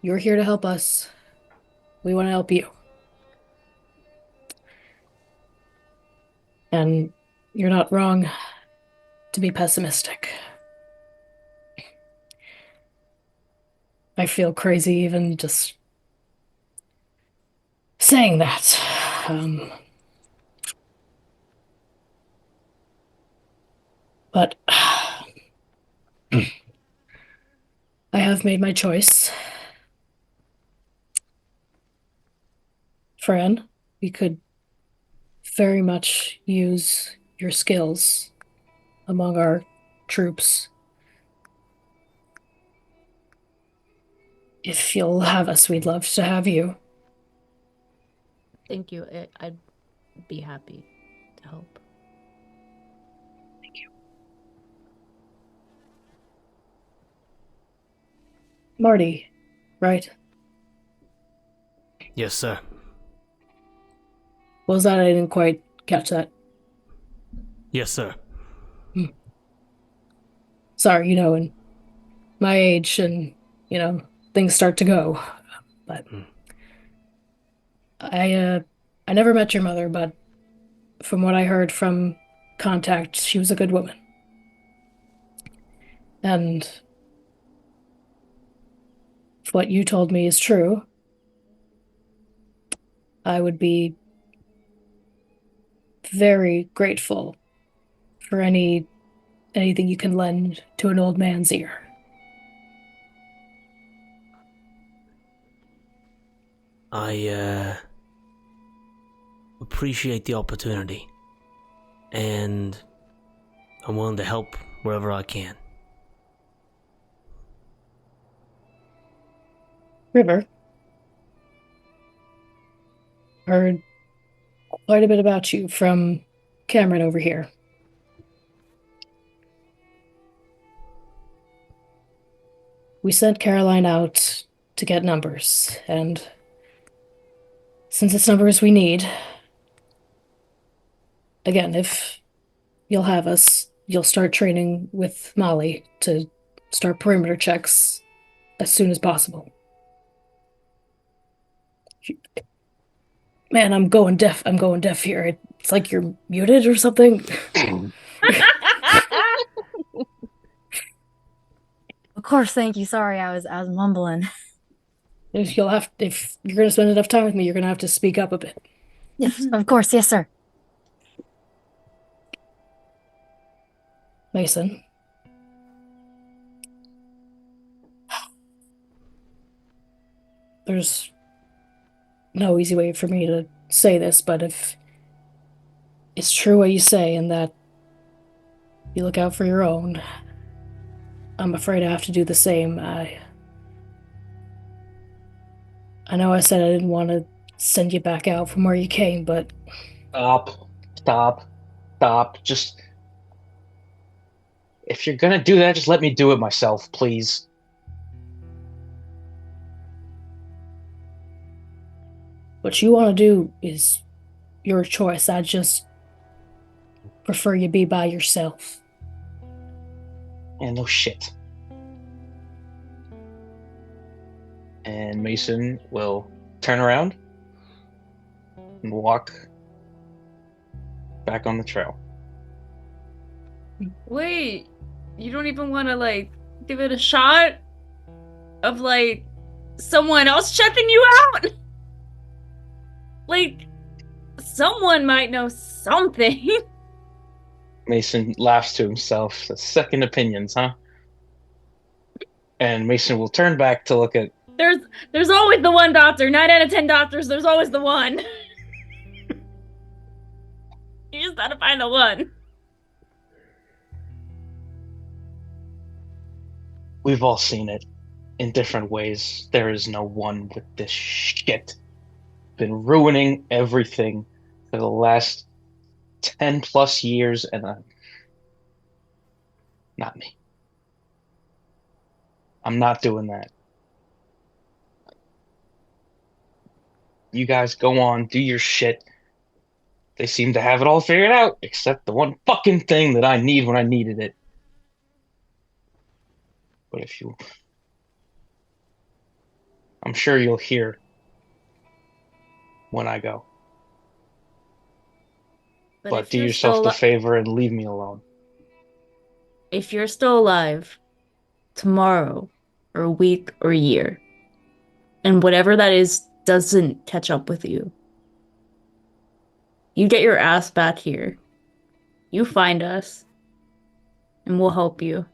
you're here to help us, we want to help you. And you're not wrong to be pessimistic. I feel crazy even just saying that. But I have made my choice. Fran, we could very much use your skills among our troops. If you'll have us, we'd love to have you. Thank you. I'd be happy to help. Marty, right? Yes, sir. What was that? I didn't quite catch that. Yes, sir. Sorry, in my age and, things start to go. But I never met your mother, but from what I heard from contact, she was a good woman. And if what you told me is true, I would be very grateful for anything you can lend to an old man's ear. I appreciate the opportunity, and I'm willing to help wherever I can. River, heard quite a bit about you from Cameron over here. We sent Caroline out to get numbers, and since it's numbers we need, again, if you'll have us, you'll start training with Molly to start perimeter checks as soon as possible. Man, I'm going deaf. I'm going deaf here. It's like you're muted or something. Of course, thank you. Sorry, I was mumbling. If you're gonna spend enough time with me, you're gonna have to speak up a bit. Yes, of course, yes, sir. Mason. There's no easy way for me to say this, but if it's true what you say and that you look out for your own, I'm afraid I have to do the same. I know I said I didn't want to send you back out from where you came, but Stop. Just, if you're gonna do that, just let me do it myself, please. what you want to do is your choice. I just prefer you be by yourself. And no shit. And Mason will turn around and walk back on the trail. Wait, you don't even want to give it a shot of someone else checking you out? Someone might know something. Mason laughs to himself. The second opinions, huh? And Mason will turn back to look at. There's always the one doctor. 9 out of 10 doctors, there's always the one. You just gotta find the one. We've all seen it in different ways. There is no one with this shit. Been ruining everything for the last 10 plus years, and not me. I'm not doing that. You guys go on, do your shit. They seem to have it all figured out, except the one fucking thing that I need when I needed it. But I'm sure you'll hear when I go. But do yourself the favor and leave me alone. If you're still alive, tomorrow, or a week, or a year, and whatever that is doesn't catch up with you, you get your ass back here. You find us, and we'll help you.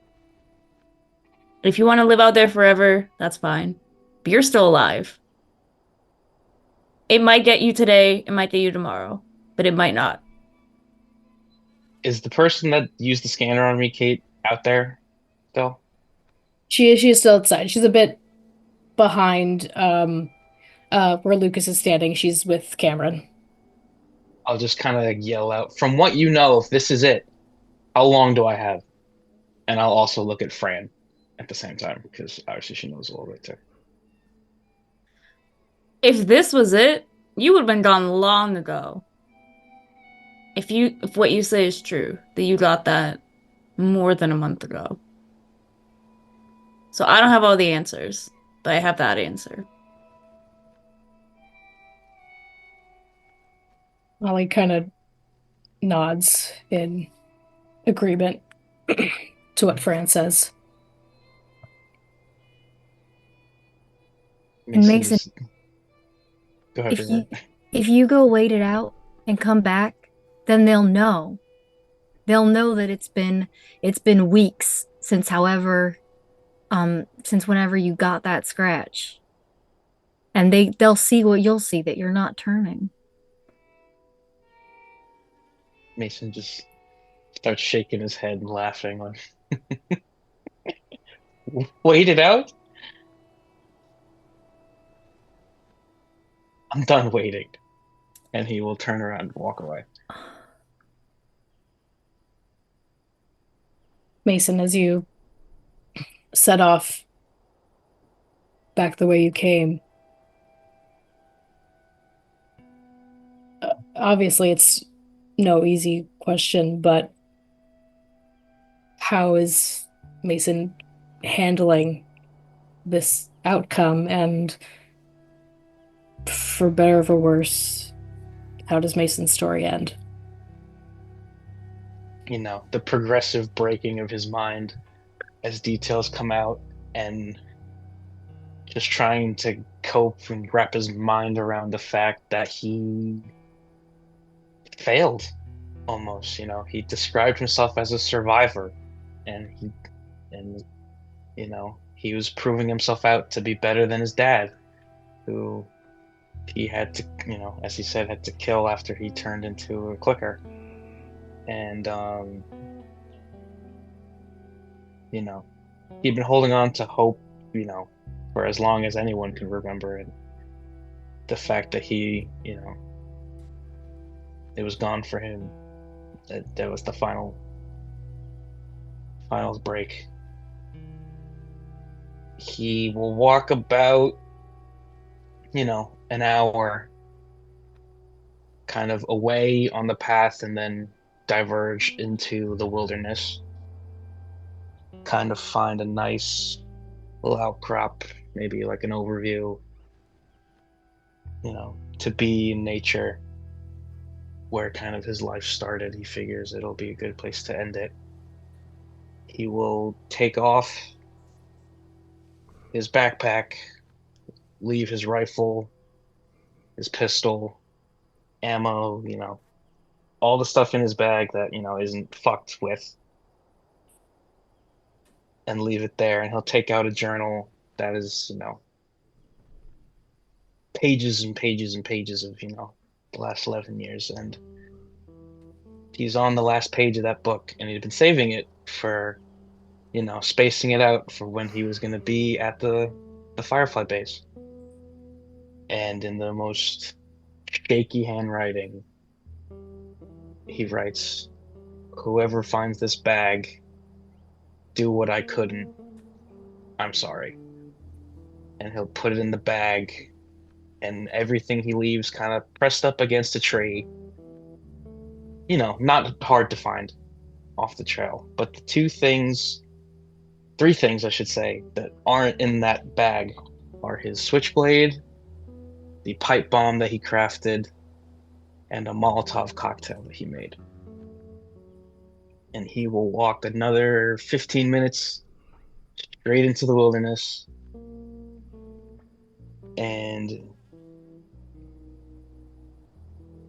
If you want to live out there forever, that's fine. But you're still alive. It might get you today, it might get you tomorrow, but it might not. Is the person that used the scanner on me, Kate, out there still? She is still outside. She's a bit behind where Lucas is standing. She's with Cameron. I'll just kind of yell out, from what you know, if this is it, how long do I have? And I'll also look at Fran at the same time, because obviously she knows a little bit too. If this was it, you would have been gone long ago. If what you say is true, that you got that more than a month ago. So I don't have all the answers, but I have that answer. Ollie kind of nods in agreement to what Fran says. And Mason, Just... Go ahead, if River. you go wait it out and come back, then they'll know. They'll know that it's been weeks since since whenever you got that scratch. And they'll see what you'll see, that you're not turning. Mason just starts shaking his head and laughing, like, wait it out? I'm done waiting. And he will turn around and walk away. Mason, as you set off back the way you came, obviously it's no easy question, but how is Mason handling this outcome? And for better or for worse, how does Mason's story end? You know, the progressive breaking of his mind as details come out, and just trying to cope and wrap his mind around the fact that he failed almost. You know, he described himself as a survivor, and he was proving himself out to be better than his dad, who he had to, as he said, had to kill after he turned into a clicker. And he'd been holding on to hope, for as long as anyone can remember. And the fact that he, it was gone for him, that was the finals break. He will walk about, an hour kind of away on the path, and then diverge into the wilderness, kind of find a nice little outcrop, maybe like an overview, to be in nature, where kind of his life started. He figures it'll be a good place to end it. He will take off his backpack, leave his rifle, his pistol, ammo, all the stuff in his bag that, isn't fucked with, and leave it there. And he'll take out a journal that is, pages and pages and pages of, the last 11 years. And he's on the last page of that book, and he'd been saving it for, spacing it out for when he was going to be at the Firefly base. And in the most shaky handwriting, he writes, "Whoever finds this bag, do what I couldn't. I'm sorry." And he'll put it in the bag, and everything he leaves kind of pressed up against a tree. Not hard to find off the trail. But the three things I should say, that aren't in that bag are his switchblade, the pipe bomb that he crafted, and a Molotov cocktail that he made. And he will walk another 15 minutes straight into the wilderness. And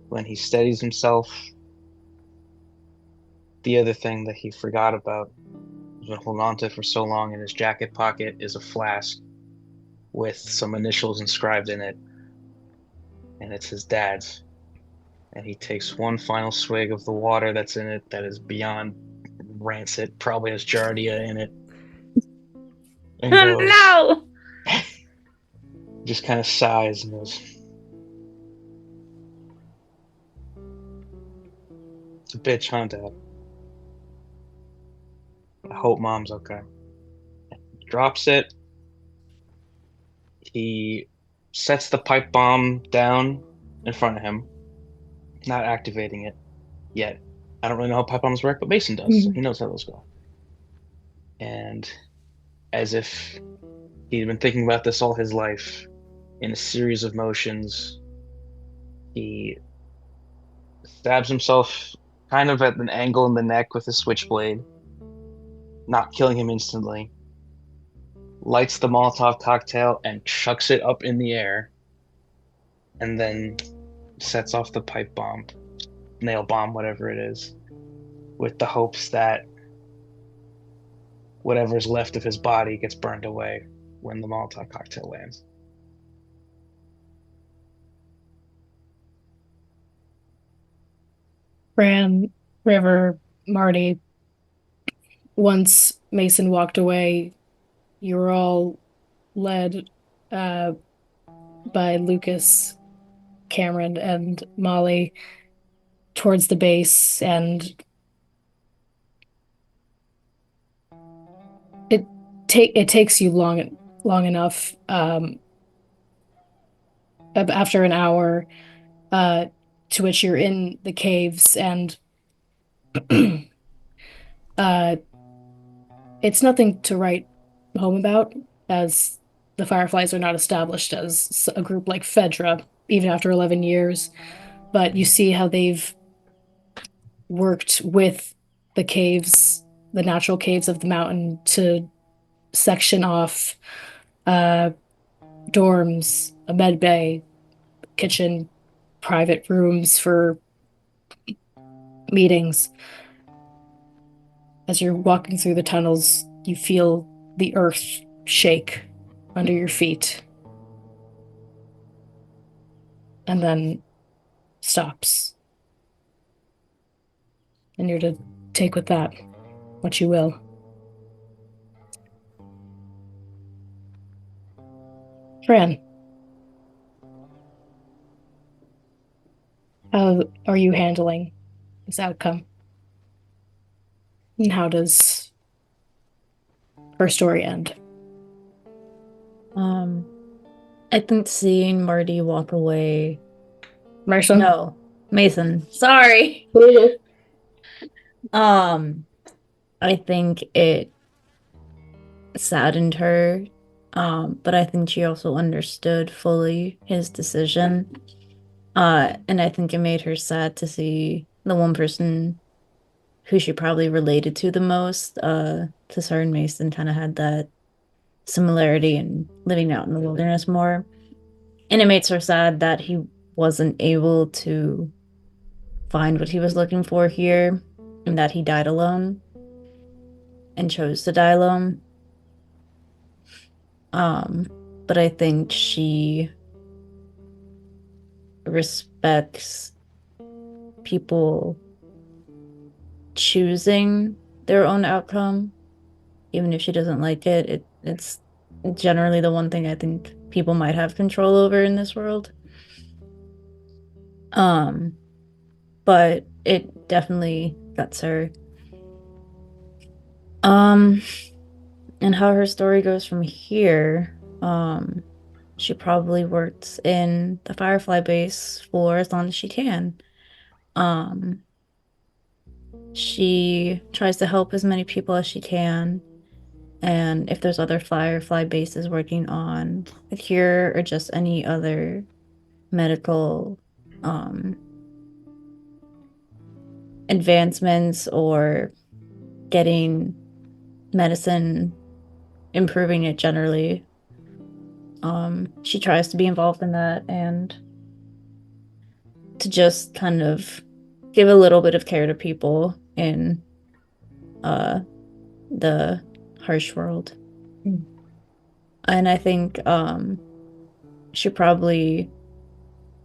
when he steadies himself, the other thing that he forgot about, he's been holding on to for so long, in his jacket pocket is a flask with some initials inscribed in it. And it's his dad's. And he takes one final swig of the water that's in it, that is beyond rancid, probably has Giardia in it. And goes, No! just kind of sighs and goes, "It's a bitch, huh, Dad? I hope Mom's okay." Drops it. He sets the pipe bomb down in front of him, not activating it yet. I don't really know how pipe bombs work, but Mason does, so he knows how those go. And as if he'd been thinking about this all his life, in a series of motions, he stabs himself kind of at an angle in the neck with a switchblade, not killing him instantly, lights the Molotov cocktail and chucks it up in the air, and then sets off the pipe bomb, nail bomb, whatever it is, with the hopes that whatever's left of his body gets burned away when the Molotov cocktail lands. Bran, River, Marty, once Mason walked away, you were all led by Lucas, Cameron, and Molly towards the base, and it takes you long enough. After an hour, to which you're in the caves, and it's nothing to write home about, as the Fireflies are not established as a group like Fedra, even after 11 years. But you see how they've worked with the caves, the natural caves of the mountain, to section off dorms, a med bay, kitchen, private rooms for meetings. As you're walking through the tunnels, you feel the earth shake under your feet, and then stops. And you're to take with that what you will. Fran, how are you handling this outcome? And how does her story end? I think seeing Marty walk away. Marshall? No, Mason. Sorry. I think it saddened her, but I think she also understood fully his decision. And I think it made her sad to see the one person who she probably related to the most, because her and Mason kind of had that similarity in living out in the wilderness more. And it makes her sad that he wasn't able to find what he was looking for here, and that he died alone and chose to die alone. But I think she respects people choosing their own outcome, even if she doesn't like it. It's generally the one thing I think people might have control over in this world. But it definitely guts her. And how her story goes from here, she probably works in the Firefly base for as long as she can. She tries to help as many people as she can. And if there's other Firefly bases working on a cure or just any other medical advancements or getting medicine, improving it generally, she tries to be involved in that and to just kind of give a little bit of care to people in the harsh world. And I think she probably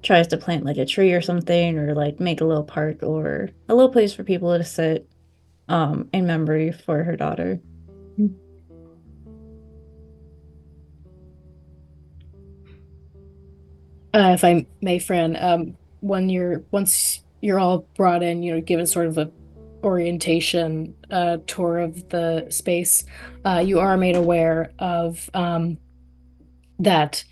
tries to plant like a tree or something, or like make a little park or a little place for people to sit in memory for her daughter. If I may, Fran, once you're all brought in, given sort of a orientation tour of the space, you are made aware of that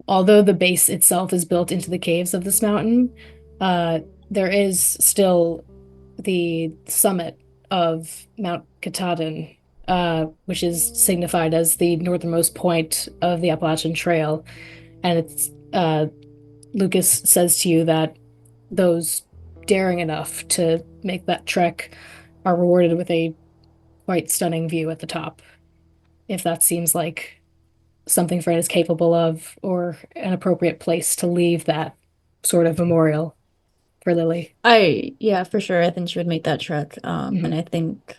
although the base itself is built into the caves of this mountain, uh, there is still the summit of Mount Katahdin, which is signified as the northernmost point of the Appalachian Trail. And it's Lucas says to you that those daring enough to make that trek are rewarded with a quite stunning view at the top. If that seems like something Fran is capable of, or an appropriate place to leave that sort of memorial for Lily. Yeah, for sure. I think she would make that trek. And I think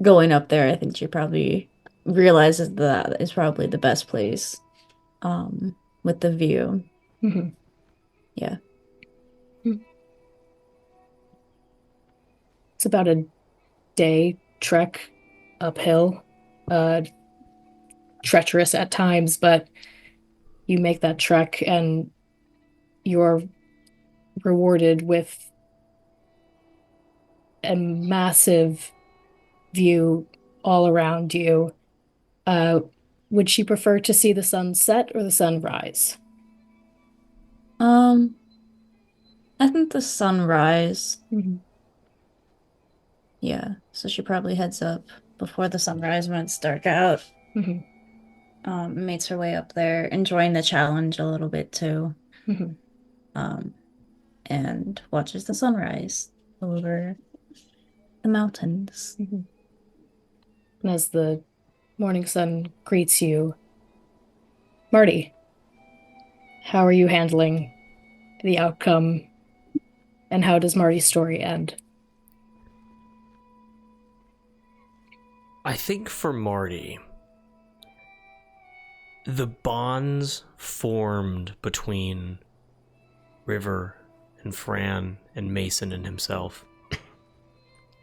going up there, I think she probably realizes that is probably the best place. With the view. Mm-hmm. Yeah. It's about a day trek uphill, treacherous at times, but you make that trek and you're rewarded with a massive view all around you. Would she prefer to see the sun set or the sun rise? I think the sunrise. Mm-hmm. Yeah, so she probably heads up before the sunrise when it's dark out. Mm-hmm. Makes her way up there, enjoying the challenge a little bit too. Mm-hmm. And watches the sunrise over the mountains. Mm-hmm. And as the morning sun greets you, Marty, how are you handling the outcome, and how does Marty's story end? I think for Marty, the bonds formed between River and Fran and Mason and himself,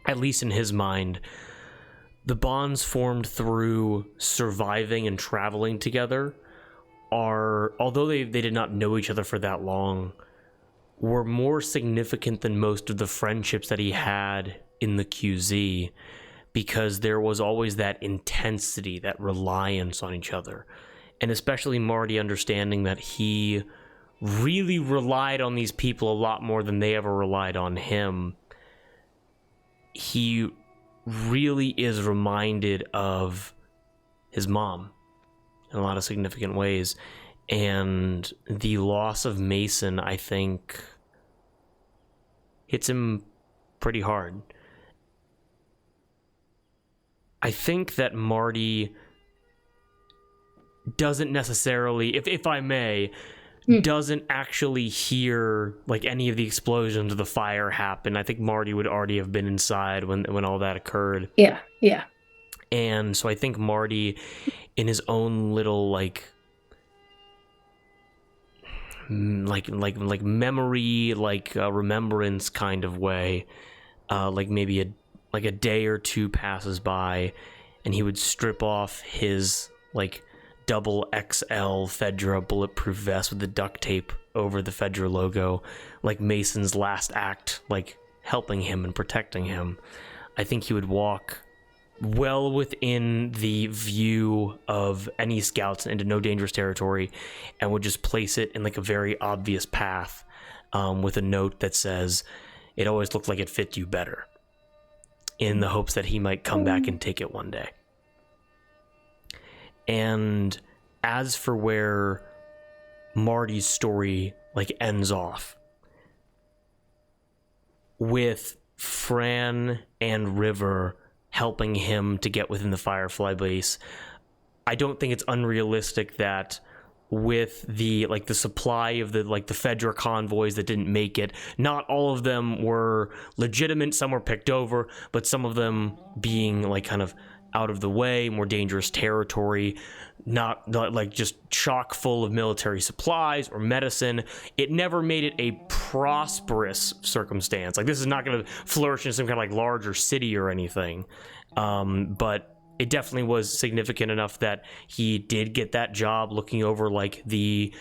at least in his mind, the bonds formed through surviving and traveling together are, although they did not know each other for that long, were more significant than most of the friendships that he had in the QZ, because there was always that intensity, that reliance on each other. And especially Marty understanding that he really relied on these people a lot more than they ever relied on him. He really is reminded of his mom in a lot of significant ways. And the loss of Mason, I think, hits him pretty hard. I think that Marty doesn't necessarily, if I may, doesn't actually hear like any of the explosions or the fire happen. I think Marty would already have been inside when all that occurred. Yeah. And so I think Marty, in his own little like memory, remembrance kind of way, maybe a day or two passes by, and he would strip off his double XL Fedra bulletproof vest with the duct tape over the Fedra logo, like Mason's last act, helping him and protecting him. I think he would walk well within the view of any scouts into no dangerous territory, and would just place it in a very obvious path, with a note that says, "It always looked like it fit you better," in the hopes that he might come back and take it one day. And as for where Marty's story ends off, with Fran and River helping him to get within the Firefly base, I don't think it's unrealistic that with the the supply of the Fedra convoys that didn't make it, not all of them were legitimate. Some were picked over, but some of them being kind of out of the way, more dangerous territory, not just chock full of military supplies or medicine. It never made it a prosperous circumstance. This is not going to flourish in some kind of larger city or anything, but it definitely was significant enough that he did get that job looking over like the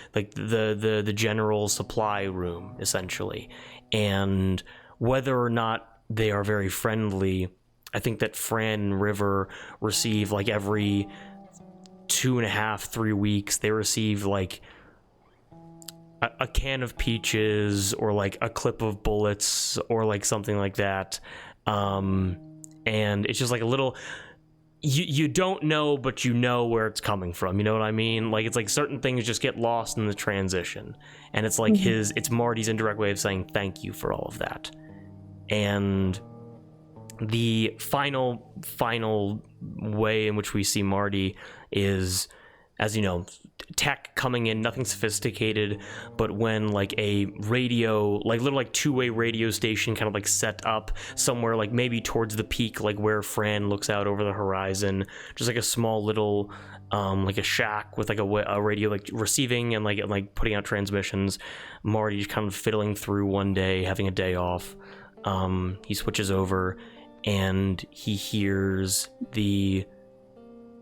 general supply room essentially. And whether or not they are very friendly, I think that Fran and River receive like every 2.5, 3 weeks, they receive like a can of peaches or like a clip of bullets or like something like that. And it's just like a little, you don't know, but you know where it's coming from. You know what I mean? Like, it's like certain things just get lost in the transition. And it's like it's Marty's indirect way of saying thank you for all of that. And the final way in which we see Marty is, as you know, tech coming in, nothing sophisticated, but when like a radio, like little like two-way radio station kind of like set up somewhere like maybe towards the peak, like where Fran looks out over the horizon, just like a small little like a shack with like a radio like receiving and like putting out transmissions. Marty's kind of fiddling through one day, having a day off. He switches over and he hears the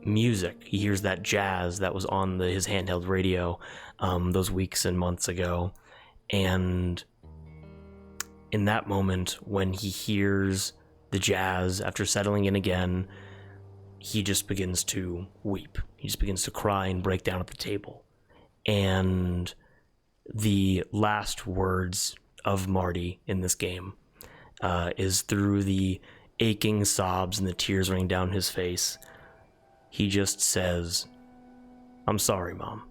music. He hears that jazz that was on his handheld radio those weeks and months ago. And in that moment, when he hears the jazz after settling in again, he just begins to weep. He just begins to cry and break down at the table. And the last words of Marty in this game is through the aching sobs and the tears running down his face. He just says, "I'm sorry, Mom."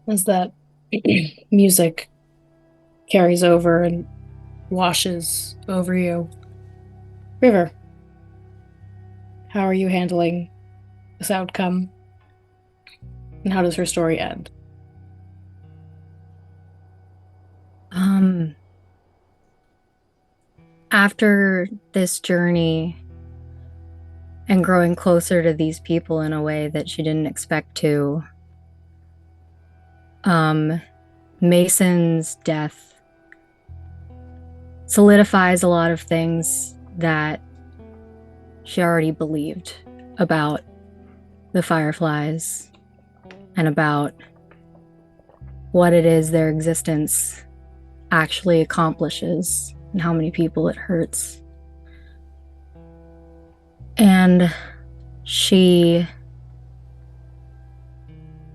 As that music carries over and washes over you, River, how are you handling this outcome? And how does her story end? After this journey and growing closer to these people in a way that she didn't expect to, Mason's death solidifies a lot of things that she already believed about the Fireflies and about what it is their existence actually accomplishes and how many people it hurts. And she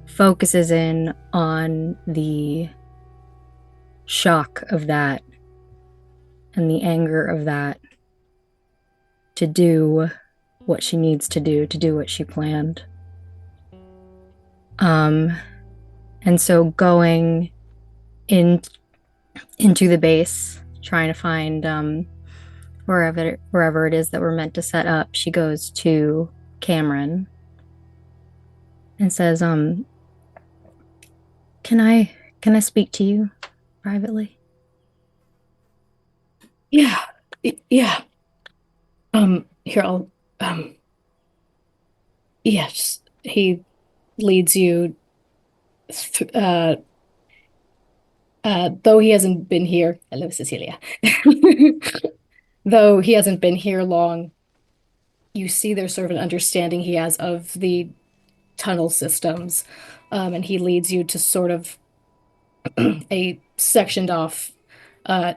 focuses in on the shock of that and the anger of that to do what she needs to do what she planned. And so going into the base, trying to find wherever it is that we're meant to set up, she goes to Cameron and says, can I speak to you privately? Yeah. Yeah. Here, I'll, yes, he leads you, though he hasn't been here, hello, Cecilia, though he hasn't been here long, you see there's sort of an understanding he has of the tunnel systems, and he leads you to sort of a sectioned off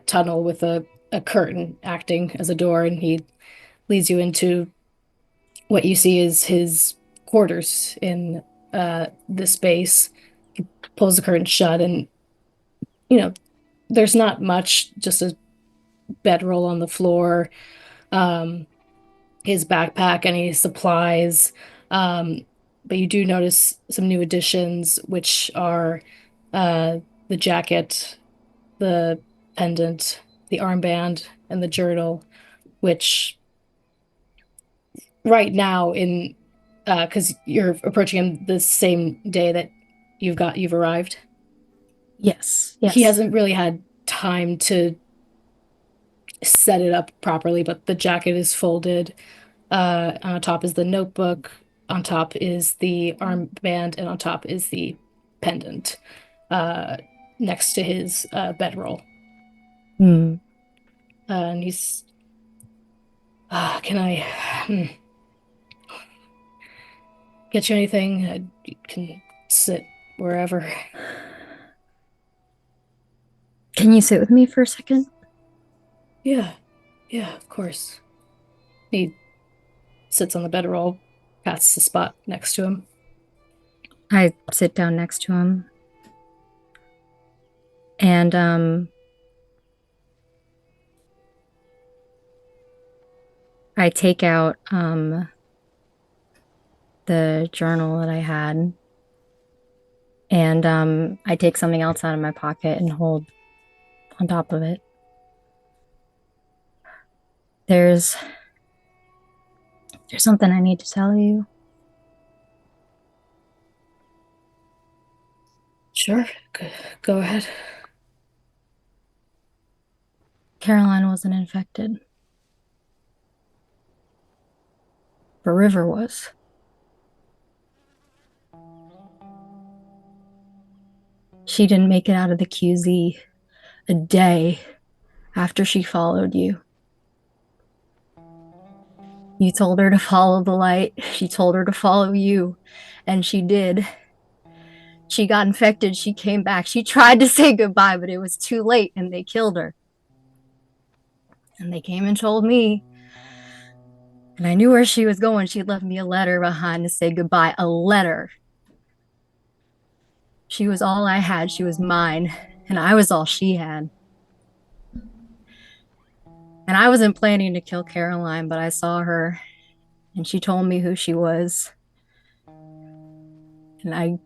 tunnel with a curtain acting as a door, and he leads you into what you see is his quarters in this base. He pulls the curtain shut, and there's not much, just a bedroll on the floor, his backpack, any supplies, but you do notice some new additions, which are the jacket, the pendant, the armband, and the journal, which right now because you're approaching him the same day that you've arrived. Yes. He hasn't really had time to set it up properly, but the jacket is folded. On top is the notebook. On top is the armband, and on top is the pendant. next to his bedroll. Hmm. And he's, can I get you anything? You can sit wherever. Can you sit with me for a second? Yeah, of course. He sits on the bedroll, pats the spot next to him. I sit down next to him. And I take out the journal that I had, and I take something else out of my pocket and hold on top of it. There's something I need to tell you. Sure, go ahead. Caroline wasn't infected, but River was. She didn't make it out of the QZ a day after she followed you. You told her to follow the light. She told her to follow you, and she did. She got infected. She came back. She tried to say goodbye, but it was too late, and they killed her. And they came and told me. And I knew where she was going. She left me a letter behind to say goodbye. A letter. She was all I had. She was mine. And I was all she had. And I wasn't planning to kill Caroline, but I saw her and she told me who she was. And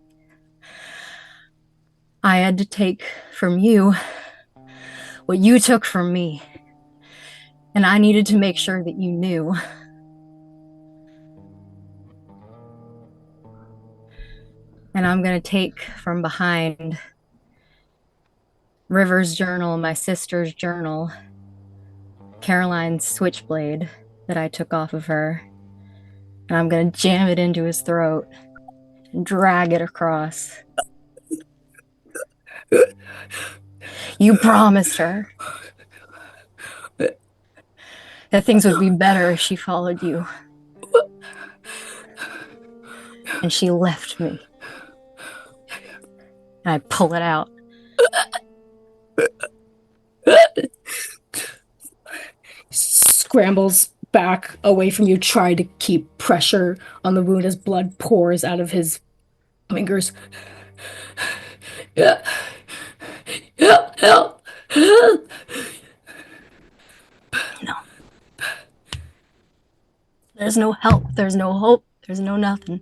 I had to take from you what you took from me. And I needed to make sure that you knew. And I'm going to take from behind River's journal, my sister's journal, Caroline's switchblade that I took off of her. And I'm going to jam it into his throat and drag it across. You promised her that things would be better if she followed you. And she left me. And I pull it out. Scrambles back away from you, trying to keep pressure on the wound as blood pours out of his fingers. Yeah. Help. No. There's no help. There's no hope. There's no nothing.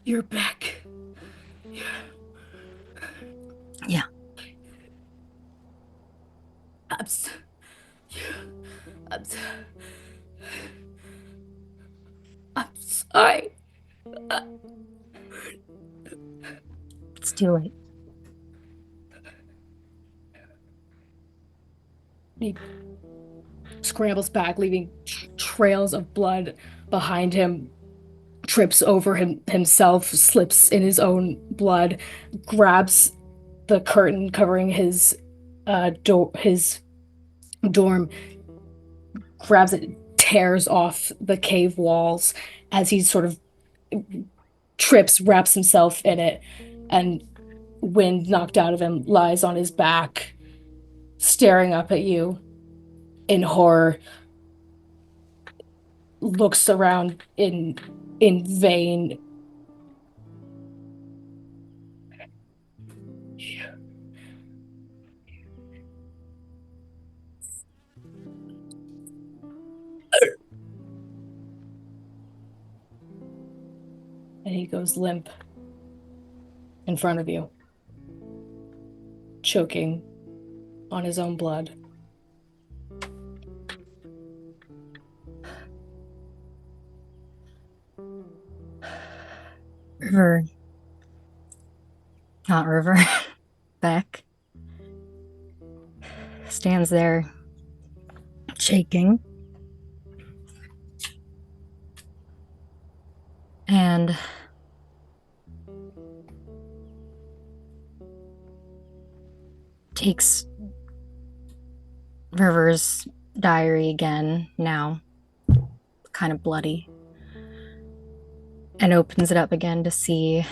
You're back. Yeah. I'm sorry. It's too late. He scrambles back, leaving trails of blood behind him, trips over himself, slips in his own blood, grabs the curtain covering his dorm, grabs it, tears off the cave walls as he sort of trips, wraps himself in it, and wind knocked out of him, lies on his back, staring up at you in horror, looks around in vain. And he goes limp in front of you, choking on his own blood. River. Not River. Beck. Stands there, shaking. and takes River's diary again, now kind of bloody, and opens it up again to see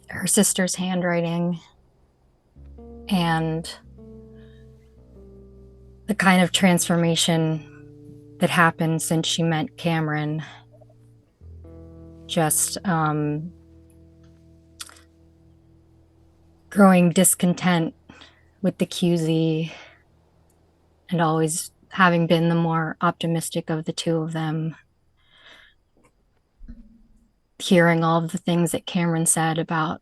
her sister's handwriting and the kind of transformation that happened since she met Cameron. Just growing discontent with the QZ and always having been the more optimistic of the two of them. Hearing all of the things that Cameron said about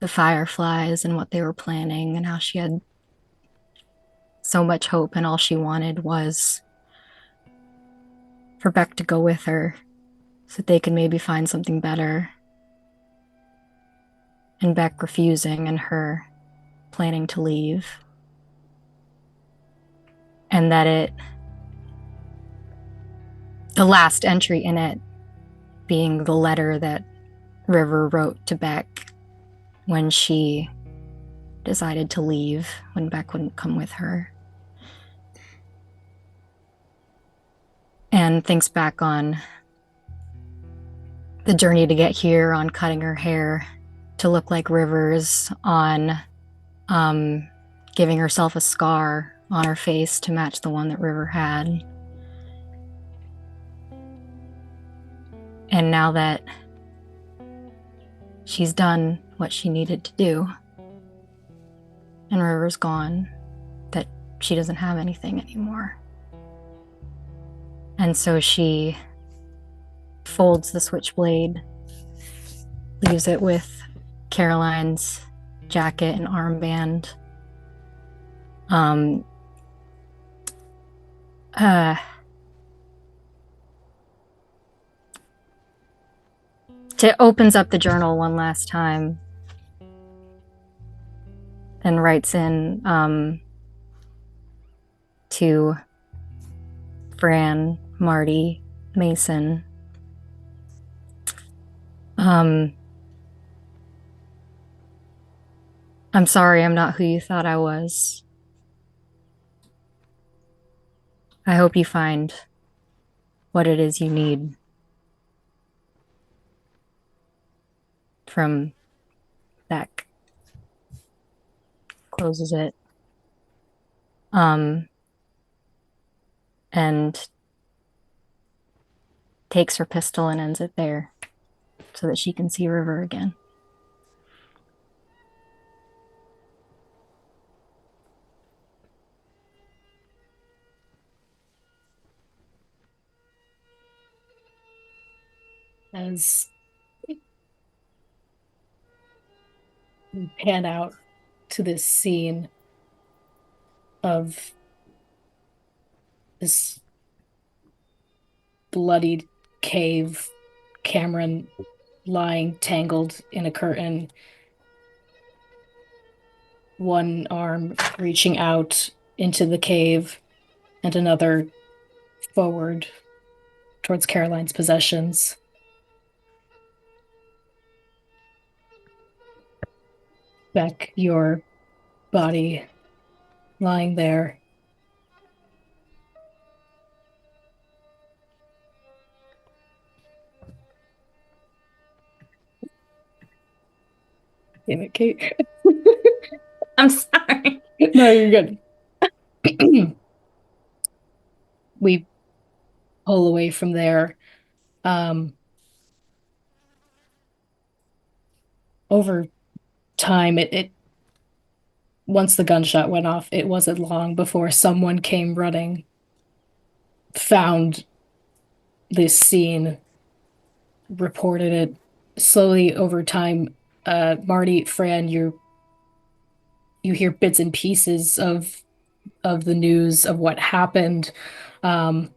the Fireflies and what they were planning and how she had so much hope and all she wanted was for Beck to go with her so that they could maybe find something better. And Beck refusing and her planning to leave. And that the last entry in it being the letter that River wrote to Beck when she decided to leave, when Beck wouldn't come with her. And thinks back on the journey to get here, on cutting her hair to look like River's, on giving herself a scar on her face to match the one that River had. And now that she's done what she needed to do, and River's gone, that she doesn't have anything anymore. And so she folds the switchblade, leaves it with Caroline's jacket and armband. Opens up the journal one last time and writes in to Fran, Marty, Mason. I'm sorry I'm not who you thought I was. I hope you find what it is you need. From Beck. Closes it. And takes her pistol and ends it there so that she can see River again. As we pan out to this scene of this bloodied cave, Cameron lying tangled in a curtain, one arm reaching out into the cave and another forward towards Caroline's possessions. Beck, your body lying there. Damn it, Kate. I'm sorry. No, you're good. We pull away from there. Over time, it once the gunshot went off, it wasn't long before someone came running, found this scene, reported it. Slowly over time, Marty, Fran, you hear bits and pieces of the news of what happened. The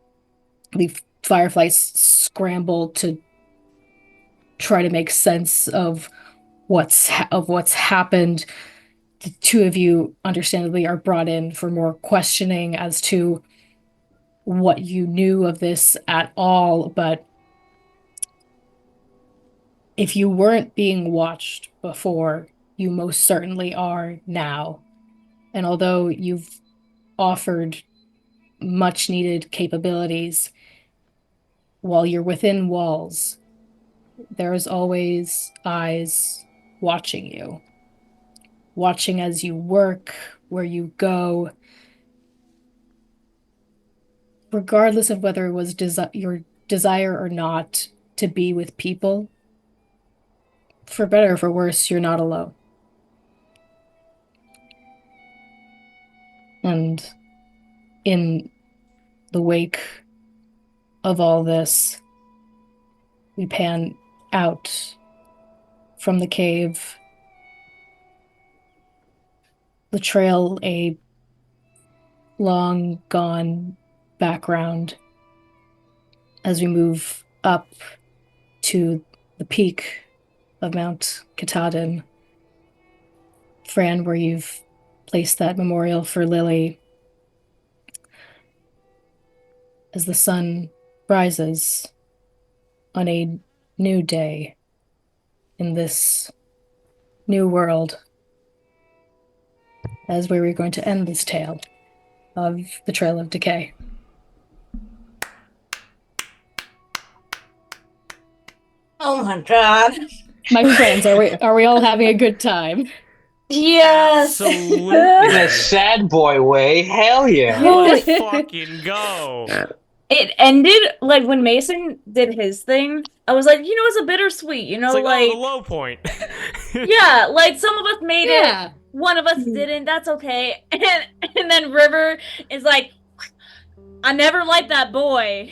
Fireflies scramble to try to make sense of what's happened. The two of you, understandably, are brought in for more questioning as to what you knew of this at all, but if you weren't being watched before, you most certainly are now. And although you've offered much needed capabilities, while you're within walls, there's always eyes watching you, watching as you work, where you go, regardless of whether it was your desire or not to be with people. For better or for worse, you're not alone. And in the wake of all this, we pan out from the cave. The trail, a long gone background, as we move up to the peak of Mount Katahdin. Fran, where you've placed that memorial for Lily. As the sun rises on a new day in this new world, as where we're going to end this tale of the Trail of Decay. Oh my god. My friends, are we all having a good time? Yes. Absolutely. In a sad boy way, hell yeah. Let's fucking go. It ended like when Mason did his thing. I was like, it's a bittersweet, It's like, oh, the low point. yeah, like some of us made Yeah. it, one of us didn't. That's okay. And then River is like, I never liked that boy.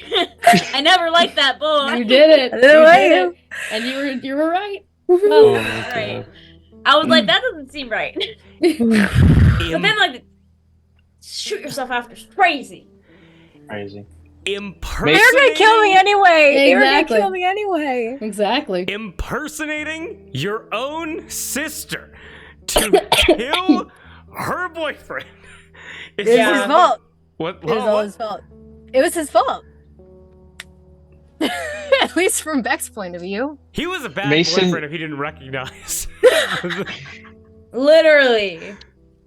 I never liked that boy. You did it. I didn't You like did him. it. And you were right. Oh my Right. God. I was like, that doesn't seem right. But then, like, shoot yourself after is crazy. Crazy. They were Impersonating, gonna kill me anyway. They were Exactly. gonna kill me anyway. Exactly. impersonating your own sister to kill her boyfriend. It's It was Yeah. his fault. What? It was all his fault. It was his fault. At least from Beck's point of view. He was a bad Mason- boyfriend if he didn't recognize. Literally.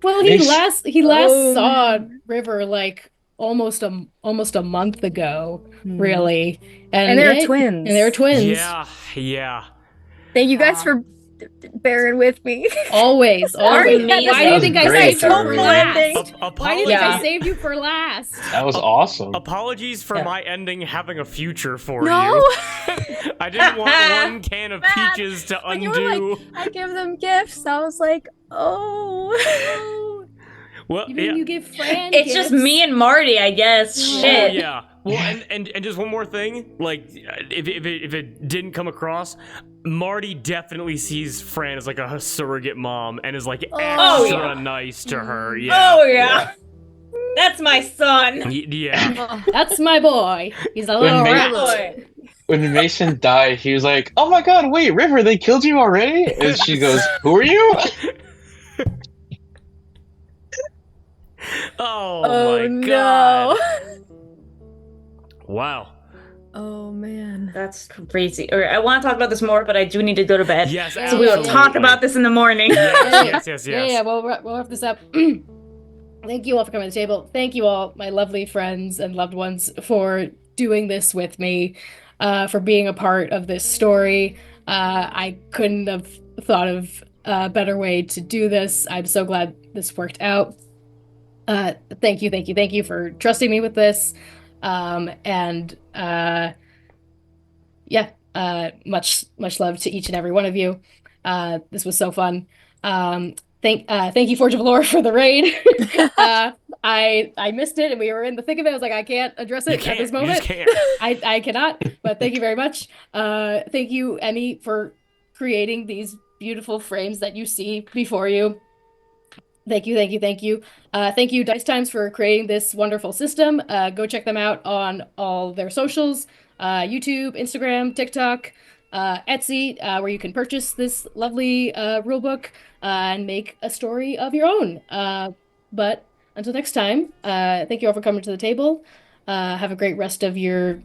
Well, They he last Oh, saw man. River like almost a month ago, Hmm. really. And they're yeah, twins. And they're twins. yeah. Thank you guys for bearing with me. Always, always. amazing. Why do you think I That was saved you great, for Jordan. last? Why do you think I Yeah. saved you for last? That was awesome. Apologies for Yeah. my ending having a future for No. you. I didn't want one can of Man, peaches to when you undo. were I give them gifts. I was like, oh. Well, You mean yeah. you give Fran It's just gifts? me and Marty, I guess. Oh, Oh Shit. yeah. Well, and just one more thing, like if it didn't come across, Marty definitely sees Fran as like a surrogate mom and is like Oh, extra yeah. nice to her. Yeah. Oh, yeah. That's my son. Yeah. Oh. That's my boy. He's a When little May- rat. Boy. When Mason died, he was like, "Oh my God, wait, River, they killed you already?" And she goes, "Who are you?" Oh, my god. Wow. Oh man. That's crazy. All right, I want to talk about this more, but I do need to go to bed. Yes, So So we will absolutely. talk about this in the morning. Yes. Yeah, we'll wrap this up. Thank you all for coming to the table. Thank you all, my lovely friends and loved ones, for doing this with me, for being a part of this story. I couldn't have thought of a better way to do this. I'm so glad this worked out. Thank you for trusting me with this. Much love to each and every one of you. This was so fun. Thank you, Forge of Lore, for the raid. I missed it and we were in the thick of it. I was like, I can't address You it can't. at this You moment. just can't. I cannot, but thank you very much. Thank you, Emmy, for creating these beautiful frames that you see before you. Thank you. Thank you, Dice Times, for creating this wonderful system. Go check them out on all their socials, YouTube, Instagram, TikTok, Etsy, where you can purchase this lovely rulebook and make a story of your own. But until next time, thank you all for coming to the table. Have a great rest of your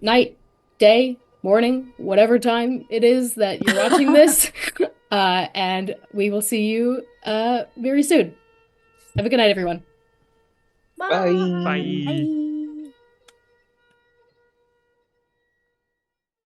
night, day, morning, whatever time it is that you're watching this. And we will see you very soon. Have a good night, everyone. Bye. Bye.